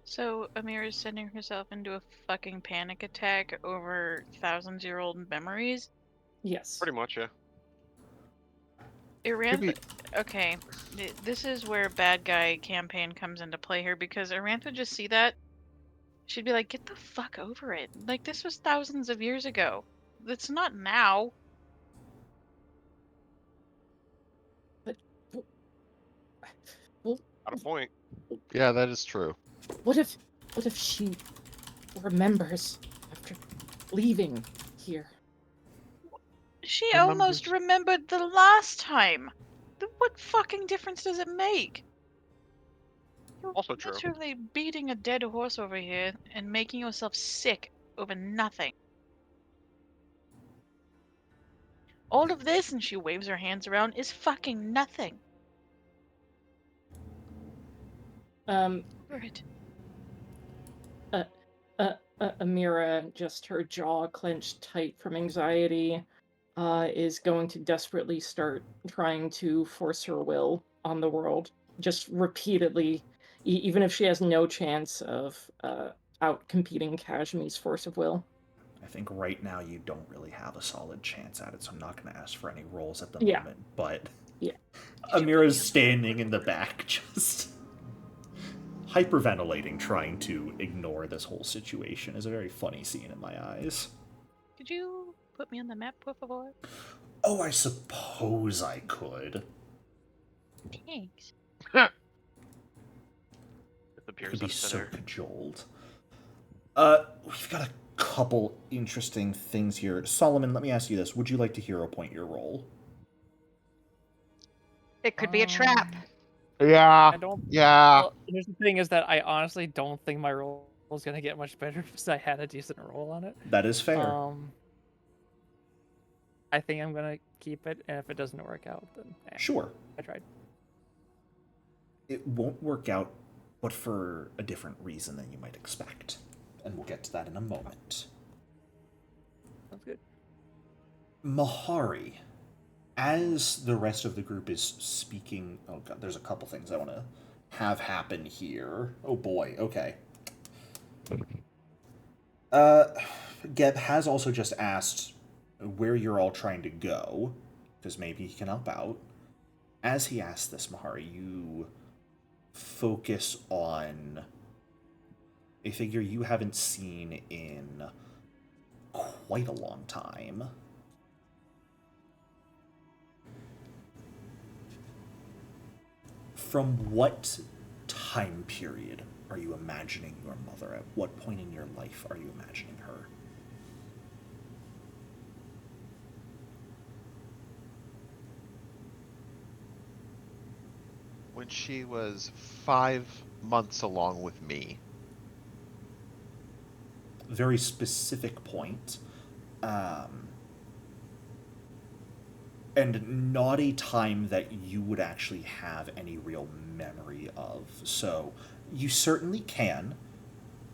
So Amira is sending herself into a fucking panic attack over thousands-year-old memories. Yes. Pretty much, yeah. Arantha, okay, this is where bad guy campaign comes into play here, because Arantha would just see that, she'd be like, get the fuck over it. Like, this was thousands of years ago. It's not now. But well, Got a point. Yeah, that is true. what if she remembers after leaving here? She Remembers- almost remembered the last time. What fucking difference does it make? You're Also true. literally beating a dead horse over here and making yourself sick over nothing. All of this, and she waves her hands around, is fucking nothing. Right. Amira, just her jaw clenched tight from anxiety, is going to desperately start trying to force her will on the world, just repeatedly, even if she has no chance of out competing Kashmi's force of will. I think right now you don't really have a solid chance at it, so I'm not going to ask for any rolls at the Yeah. moment. But Yeah. Amira's standing in the back, just hyperventilating, trying to ignore this whole situation. Is a very funny scene in my eyes. Could you put me on the map, por favor? Oh, I suppose I could. Thanks. It I appears could be up so there. cajoled. We've got a couple interesting things here. Solomon, let me ask you this. Would you like to hero point your roll? It could be a trap. Yeah. I don't. Yeah. Well, here's the thing: is that I honestly don't think my roll is gonna get much better because I had a decent roll on it. That is fair. I think I'm gonna keep it, and if it doesn't work out, then Sure. I tried. It won't work out, but for a different reason than you might expect. And we'll get to that in a moment. Sounds good. Mahari, as the rest of the group is speaking... Oh god, there's a couple things I want to have happen here. Oh boy, okay. Geb has also just asked where you're all trying to go, because maybe he can help out. As he asks this, Mahari, you focus on a figure you haven't seen in quite a long time. From what time period are you imagining your mother? At what point in your life are you imagining her? When she was 5 months along with me. Very specific point. And not a time that you would actually have any real memory of. So you certainly can.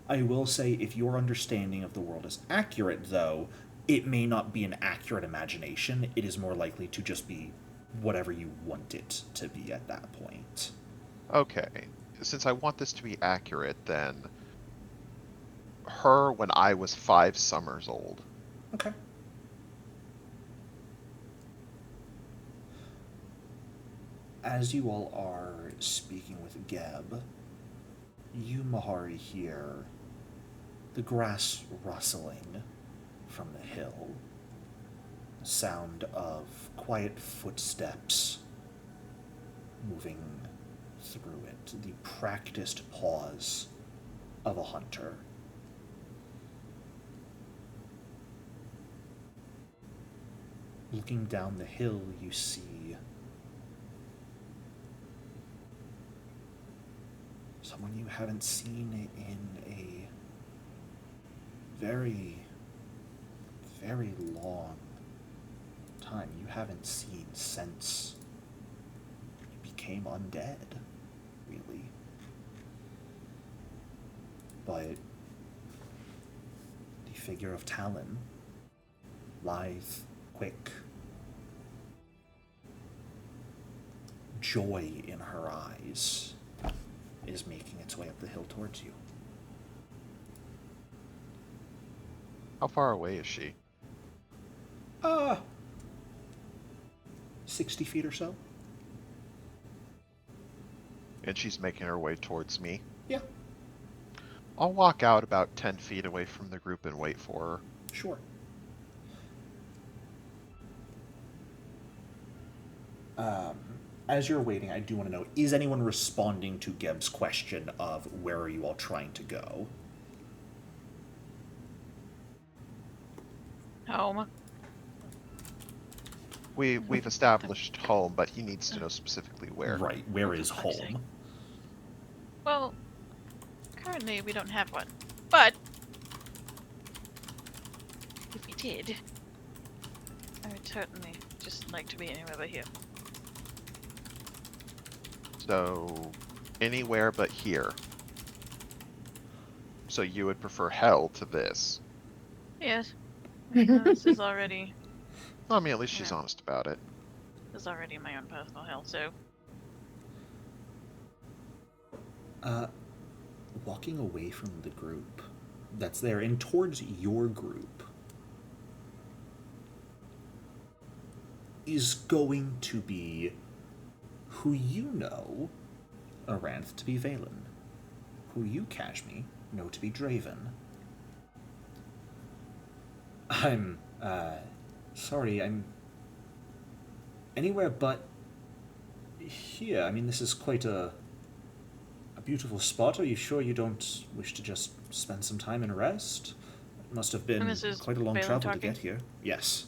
I will say, if your understanding of the world is accurate, though, it may not be an accurate imagination. It is more likely to just be whatever you want it to be at that point. Okay. Since I want this to be accurate, then her when I was 5 summers old. Okay. As you all are speaking with Geb, you, Mahari, hear the grass rustling from the hill, the sound of quiet footsteps moving through it, the practiced pause of a hunter. Looking down the hill, you see someone you haven't seen in a very, very long time. You haven't seen since you became undead, really. But the figure of Talon, lithe, quick, joy in her eyes, is making its way up the hill towards you. How far away is she? 60 feet or so? And she's making her way towards me. Yeah, I'll walk out about 10 feet away from the group and wait for her. sure. As you're waiting, I do want to know, is anyone responding to Geb's question of where are you all trying to go? Home. We've established home, but he needs to know specifically where. Right, where is For fuck's sake. home? Well, currently we don't have one. But if we did, I would certainly just like to be anywhere but here. So, anywhere but here. So you would prefer hell to this. Yes. This is already Well, I mean, at least she's Yeah. honest about it. my own personal hell, so Walking away from the group that's there and towards your group is going to be who you know, Aranth, to be Valen, who you, Cajme, know to be Draven. I'm, sorry, I'm anywhere but here. I mean, this is quite a beautiful spot. Are you sure you don't wish to just spend some time and rest? It must have been And this is quite a long Valen travel to talking? get here. Yes.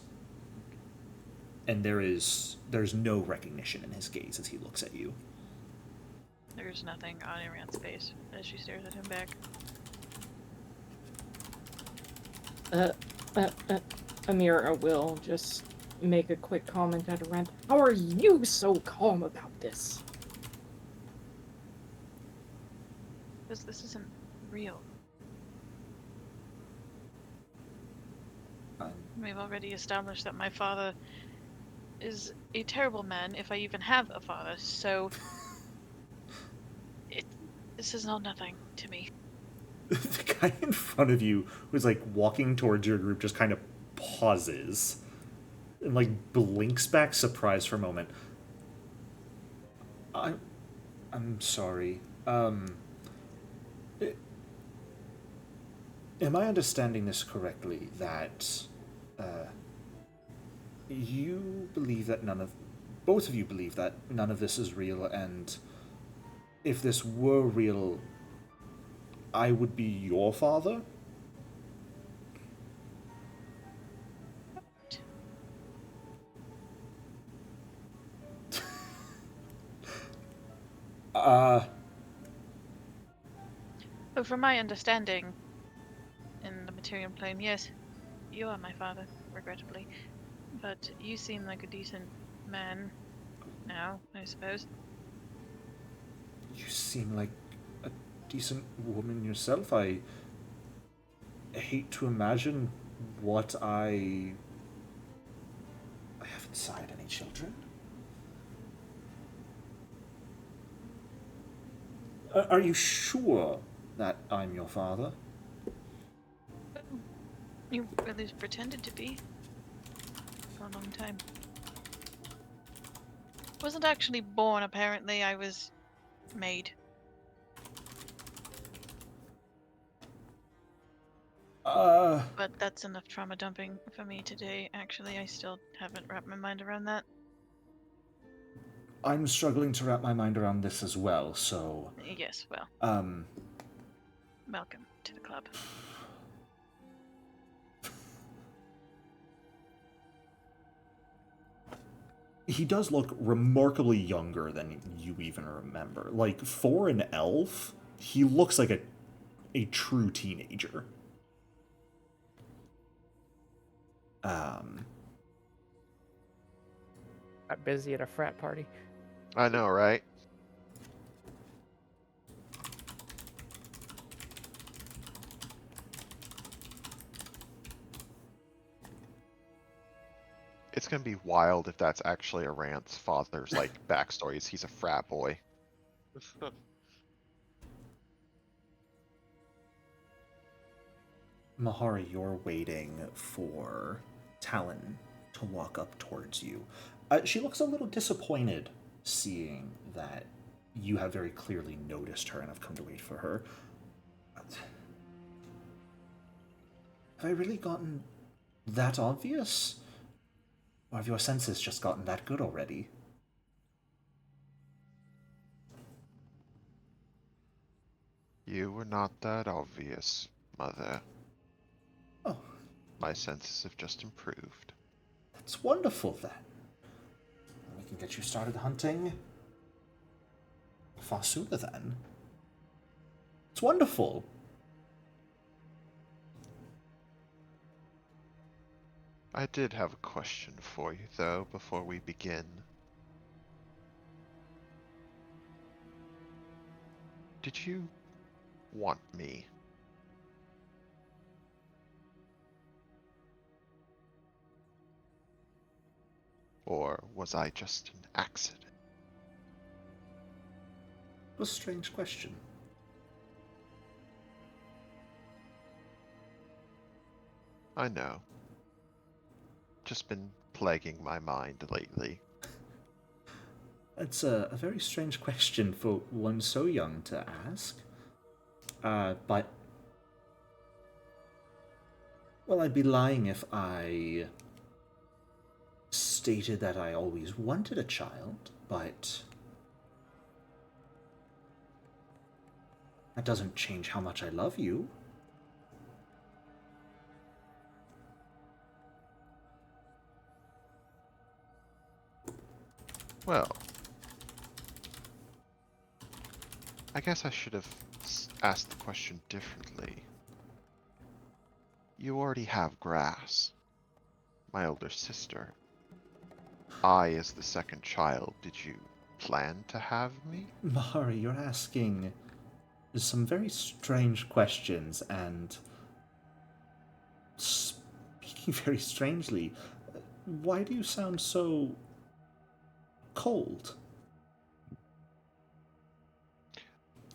And there's no recognition in his gaze as he looks at you. there's nothing on Iran's face as she stares at him back. Amira will just make a quick comment at Aranth. How are you so calm about this? Because this isn't real. We've already established that my father is a terrible man, if I even have a father, so this is all nothing to me. The guy in front of you who's like walking towards your group just kind of pauses and like blinks back surprised for a moment. I'm sorry. Am I understanding this correctly that you believe that both of you believe that none of this is real, and if this were real, I would be your father? But from my understanding, in the material plane, yes, you are my father, regrettably. But you seem like a decent man now, I suppose. You seem like a decent woman yourself. I hate to imagine what I have inside any children. Are you sure that I'm your father? You at least pretended to be for a long time. Wasn't actually born, apparently. I was made. But that's enough trauma dumping for me today. Actually, I still haven't wrapped my mind around that. I'm struggling to wrap my mind around this as well, so... Yes, well, welcome to the club. He does look remarkably younger than you even remember. Like, for an elf, he looks like a true teenager. Got busy at a frat party. I know, right? It's gonna be wild if that's actually Arant's father's like backstories. He's a frat boy. Mahari, you're waiting for Talon to walk up towards you. She looks a little disappointed seeing that you have very clearly noticed her and have come to wait for her. Have I really gotten that obvious? Or have your senses just gotten that good already? You were not that obvious, Mother. Oh, My senses have just improved. that's wonderful then. We can get you started hunting far sooner then. It's wonderful. I did have a question for you, though, before we begin. Did you want me? Or was I just an accident? What a strange question. I know. Just been plaguing my mind lately. It's a very strange question for one so young to ask. But... Well, I'd be lying if I stated that I always wanted a child, but... That doesn't change how much I love you. Well, I guess I should have asked the question differently. You already have grass. My older sister. I, as the second child, did you plan to have me? Mahari, you're asking some very strange questions and speaking very strangely. Why do you sound so cold?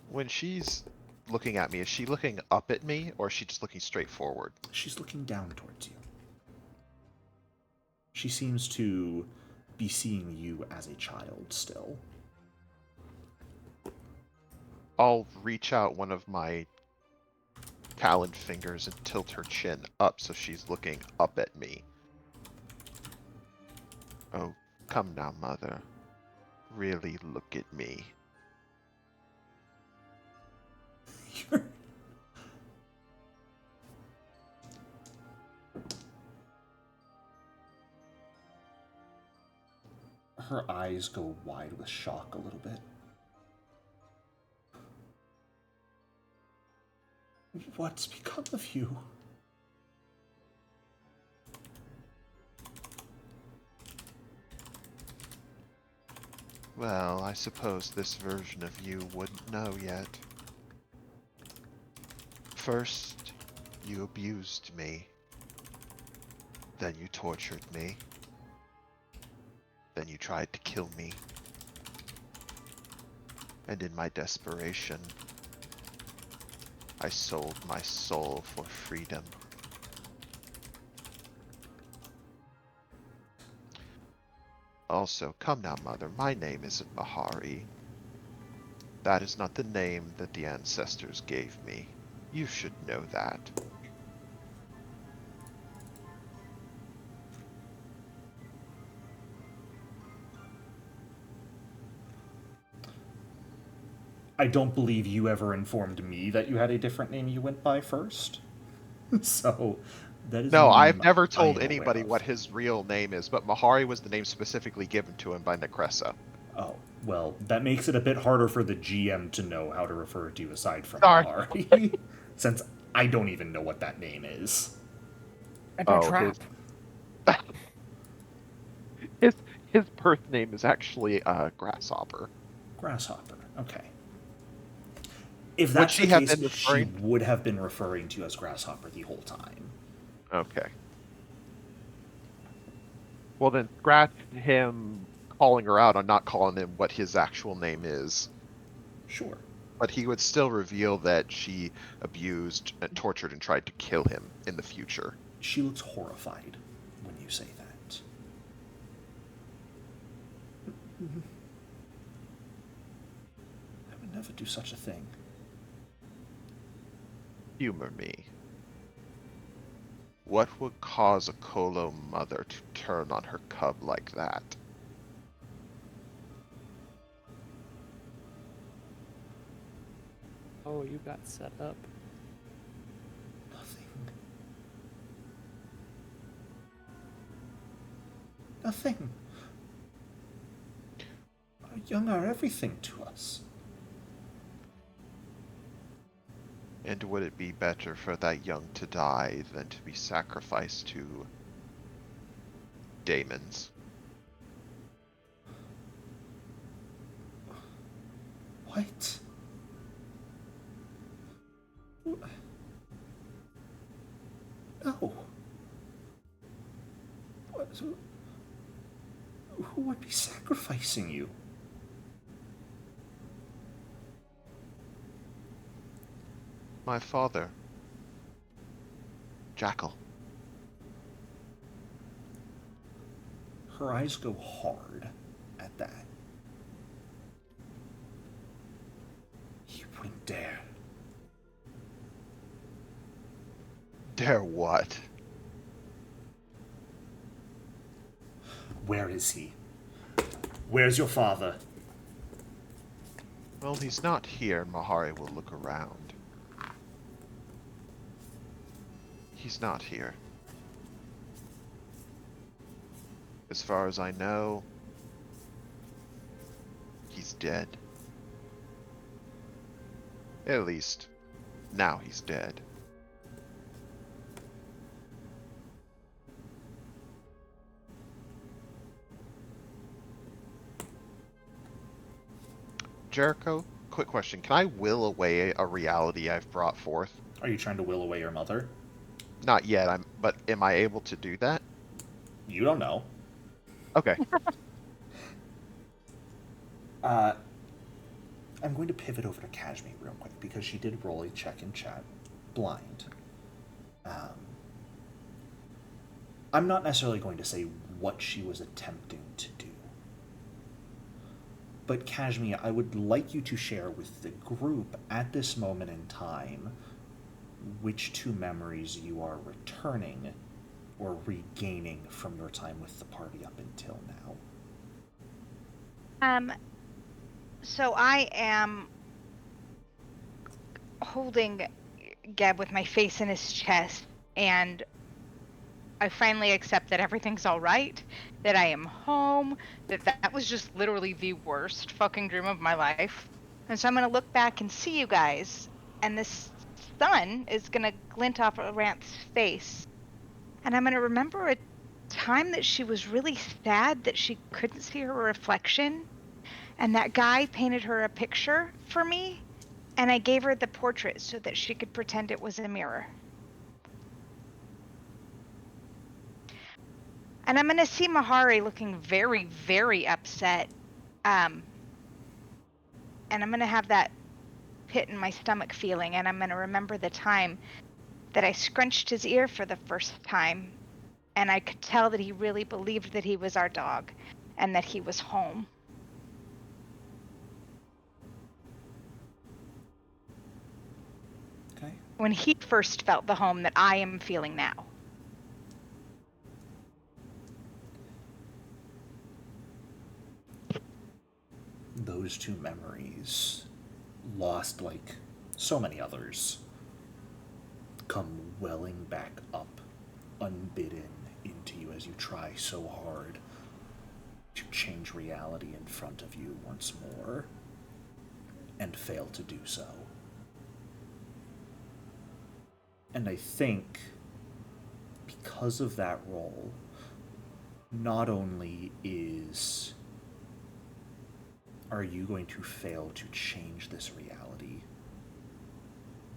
When she's looking at me, is she looking up at me or is she just looking straight forward? She's looking down towards you. She seems to be seeing you as a child still. I'll reach out one of my taloned fingers and tilt her chin up so she's looking up at me. Oh, come now, Mother. Really look at me. Her eyes go wide with shock a little bit. What's become of you? Well, I suppose this version of you wouldn't know yet. First, you abused me. Then you tortured me. Then you tried to kill me. And in my desperation, I sold my soul for freedom. Also, come now, Mother, my name isn't Mahari. That is not the name that the ancestors gave me. You should know that. I don't believe you ever informed me that you had a different name you went by first. So, that is No, a I've name never I told am aware anybody of. what his real name is, but Mahari was the name specifically given to him by Necressa. Oh, well, that makes it a bit harder for the GM to know how to refer to you aside from Sorry. Mahari, since I don't even know what that name is. Anti-trap. His birth name is actually Grasshopper. Grasshopper, okay. If Would that's she the have case, been she referring- would have been referring to you as Grasshopper the whole time. Okay. Well, then scratch him calling her out on not calling him what his actual name is. Sure. But he would still reveal that she abused, and tortured, and tried to kill him in the future. She looks horrified when you say that. I would never do such a thing. Humor me. What would cause a Colo mother to turn on her cub like that? Oh, you got set up. Nothing. Nothing. Our young are everything to us. And would it be better for that young to die than to be sacrificed to daemons? What? No. What? Who would be sacrificing you? My father. Jackal. Her eyes go hard at that. You wouldn't dare. Dare what? Where is he? Where's your father? Well, he's not here, and Mahari will look around. He's not here. As far as I know, he's dead. At least, now he's dead. Jericho, quick question. Can I will away a reality I've brought forth? Are you trying to will away your mother? Not yet, but am I able to do that? You don't know. Okay. I'm going to pivot over to Cajme real quick because she did roll a check in chat blind. I'm not necessarily going to say what she was attempting to do. But Cajme, I would like you to share with the group at this moment in time which two memories you are returning or regaining from your time with the party up until now. So I am holding Geb with my face in his chest, and I finally accept that everything's all right, that I am home, that was just literally the worst fucking dream of my life. And so I'm gonna look back and see you guys, and this sun is gonna glint off Arant's face. And I'm gonna remember a time that she was really sad that she couldn't see her reflection, and that guy painted her a picture for me, and I gave her the portrait so that she could pretend it was a mirror. And I'm going to see Mahari looking very, very upset. And I'm going to have that pit in my stomach feeling, and I'm going to remember the time that I scrunched his ear for the first time, and I could tell that he really believed that he was our dog and that he was home. Okay. When he first felt the home that I am feeling now. Those two memories, lost like so many others, come welling back up, unbidden, into you as you try so hard to change reality in front of you once more, and fail to do so. And I think, because of that roll, not only are you going to fail to change this reality,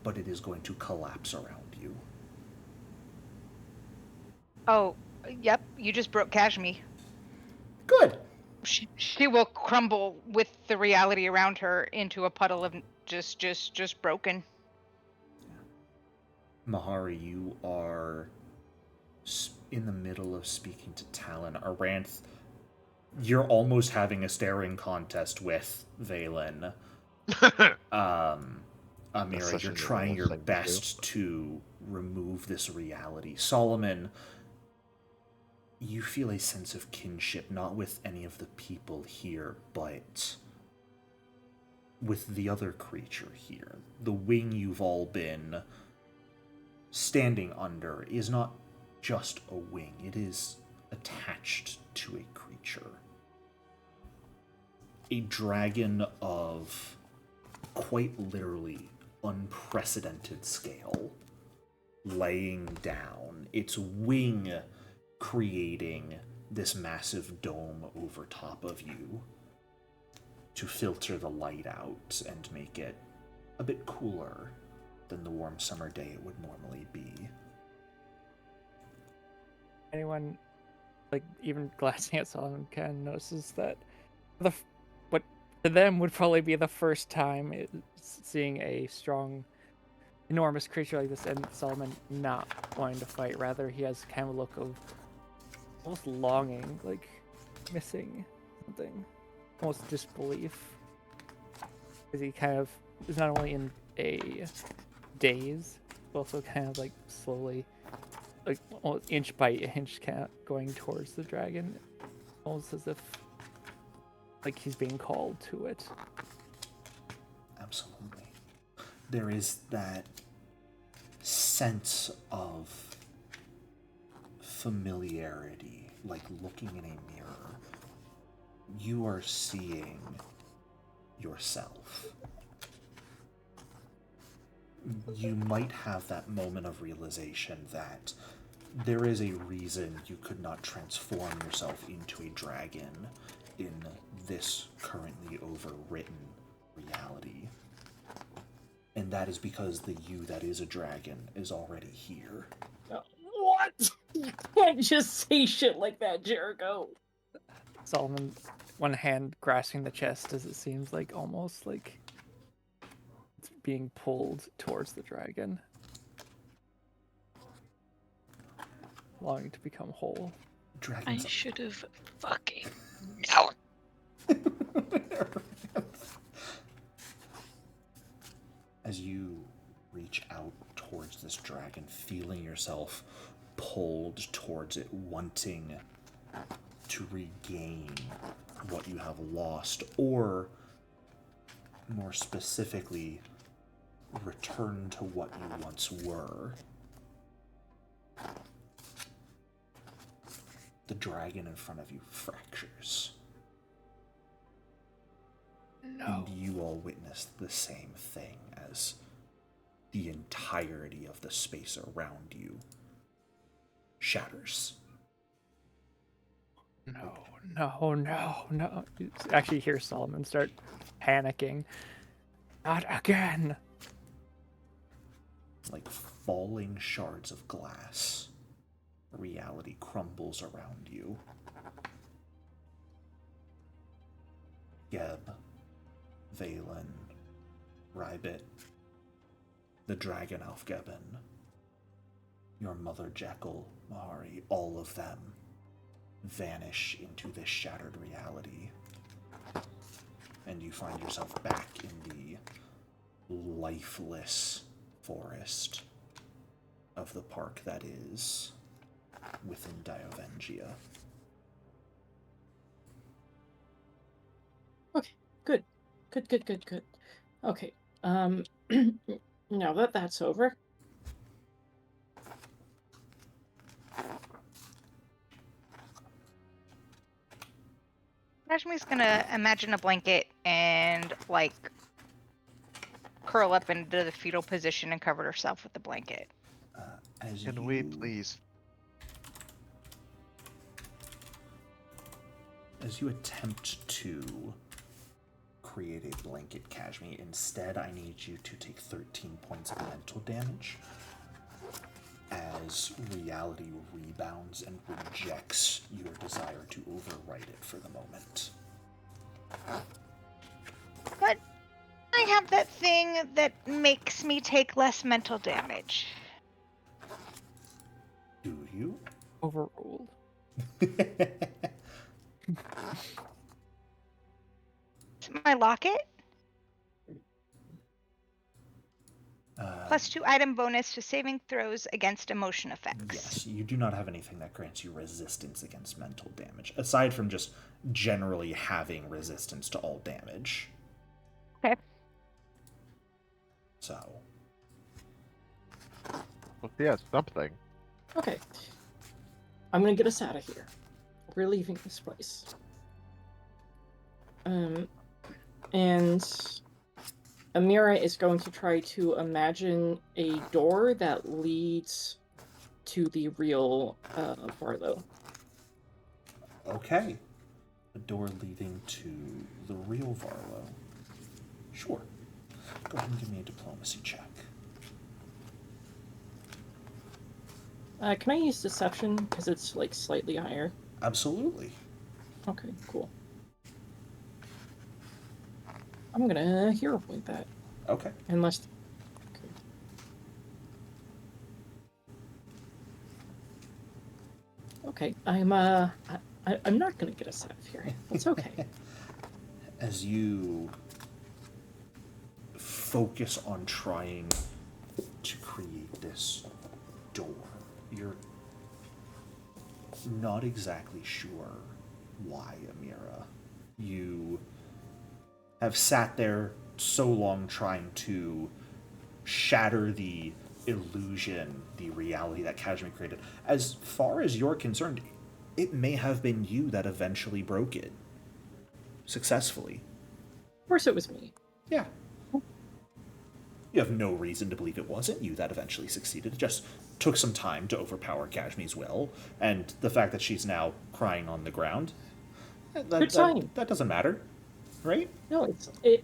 but it is going to collapse around you. Oh, yep. You just broke Cajme. Good. She will crumble with the reality around her into a puddle of just broken. Mahari, you are in the middle of speaking to Talon. Aranth, you're almost having a staring contest with Valen. Amira, such you're a trying normal your thing to do. best to remove this reality. Solomon, you feel a sense of kinship, not with any of the people here, but with the other creature here. The wing you've all been standing under is not just a wing, it is attached to a creature. A dragon of quite literally unprecedented scale, laying down, its wing creating this massive dome over top of you to filter the light out and make it a bit cooler than the warm summer day it would normally be. Anyone, like, even glancing at Solomon kind of notices that what to them would probably be the first time seeing a strong, enormous creature like this, and Solomon not wanting to fight. Rather, he has kind of a look of almost longing, like missing something, almost disbelief. Because he kind of is not only in a daze, but also kind of like slowly, like almost inch by inch, kind of going towards the dragon, almost as if like he's being called to it. Absolutely. There is that sense of familiarity, like looking in a mirror. You are seeing yourself. You might have that moment of realization that there is a reason you could not transform yourself into a dragon in this currently overwritten reality. And that is because the you that is a dragon is already here. What? You can't just say shit like that, Jericho. Solomon, one hand grasping the chest as it seems like almost like it's being pulled towards the dragon, longing to become whole. I Dragons. should have fucking. As you reach out towards this dragon, feeling yourself pulled towards it, wanting to regain what you have lost, or more specifically, return to what you once were. The dragon in front of you fractures. No. And you all witness the same thing as the entirety of the space around you shatters. No. You actually hear Solomon start panicking. Not again. Like falling shards of glass, reality crumbles around you. Geb, Valen, Rybit, the dragon Alfgeben, your mother Jekyll, Mahari, all of them vanish into this shattered reality. And you find yourself back in the lifeless forest of the park that is within Diovengia. Okay, good. Okay, now that that's over, Cajme's gonna imagine a blanket and like curl up into the fetal position and cover herself with the blanket. Can we please? As you attempt to create a blanket, Cajme, instead I need you to take 13 points of mental damage as reality rebounds and rejects your desire to overwrite it for the moment. But I have that thing that makes me take less mental damage. Do you? Overruled. My locket? +2 item bonus to saving throws against emotion effects. Yes, you do not have anything that grants you resistance against mental damage, aside from just generally having resistance to all damage. Okay. So. Well, yeah, something. Okay. I'm gonna get us out of here. We're leaving this place. And Amira is going to try to imagine a door that leads to the real Varlo. Okay. A door leading to the real Varlo. Sure. Go ahead and give me a diplomacy check. Can I use deception? Because it's like slightly higher. Absolutely. Okay, cool. I'm gonna hero point that. Okay. Unless. Okay, I'm not gonna get us out of here. It's okay. As you focus on trying to create this door, you're not exactly sure why, Amira. You have sat there so long trying to shatter the illusion, the reality that Cajme created. As far as you're concerned, it may have been you that eventually broke it. Successfully. Of course it was me. Yeah. You have no reason to believe it wasn't you that eventually succeeded. It just took some time to overpower Cajme's will, and the fact that she's now crying on the ground, that doesn't matter, right? No, it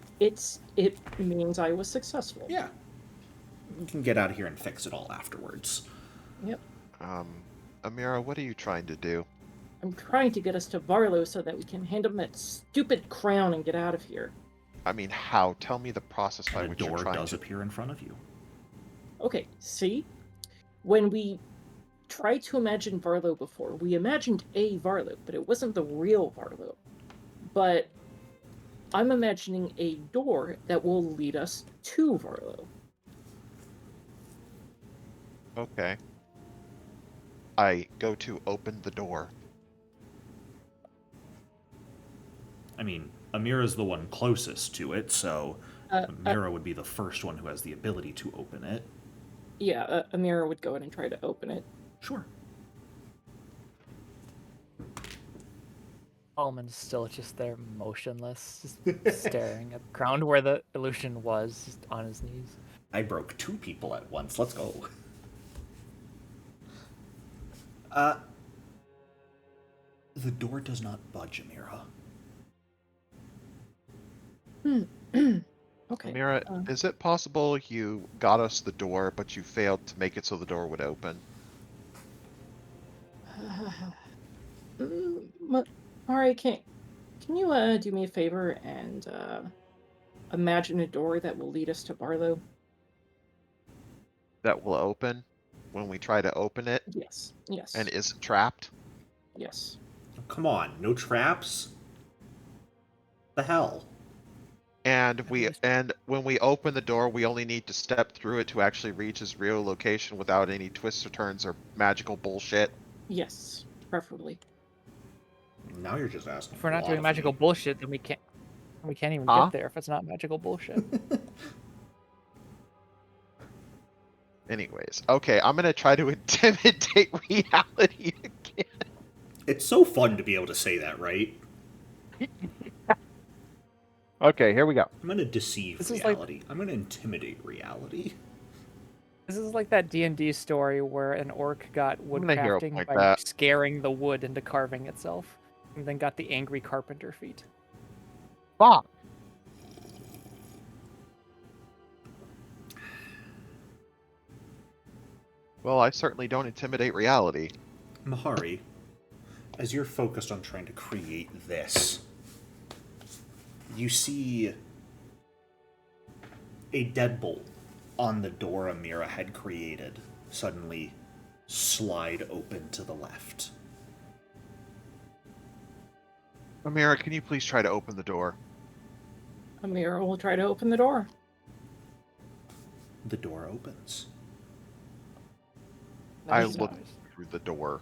means I was successful. Yeah. You can get out of here and fix it all afterwards. Yep. Amira, what are you trying to do? I'm trying to get us to Varlo so that we can hand him that stupid crown and get out of here. I mean, how? Tell me the process by And a which you're door trying does to... appear in front of you. Okay, see? When we tried to imagine Varlo before, we imagined a Varlo, but it wasn't the real Varlo. But I'm imagining a door that will lead us to Varlo. Okay. I go to open the door. I mean, Amira's the one closest to it, so Amira would be the first one who has the ability to open it. Yeah, Amira would go in and try to open it. Sure. Almond's still just there, motionless, just staring at the ground where the illusion was, just on his knees. I broke 2 people at once. Let's go. The door does not budge, Amira. Okay. Amira, is it possible you got us the door, but you failed to make it so the door would open? Alright, can you do me a favor and imagine a door that will lead us to Varlo? That will open when we try to open it? Yes. Yes. And isn't trapped? Yes. Come on, no traps? The hell? And when we open the door, we only need to step through it to actually reach his real location without any twists or turns or magical bullshit. Yes, preferably. Now you're just asking. If we're not a lot doing of magical me. bullshit, then we can't even Huh? get there if it's not magical bullshit. Anyways, okay, I'm gonna try to intimidate reality again. It's so fun to be able to say that, right? Okay, here we go. I'm gonna deceive This is like- reality. I'm gonna intimidate reality. This is like that D&D story where an orc got gonna hero woodcrafting point by that. scaring the wood into carving itself, and then got the angry carpenter feat. Fuck. Well, I certainly don't intimidate reality. Mahari, as you're focused on trying to create this, you see a deadbolt on the door Amira had created suddenly slide open to the left. Amira, can you please try to open the door? Amira will try to open the door. The door opens. I Nice. look through the door.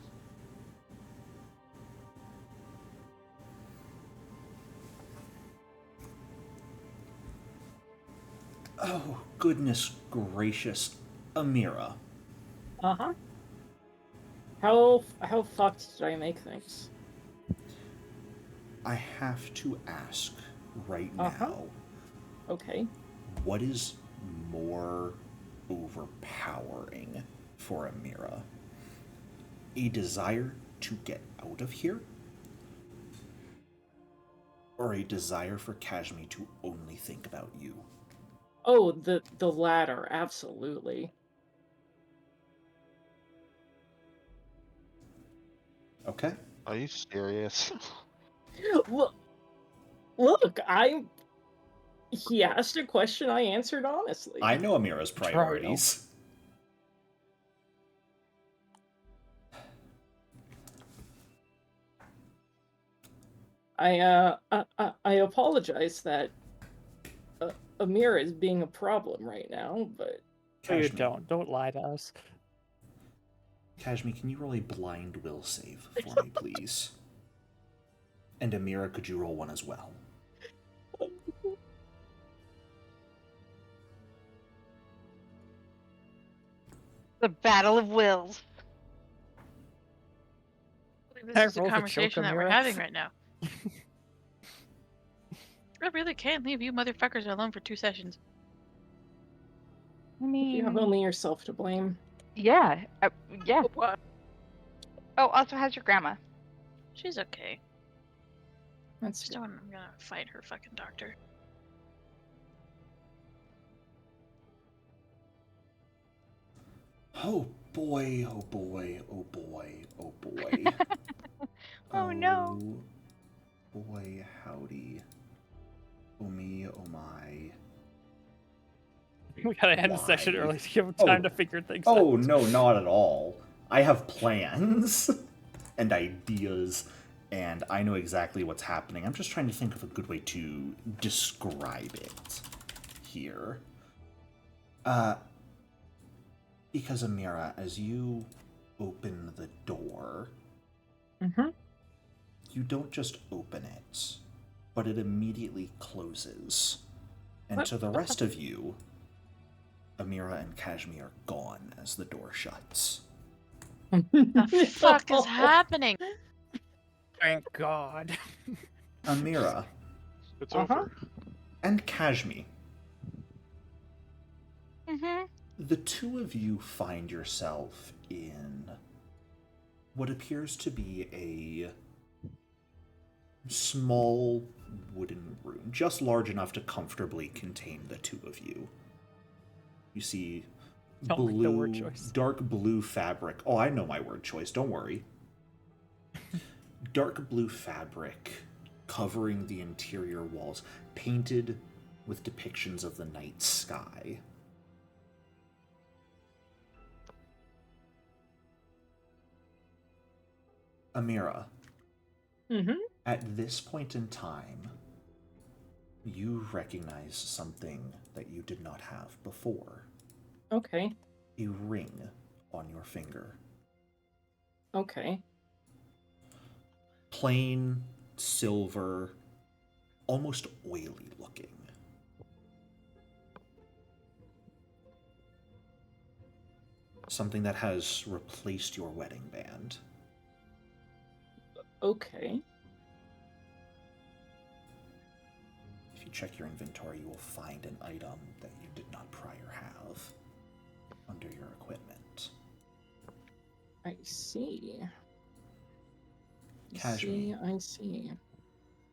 Oh, goodness gracious, Amira. Uh-huh. How fucked did I make things? I have to ask right Uh-huh. now, Okay. what is more overpowering for Amira? A desire to get out of here? Or a desire for Cajme to only think about you? Oh, the latter, absolutely. Okay. Are you serious? Look, he asked a question, I answered honestly. I know Amira's priorities. I apologize that Amira is being a problem right now, but No, you Cajme, don't lie to us. Cajme, can you roll a blind will save for me, please? And Amira, could you roll one as well? The battle of wills. This I is the rolled a conversation choke, that we're Amira. having right now. I really can't leave you motherfuckers alone for 2 sessions. I you have mean, only yourself to blame. yeah, yeah. What? Oh, also, how's your grandma? She's okay. That's Just don't. I'm gonna fight her fucking doctor. Oh boy, oh boy, oh boy, oh boy. Oh, no. Boy, howdy. Oh me, oh my. We gotta end the session Why? early to give him Oh. time to figure things out. Oh, no, not at all. I have plans and ideas, and I know exactly what's happening. I'm just trying to think of a good way to describe it here. Because Amira, as you open the door, Mm-hmm. you don't just open it, but it immediately closes. And What? to the rest of you, Amira and Cajme are gone as the door shuts. The fuck is happening? Thank God. Amira It's Uh-huh. over. and Cajme, Mm-hmm. the two of you find yourself in what appears to be a small wooden room, just large enough to comfortably contain the two of you. You see Don't like the word choice. dark blue fabric. Oh, I know my word choice, don't worry. Dark blue fabric covering the interior walls, painted with depictions of the night sky. Amira, Mm-hmm. at this point in time, you recognize something that you did not have before. Okay. A ring on your finger. Okay. Plain, silver, almost oily looking. Something that has replaced your wedding band. Okay. check your inventory, you will find an item that you did not prior have under your equipment. I see. Cajme. I see.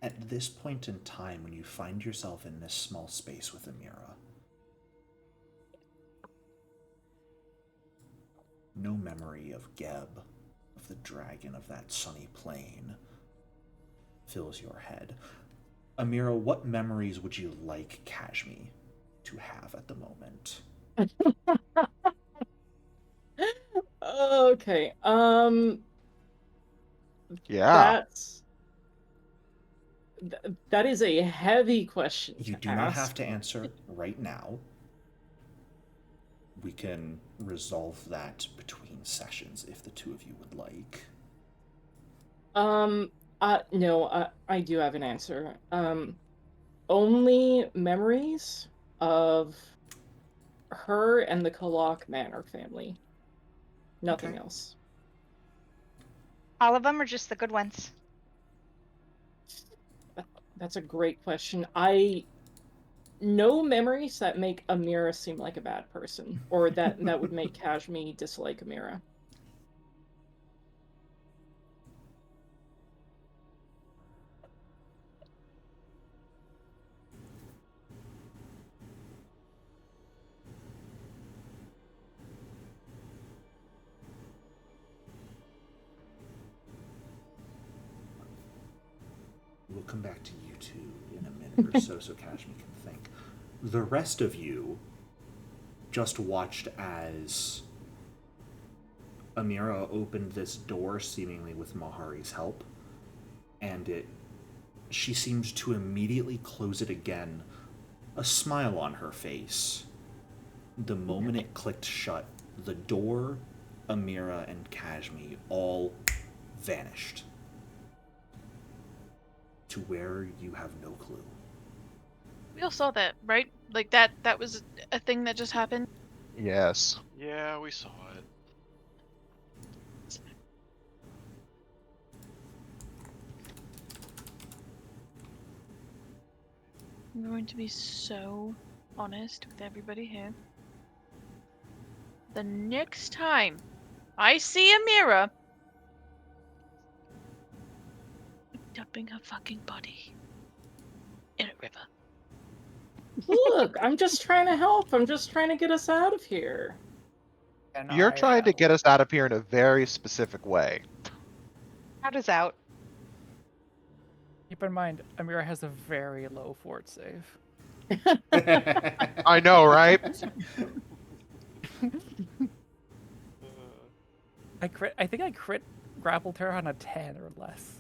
At this point in time, when you find yourself in this small space with Amira, no memory of Geb, of the dragon of that sunny plain, fills your head. Amira, what memories would you like Cajme to have at the moment? Okay. Yeah. That is a heavy question You to do ask. not have to answer right now. We can resolve that between sessions if the two of you would like. No, I do have an answer. Only memories of her and the Kalak Manor family. Nothing Okay. else. All of them are just the good ones. That's a great question. No memories that make Amira seem like a bad person, or that would make Cajme dislike Amira. We'll come back to you two in a minute or so Cashme can think. The rest of you just watched as Amira opened this door, seemingly with Mahari's help, and she seemed to immediately close it again, a smile on her face. The moment it clicked shut, the door, Amira, and Cashme all vanished. To where you have no clue. We all saw that, right? Like that was a thing that just happened. Yes. Yeah, we saw it. I'm going to be so honest with everybody here. The next time I see Amira, I'm dumping her fucking body in a river. Look, I'm just trying to help. I'm just trying to get us out of here. And You're trying to get us out of here in a very specific way. How does out? Keep in mind, Amira has a very low fort save. I know, right? I think I crit grappled her on a 10 or less.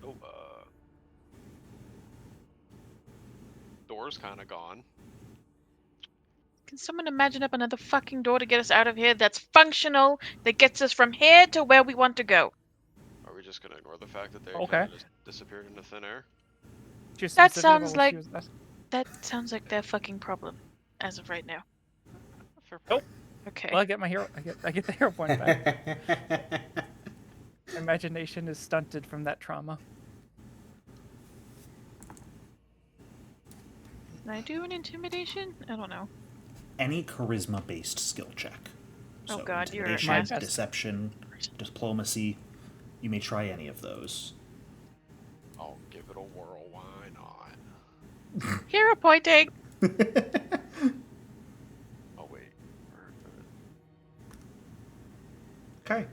Oh, door's kind of gone. Can someone imagine up another fucking door to get us out of here that's functional, that gets us from here to where we want to go? Are we just gonna ignore the fact that they Okay. kind of just disappeared into thin air? Just That specific about sounds what like- she was asking. That sounds like their fucking problem, as of right now. Fair Nope. Okay. Well, I get my hero. I get the hero point back. Imagination is stunted from that trauma. Can I do an intimidation? I don't know. Any charisma-based skill check. Oh So God, you're a intimidation, master. deception, diplomacy. You may try any of those. I'll give it a whirl. Why not? Hero pointing! Oh wait. Okay.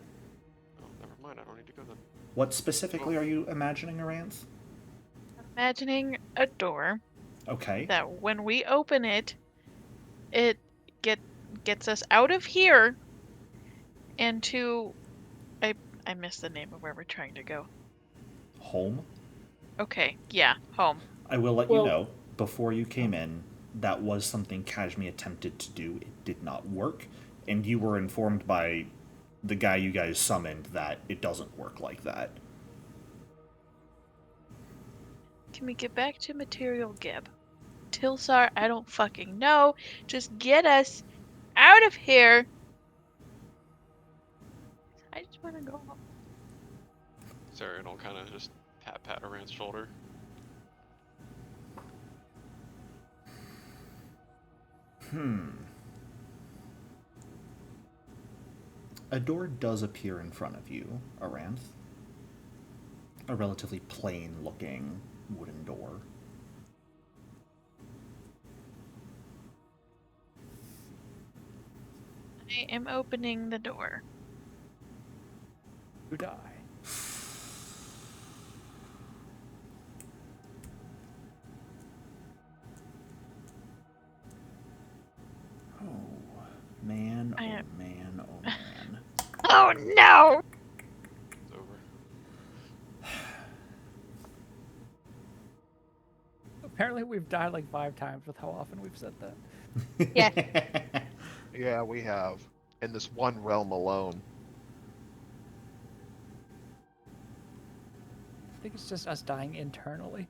Oh, never mind. I don't need to go then. What specifically are you imagining, Aranth? Imagining a door Okay. that when we open it, it gets us out of here and to I missed the name of where we're trying to go. Home. Okay, yeah, home. I will let you Well- know, before you came in, that was something Cajme attempted to do. It did not work, and you were informed by the guy you guys summoned that it doesn't work like that. Can we get back to material Gib? Tilsar, I don't fucking know. Just get us out of here. I just want to go home. Sarian will kind of just Pat Aran's shoulder. A door does appear in front of you, Aranth. A relatively plain-looking wooden door. I am opening the door. You die. Oh, man, I oh, am- man, oh, man. Oh no! It's over. Apparently we've died like 5 times with how often we've said that. Yes. Yeah, we have. In this one realm alone. I think it's just us dying internally.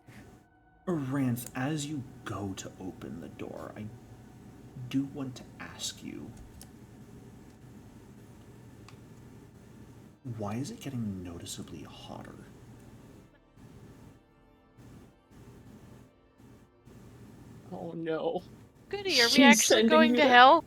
Aranth, as you go to open the door, I do want to ask you, why is it getting noticeably hotter? Oh no. Goody, are we She's actually sending going you to the- hell?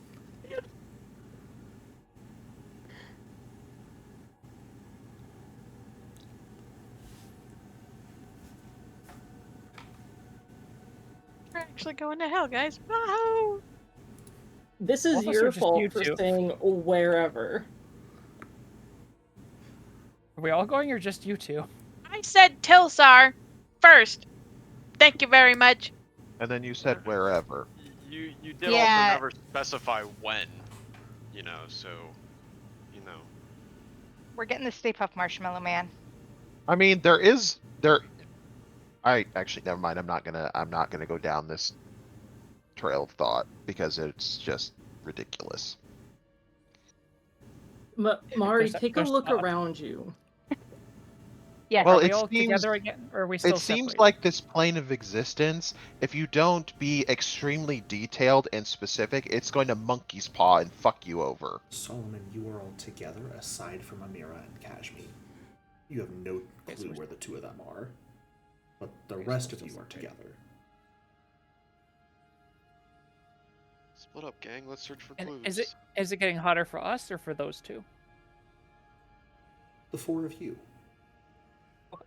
We're actually going to hell, guys. Wahoo! This All is of us your are just fault you for two. saying wherever. Are we all going or just you two? I said Tilsar first. Thank you very much. And then you said wherever. You did Yeah. also never specify when, you know, so, you know. We're getting the Stay Puft Marshmallow Man. I mean, I actually never mind. I'm not gonna go down this trail of thought because it's just ridiculous. Mari, There's- take a there's look not. around you. Yes. Well, Are we it all seems together again, or are we still it seems separated? like this plane of existence, if you don't be extremely detailed and specific, it's going to monkey's paw and fuck you over. Solomon, you are all together aside from Amira and Cajme. You have no Okay, so clue we're- where the two of them are, but the Okay, so rest we're of you still are separated. together. Split up, gang. Let's search for And clues. is it getting hotter for us or for those two? The four of you. Okay.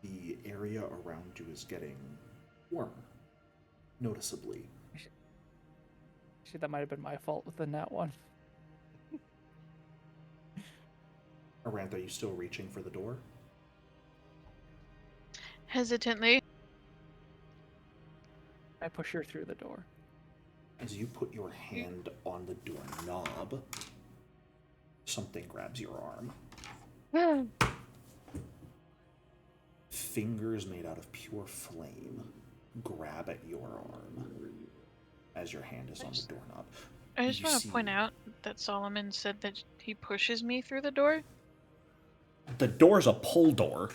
The area around you is getting warmer, noticeably. Actually, that might have been my fault within that one. Aranth, are you still reaching for the door? Hesitantly. I push her through the door. As you put your hand on the doorknob, something grabs your arm. Fingers made out of pure flame grab at your arm as your hand is on the doorknob. I just You want to point see- out that Solomon said that he pushes me through the door. The door's a pull door.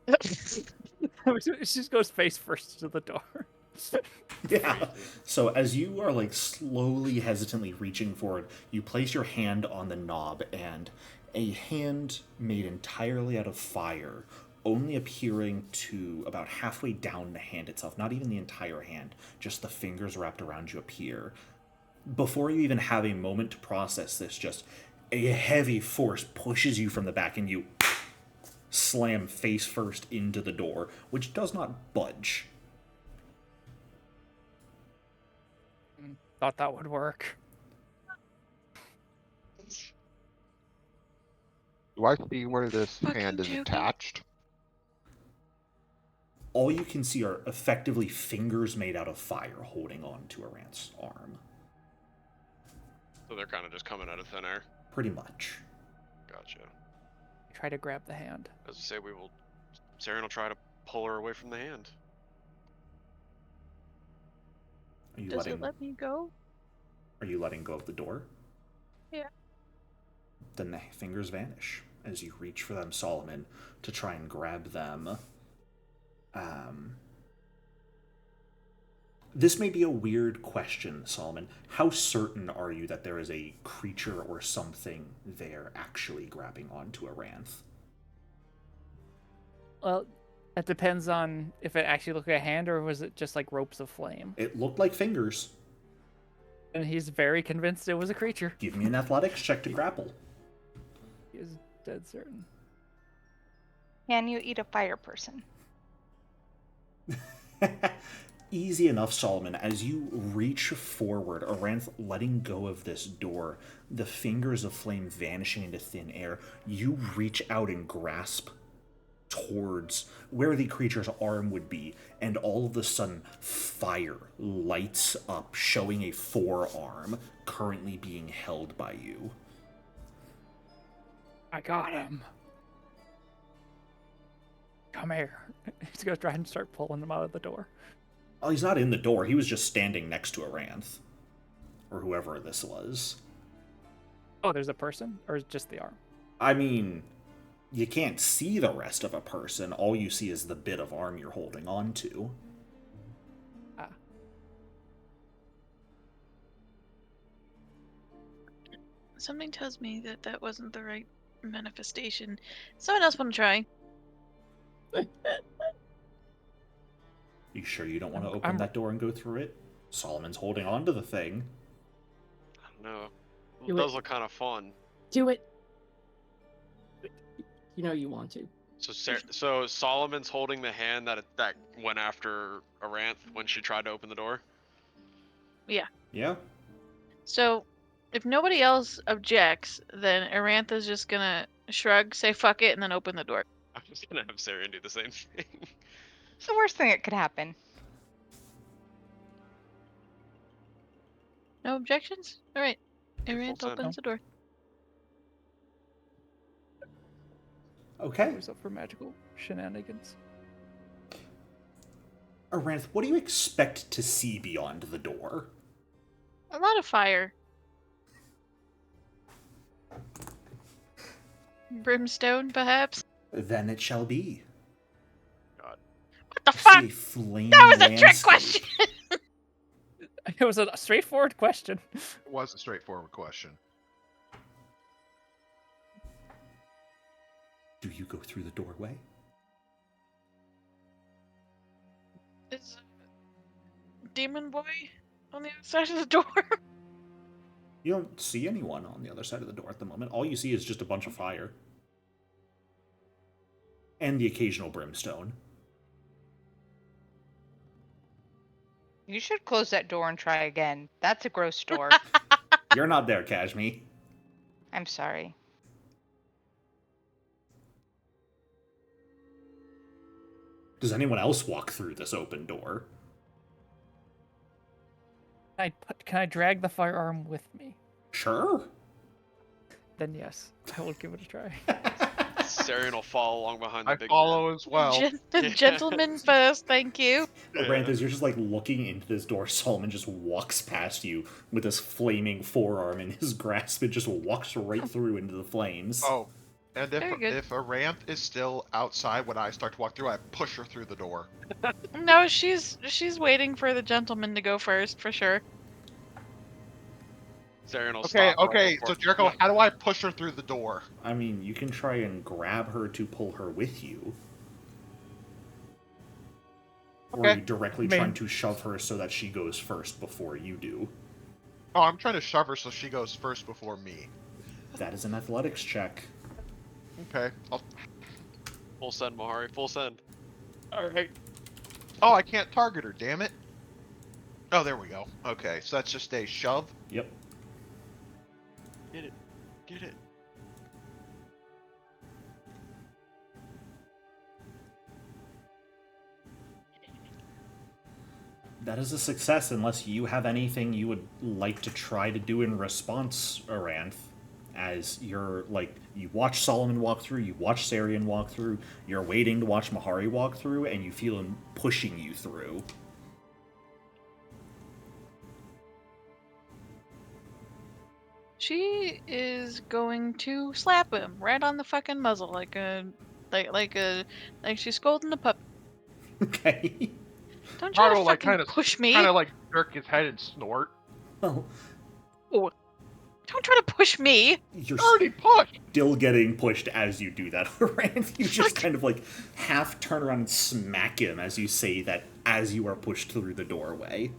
She just goes face first to the door. Yeah. So as you are like slowly, hesitantly reaching forward, you place your hand on the knob, and a hand made entirely out of fire, only appearing to about halfway down the hand itself, not even the entire hand, just the fingers wrapped around you appear. Before you even have a moment to process this, just a heavy force pushes you from the back, and you slam face first into the door, which does not budge. Thought that would work. Do I see where this Fucking hand is joking. attached? All you can see are effectively fingers made out of fire holding on to Aranth's arm. So they're kind of just coming out of thin air. Pretty much. Gotcha. Try to grab the hand. As I say, Saren will try to pull her away from the hand. Are you Does it let me go? Are you letting go of the door? Yeah. Then the fingers vanish as you reach for them, Solomon, to try and grab them. This may be a weird question, Solomon. How certain are you that there is a creature or something there actually grabbing onto Aranth? Well, it depends on if it actually looked like a hand or was it just like ropes of flame. It looked like fingers. And he's very convinced it was a creature. Give me an athletics check to grapple. He is dead certain. Can you eat a fire person? Easy enough, Solomon. As you reach forward, Aranth letting go of this door, the fingers of flame vanishing into thin air, you reach out and grasp towards where the creature's arm would be, and all of a sudden, fire lights up, showing a forearm currently being held by you. I got him. Come here. He's gonna try and start pulling him out of the door. Oh, he's not in the door. He was just standing next to Aranth. Or whoever this was. Oh, there's a person? Or just the arm? I mean, you can't see the rest of a person. All you see is the bit of arm you're holding on to. Ah. Something tells me that that wasn't the right manifestation. Someone else want to try? You sure you don't want to open I'm- that door and go through it? Solomon's holding on to the thing. I don't know. It Do does it. look kind of fun. Do it. You know you want to. So Solomon's holding the hand that went after Aranth when she tried to open the door. Yeah? So, if nobody else objects, then Arantha's just gonna shrug, say fuck it, and then open the door. I'm just gonna have Sarian do the same thing. It's the worst thing that could happen. No objections? Alright. Arantha send. opens the door. Okay. Who's up for magical shenanigans? Aranth, what do you expect to see beyond the door? A lot of fire. Brimstone, perhaps? Then it shall be. What the You fuck? see a flame That was a trick landscape. question! It was a straightforward question. It was a straightforward question. Do you go through the doorway? Is Demon Boy on the other side of the door? You don't see anyone on the other side of the door at the moment. All you see is just a bunch of fire. And the occasional brimstone. You should close that door and try again. That's a gross door. You're not there, Cajme. I'm sorry. Does anyone else walk through this open door? Can I drag the firearm with me? Sure. Then yes, I will give it a try. Sarian will follow along behind the I big follow as well. Gentlemen first, thank you. man. Aranth, as you're just like looking into this door, Solomon just walks past you with this flaming forearm in his grasp. It just walks right through into the flames. Oh, and Very good. if Aranth is still outside when I start to walk through, I push her through the door. No, she's waiting for the gentleman to go first, for sure. Sarian will Okay, stop right okay. before- So Jericho, how do I push her through the door? I mean, you can try and grab her to pull her with you. Or are Okay. you directly I mean- trying to shove her so that she goes first before you do? Oh, I'm trying to shove her so she goes first before me. That is an athletics check. Okay. Full send, Mahari. Full send. Alright. Oh, I can't target her. Damn it. Oh, there we go. Okay, so that's just a shove. Yep. Get it. Get it. That is a success unless you have anything you would like to try to do in response, Aranth. As you're, like, you watch Solomon walk through, you watch Sarian walk through, you're waiting to watch Mahari walk through, and you feel him pushing you through. She is going to slap him right on the fucking muzzle, like she's scolding a pup. Okay. Don't try Mahara to will like fucking push me. kind of like jerk his head and snort. Well, Ooh. Don't try to push me. you're Already pushed. still getting pushed as you do that, Rand. You just kind of like half turn around and smack him as you say that as you are pushed through the doorway.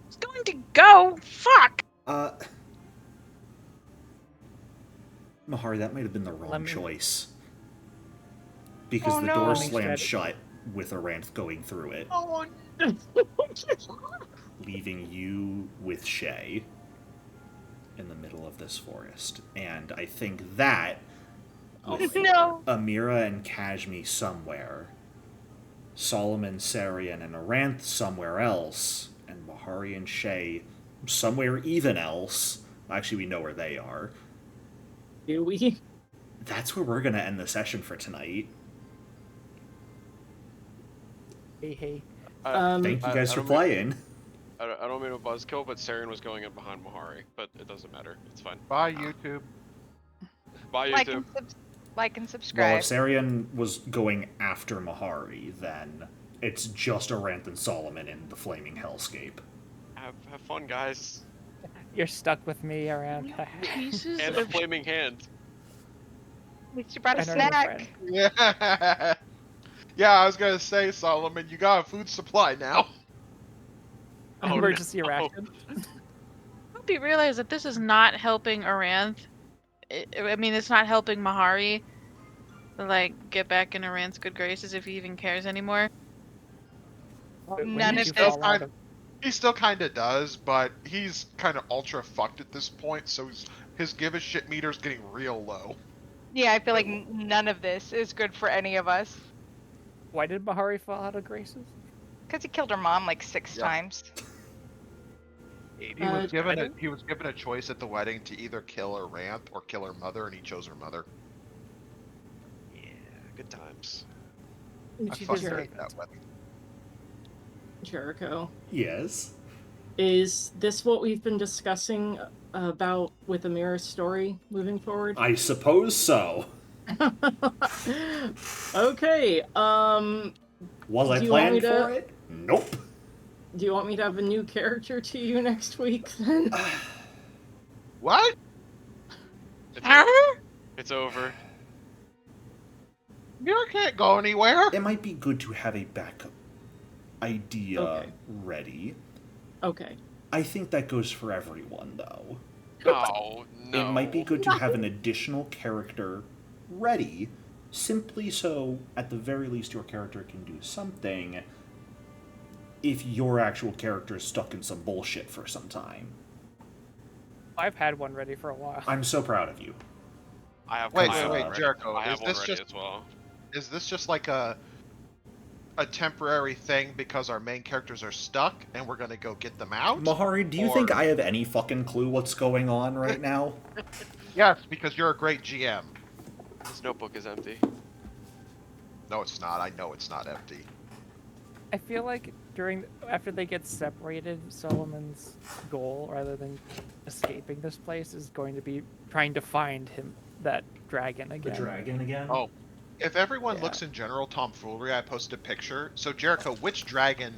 It's going to go. Fuck. Mahari, that might have been the wrong Let me- choice. Because Oh, the no. door Let me slams shred it. shut with Aranth going through it, Oh, leaving you with Shay in the middle of this forest. And I think that, with No. Amira and Cajme somewhere, Solomon, Sarian, and Aranth somewhere else, and Mahari and Shay somewhere even else. Actually, we know where they are. Do we? That's where we're going to end the session for tonight. Hey. Thank you guys for playing. I don't mean a buzzkill, but Sarian was going in behind Mahari, but it doesn't matter. It's fine. bye YouTube. Bye, Like YouTube. and, like and Well, subscribe. if Sarian was going after Mahari, then it's just Aranth and Solomon in the flaming hellscape. Have fun, guys. You're stuck with me around. Pieces And the of flaming hand. At least you brought a I know your snack. friend. Yeah. Yeah, I was gonna say, Solomon, you got a food supply now. Oh, Emergency no. ration. I hope you realize that this is not helping Aranth. I mean, it's not helping Mahari to, like, get back in Aranth's good graces if he even cares anymore. When None did of you this- fall out of- He still kind of does, but he's kind of ultra fucked at this point, so his give a shit meter's getting real low. Yeah, I feel like none of this is good for any of us. Why did Mahari fall out of graces? Because he killed her mom like 6 Yeah. times. He was given Dragon? he was given a choice at the wedding to either kill her Ranth or kill her mother, and he chose her mother. Yeah, good times. I She fucking deserved hate that wedding. Jericho. Yes. Is this what we've been discussing about with Amira's story moving forward? I suppose so. Okay, Was I Do you want me planned to- for it? Nope. do you want me to have a new character to you next week then? What? It's over. You can't go anywhere. It might be good to have a backup idea Okay. ready. Okay. I think that goes for everyone, though. Oh, no. It might be good to have an additional character ready, simply so, at the very least, your character can do something if your actual character is stuck in some bullshit for some time. I've had one ready for a while. I'm so proud of you. I have Wait, I have wait, one ready. Jericho, I have is one this ready just- as well. Is this just like a temporary thing because our main characters are stuck and we're gonna go get them out? Mahari, do you Or- think I have any fucking clue what's going on right now? Yes, because you're a great GM. This notebook is empty. No, it's not. I know it's not empty. I feel like after they get separated, Solomon's goal, rather than escaping this place, is going to be trying to find that dragon again. The dragon again? Oh, if everyone Yeah. looks in general tomfoolery, I posted a picture. So Jericho, which dragon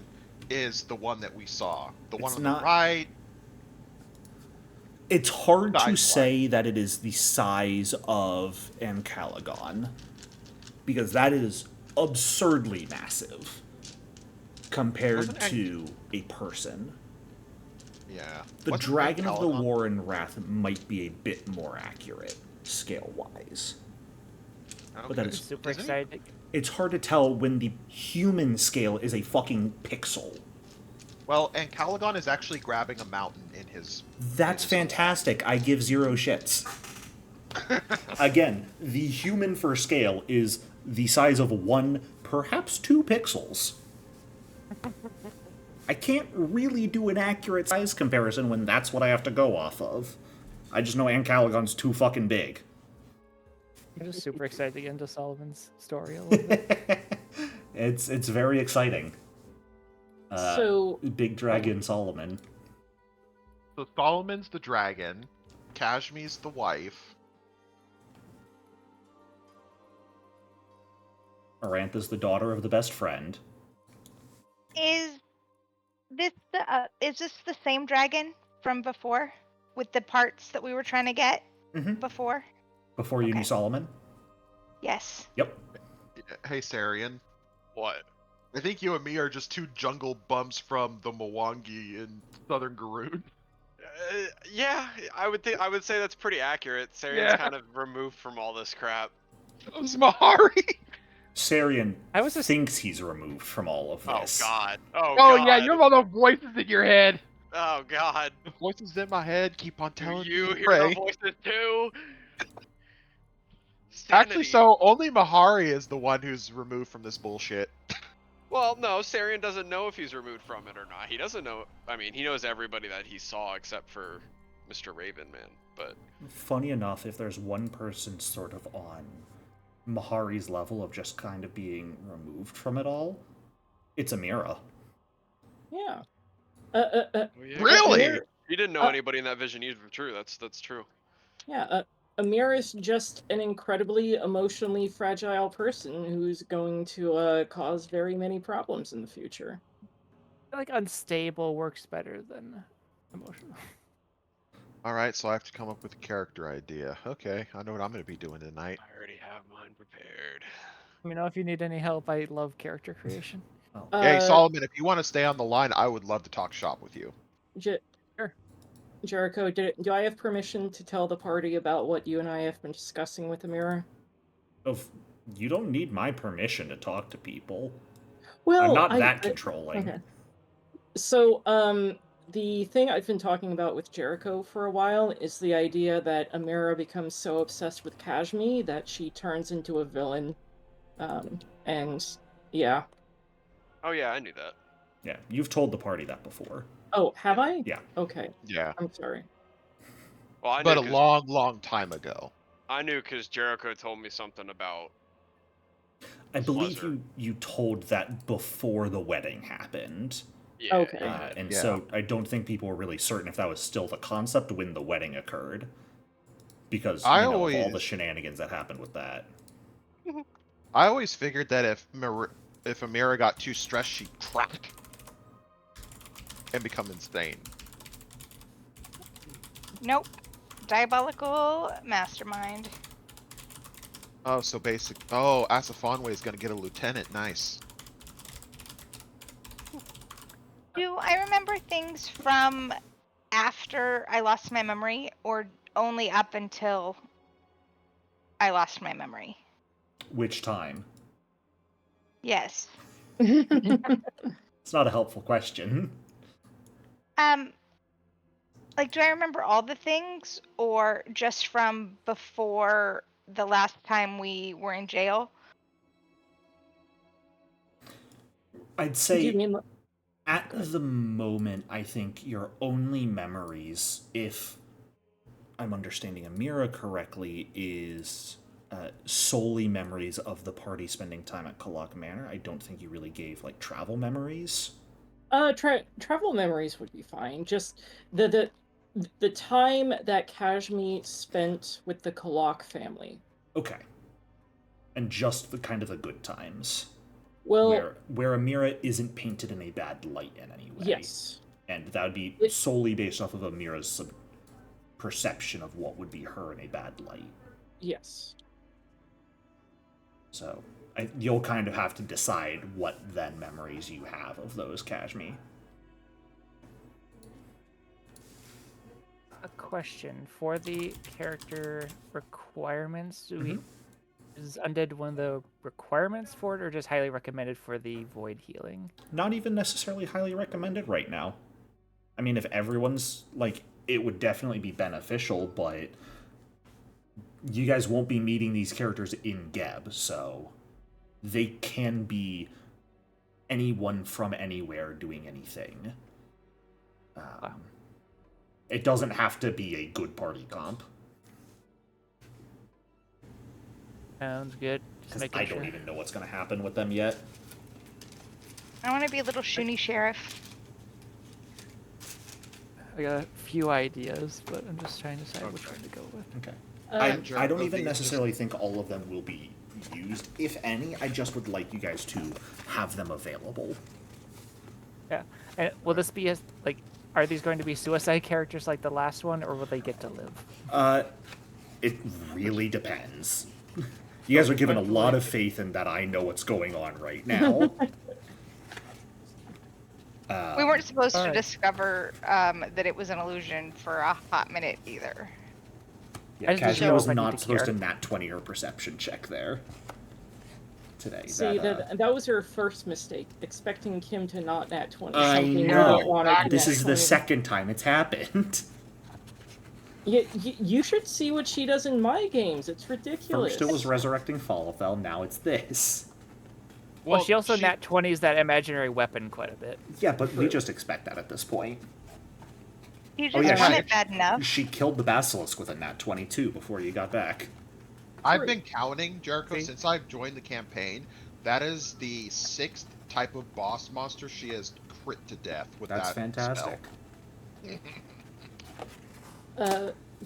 is the one that we saw? The one It's on not- the right? It's hard to Size-wise. say that it is the size of Ancalagon, because that is absurdly massive compared Doesn't to a person. Yeah. The Wasn't Dragon of the Ancalagon- War and Wrath might be a bit more accurate, scale-wise. But that Okay. is Super Isn't he- excited. It's hard to tell when the human scale is a fucking pixel. Well, and Calagon is actually grabbing a mountain in his. That's in his fantastic. I give 0 shits. Again, the human for scale is the size of 1, perhaps 2 pixels. I can't really do an accurate size comparison when that's what I have to go off of. I just know Ancalagon's too fucking big. I'm just super excited to get into Solomon's story a little bit. It's very exciting. So, Big Dragon Solomon. So Solomon's the dragon, Cajme's the wife. Arantha's the daughter of the best friend. Is this the same dragon from before with the parts that we were trying to get before? Before you knew Okay. Solomon? Yes. Yep. Hey, Sarian. What? I think you and me are just two jungle bums from the Mwangi in southern Garoon. Yeah, I would say that's pretty accurate. Sarian's Yeah. kind of removed from all this crap. It's Mahari. Sarian I was just- thinks he's removed from all of this. Oh God. Oh Oh God. yeah, you have all the voices in your head. Oh God. The voices in my head keep on Do telling you me to hear pray. the voices too? Actually, Sanity. so only Mahari is the one who's removed from this bullshit. Well, no, Sarian doesn't know if he's removed from it or not. He doesn't know. I mean, he knows everybody that he saw except for Mr. Ravenman. But Funny enough, if there's one person sort of on Mahari's level of just kind of being removed from it all, it's Amira. Yeah. oh, yeah, Really? He didn't know anybody in that vision either. True. That's true. Yeah, Amir is just an incredibly emotionally fragile person who's going to cause very many problems in the future. I feel like unstable works better than emotional. Alright, so I have to come up with a character idea. Okay, I know what I'm going to be doing tonight. I already have mine prepared. Let me know if you need any help. I love character creation. Hey, Solomon, if you want to stay on the line, I would love to talk shop with you. Sure. Jericho, do I have permission to tell the party about what you and I have been discussing with Amira? You don't need my permission to talk to people. Well, I'm not that controlling. Okay. So, the thing I've been talking about with Jericho for a while is the idea that Amira becomes so obsessed with Cajme that she turns into a villain. And yeah. Oh yeah, I knew that. Yeah, you've told the party that before. Oh, have I? Yeah. Okay. Yeah. I'm sorry. Well, I knew But a 'cause- long, long time ago. I knew because Jericho told me something about. I believe Pleasure. you told that before the wedding happened. Yeah. Okay. yeah. And Yeah. so I don't think people were really certain if that was still the concept when the wedding occurred. Because, of all the always- shenanigans that happened with that. I always figured that if Amira got too stressed, she'd crack and become insane. Nope. Diabolical mastermind. Oh, so basic. Oh, Asafonwe is going to get a lieutenant. Nice. Do I remember things from after I lost my memory, or only up until I lost my memory? Which time? Yes. It's not a helpful question. Like, do I remember all the things, or just from before the last time we were in jail? I'd Do say you mean at the moment, I think your only memories, if I'm understanding Amira correctly, is solely memories of the party spending time at Kalak Manor. I don't think you really gave, like, travel memories. travel memories would be fine. Just the time that Cajme spent with the Kalak family. Okay. And just the kind of the good times. Well, Where Amira isn't painted in a bad light in any way. yes. And that would be solely based off of Amira's perception of what would be her in a bad light. Yes. So you'll kind of have to decide what then memories you have of those Cajme. A question for the character requirements. Is undead one of the requirements for it, or just highly recommended for the void healing? Not even necessarily highly recommended right now. I mean, if everyone's, like, it would definitely be beneficial, but you guys won't be meeting these characters in Geb, so they can be anyone from anywhere doing anything. It doesn't have to be a good party comp. Sounds good. Just Because making I sure. don't even know what's going to happen with them yet. I want to be a little Shuni sheriff. I got a few ideas, but I'm just trying to decide which one to go with. Okay. Uh, I don't even necessarily think all of them will be used, if any. I just would like you guys to have them available. Yeah. And will this be like? Are these going to be suicide characters like the last one, or will they get to live? It really depends. You guys are given a lot of faith in that I know what's going on right now. We weren't supposed to alright. discover that it was an illusion for a hot minute either. Yeah, I just didn't Cajme know was if I need not to supposed care. to nat 20 her perception check there today. See, that was her first mistake, expecting Kim to not nat 20. I something you know. don't want her to This nat is the 20. second time it's happened. You should see what she does in my games. It's ridiculous. First it was resurrecting Falafel, now it's this. Well, she also nat 20s that imaginary weapon quite a bit. Yeah, but we just expect that at this point. You just Oh, yeah, want she- it bad enough. She killed the basilisk with a nat 22 before you got back. I've been counting, Jericho, since I've joined the campaign. That is the 6th type of boss monster she has crit to death with That's that fantastic.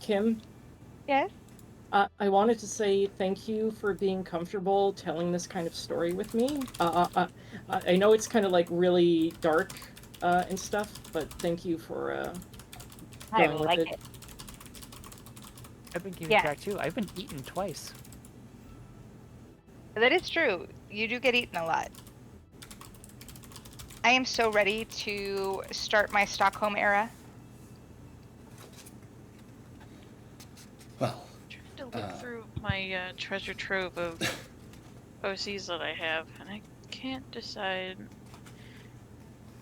Kim, Yes? I wanted to say thank you for being comfortable telling this kind of story with me. I know it's kind of like really dark and stuff, but thank you for I going with like it. it. I've been keeping Yeah. track too. I've been eaten twice. That is true. You do get eaten a lot. I am so ready to start my Stockholm era. Well, Trying to look through my treasure trove of OCs that I have, and I can't decide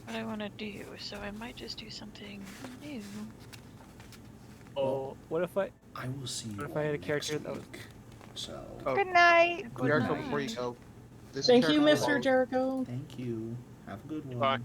what I want to do, so I might just do something new. Oh, what if I? I will see you What if I had all a character next that was- week. So, Oh, Good night. Good Jericho, night. before you go, this Thank you, character Mr. will- Jericho. thank you. Have a good one. Bye.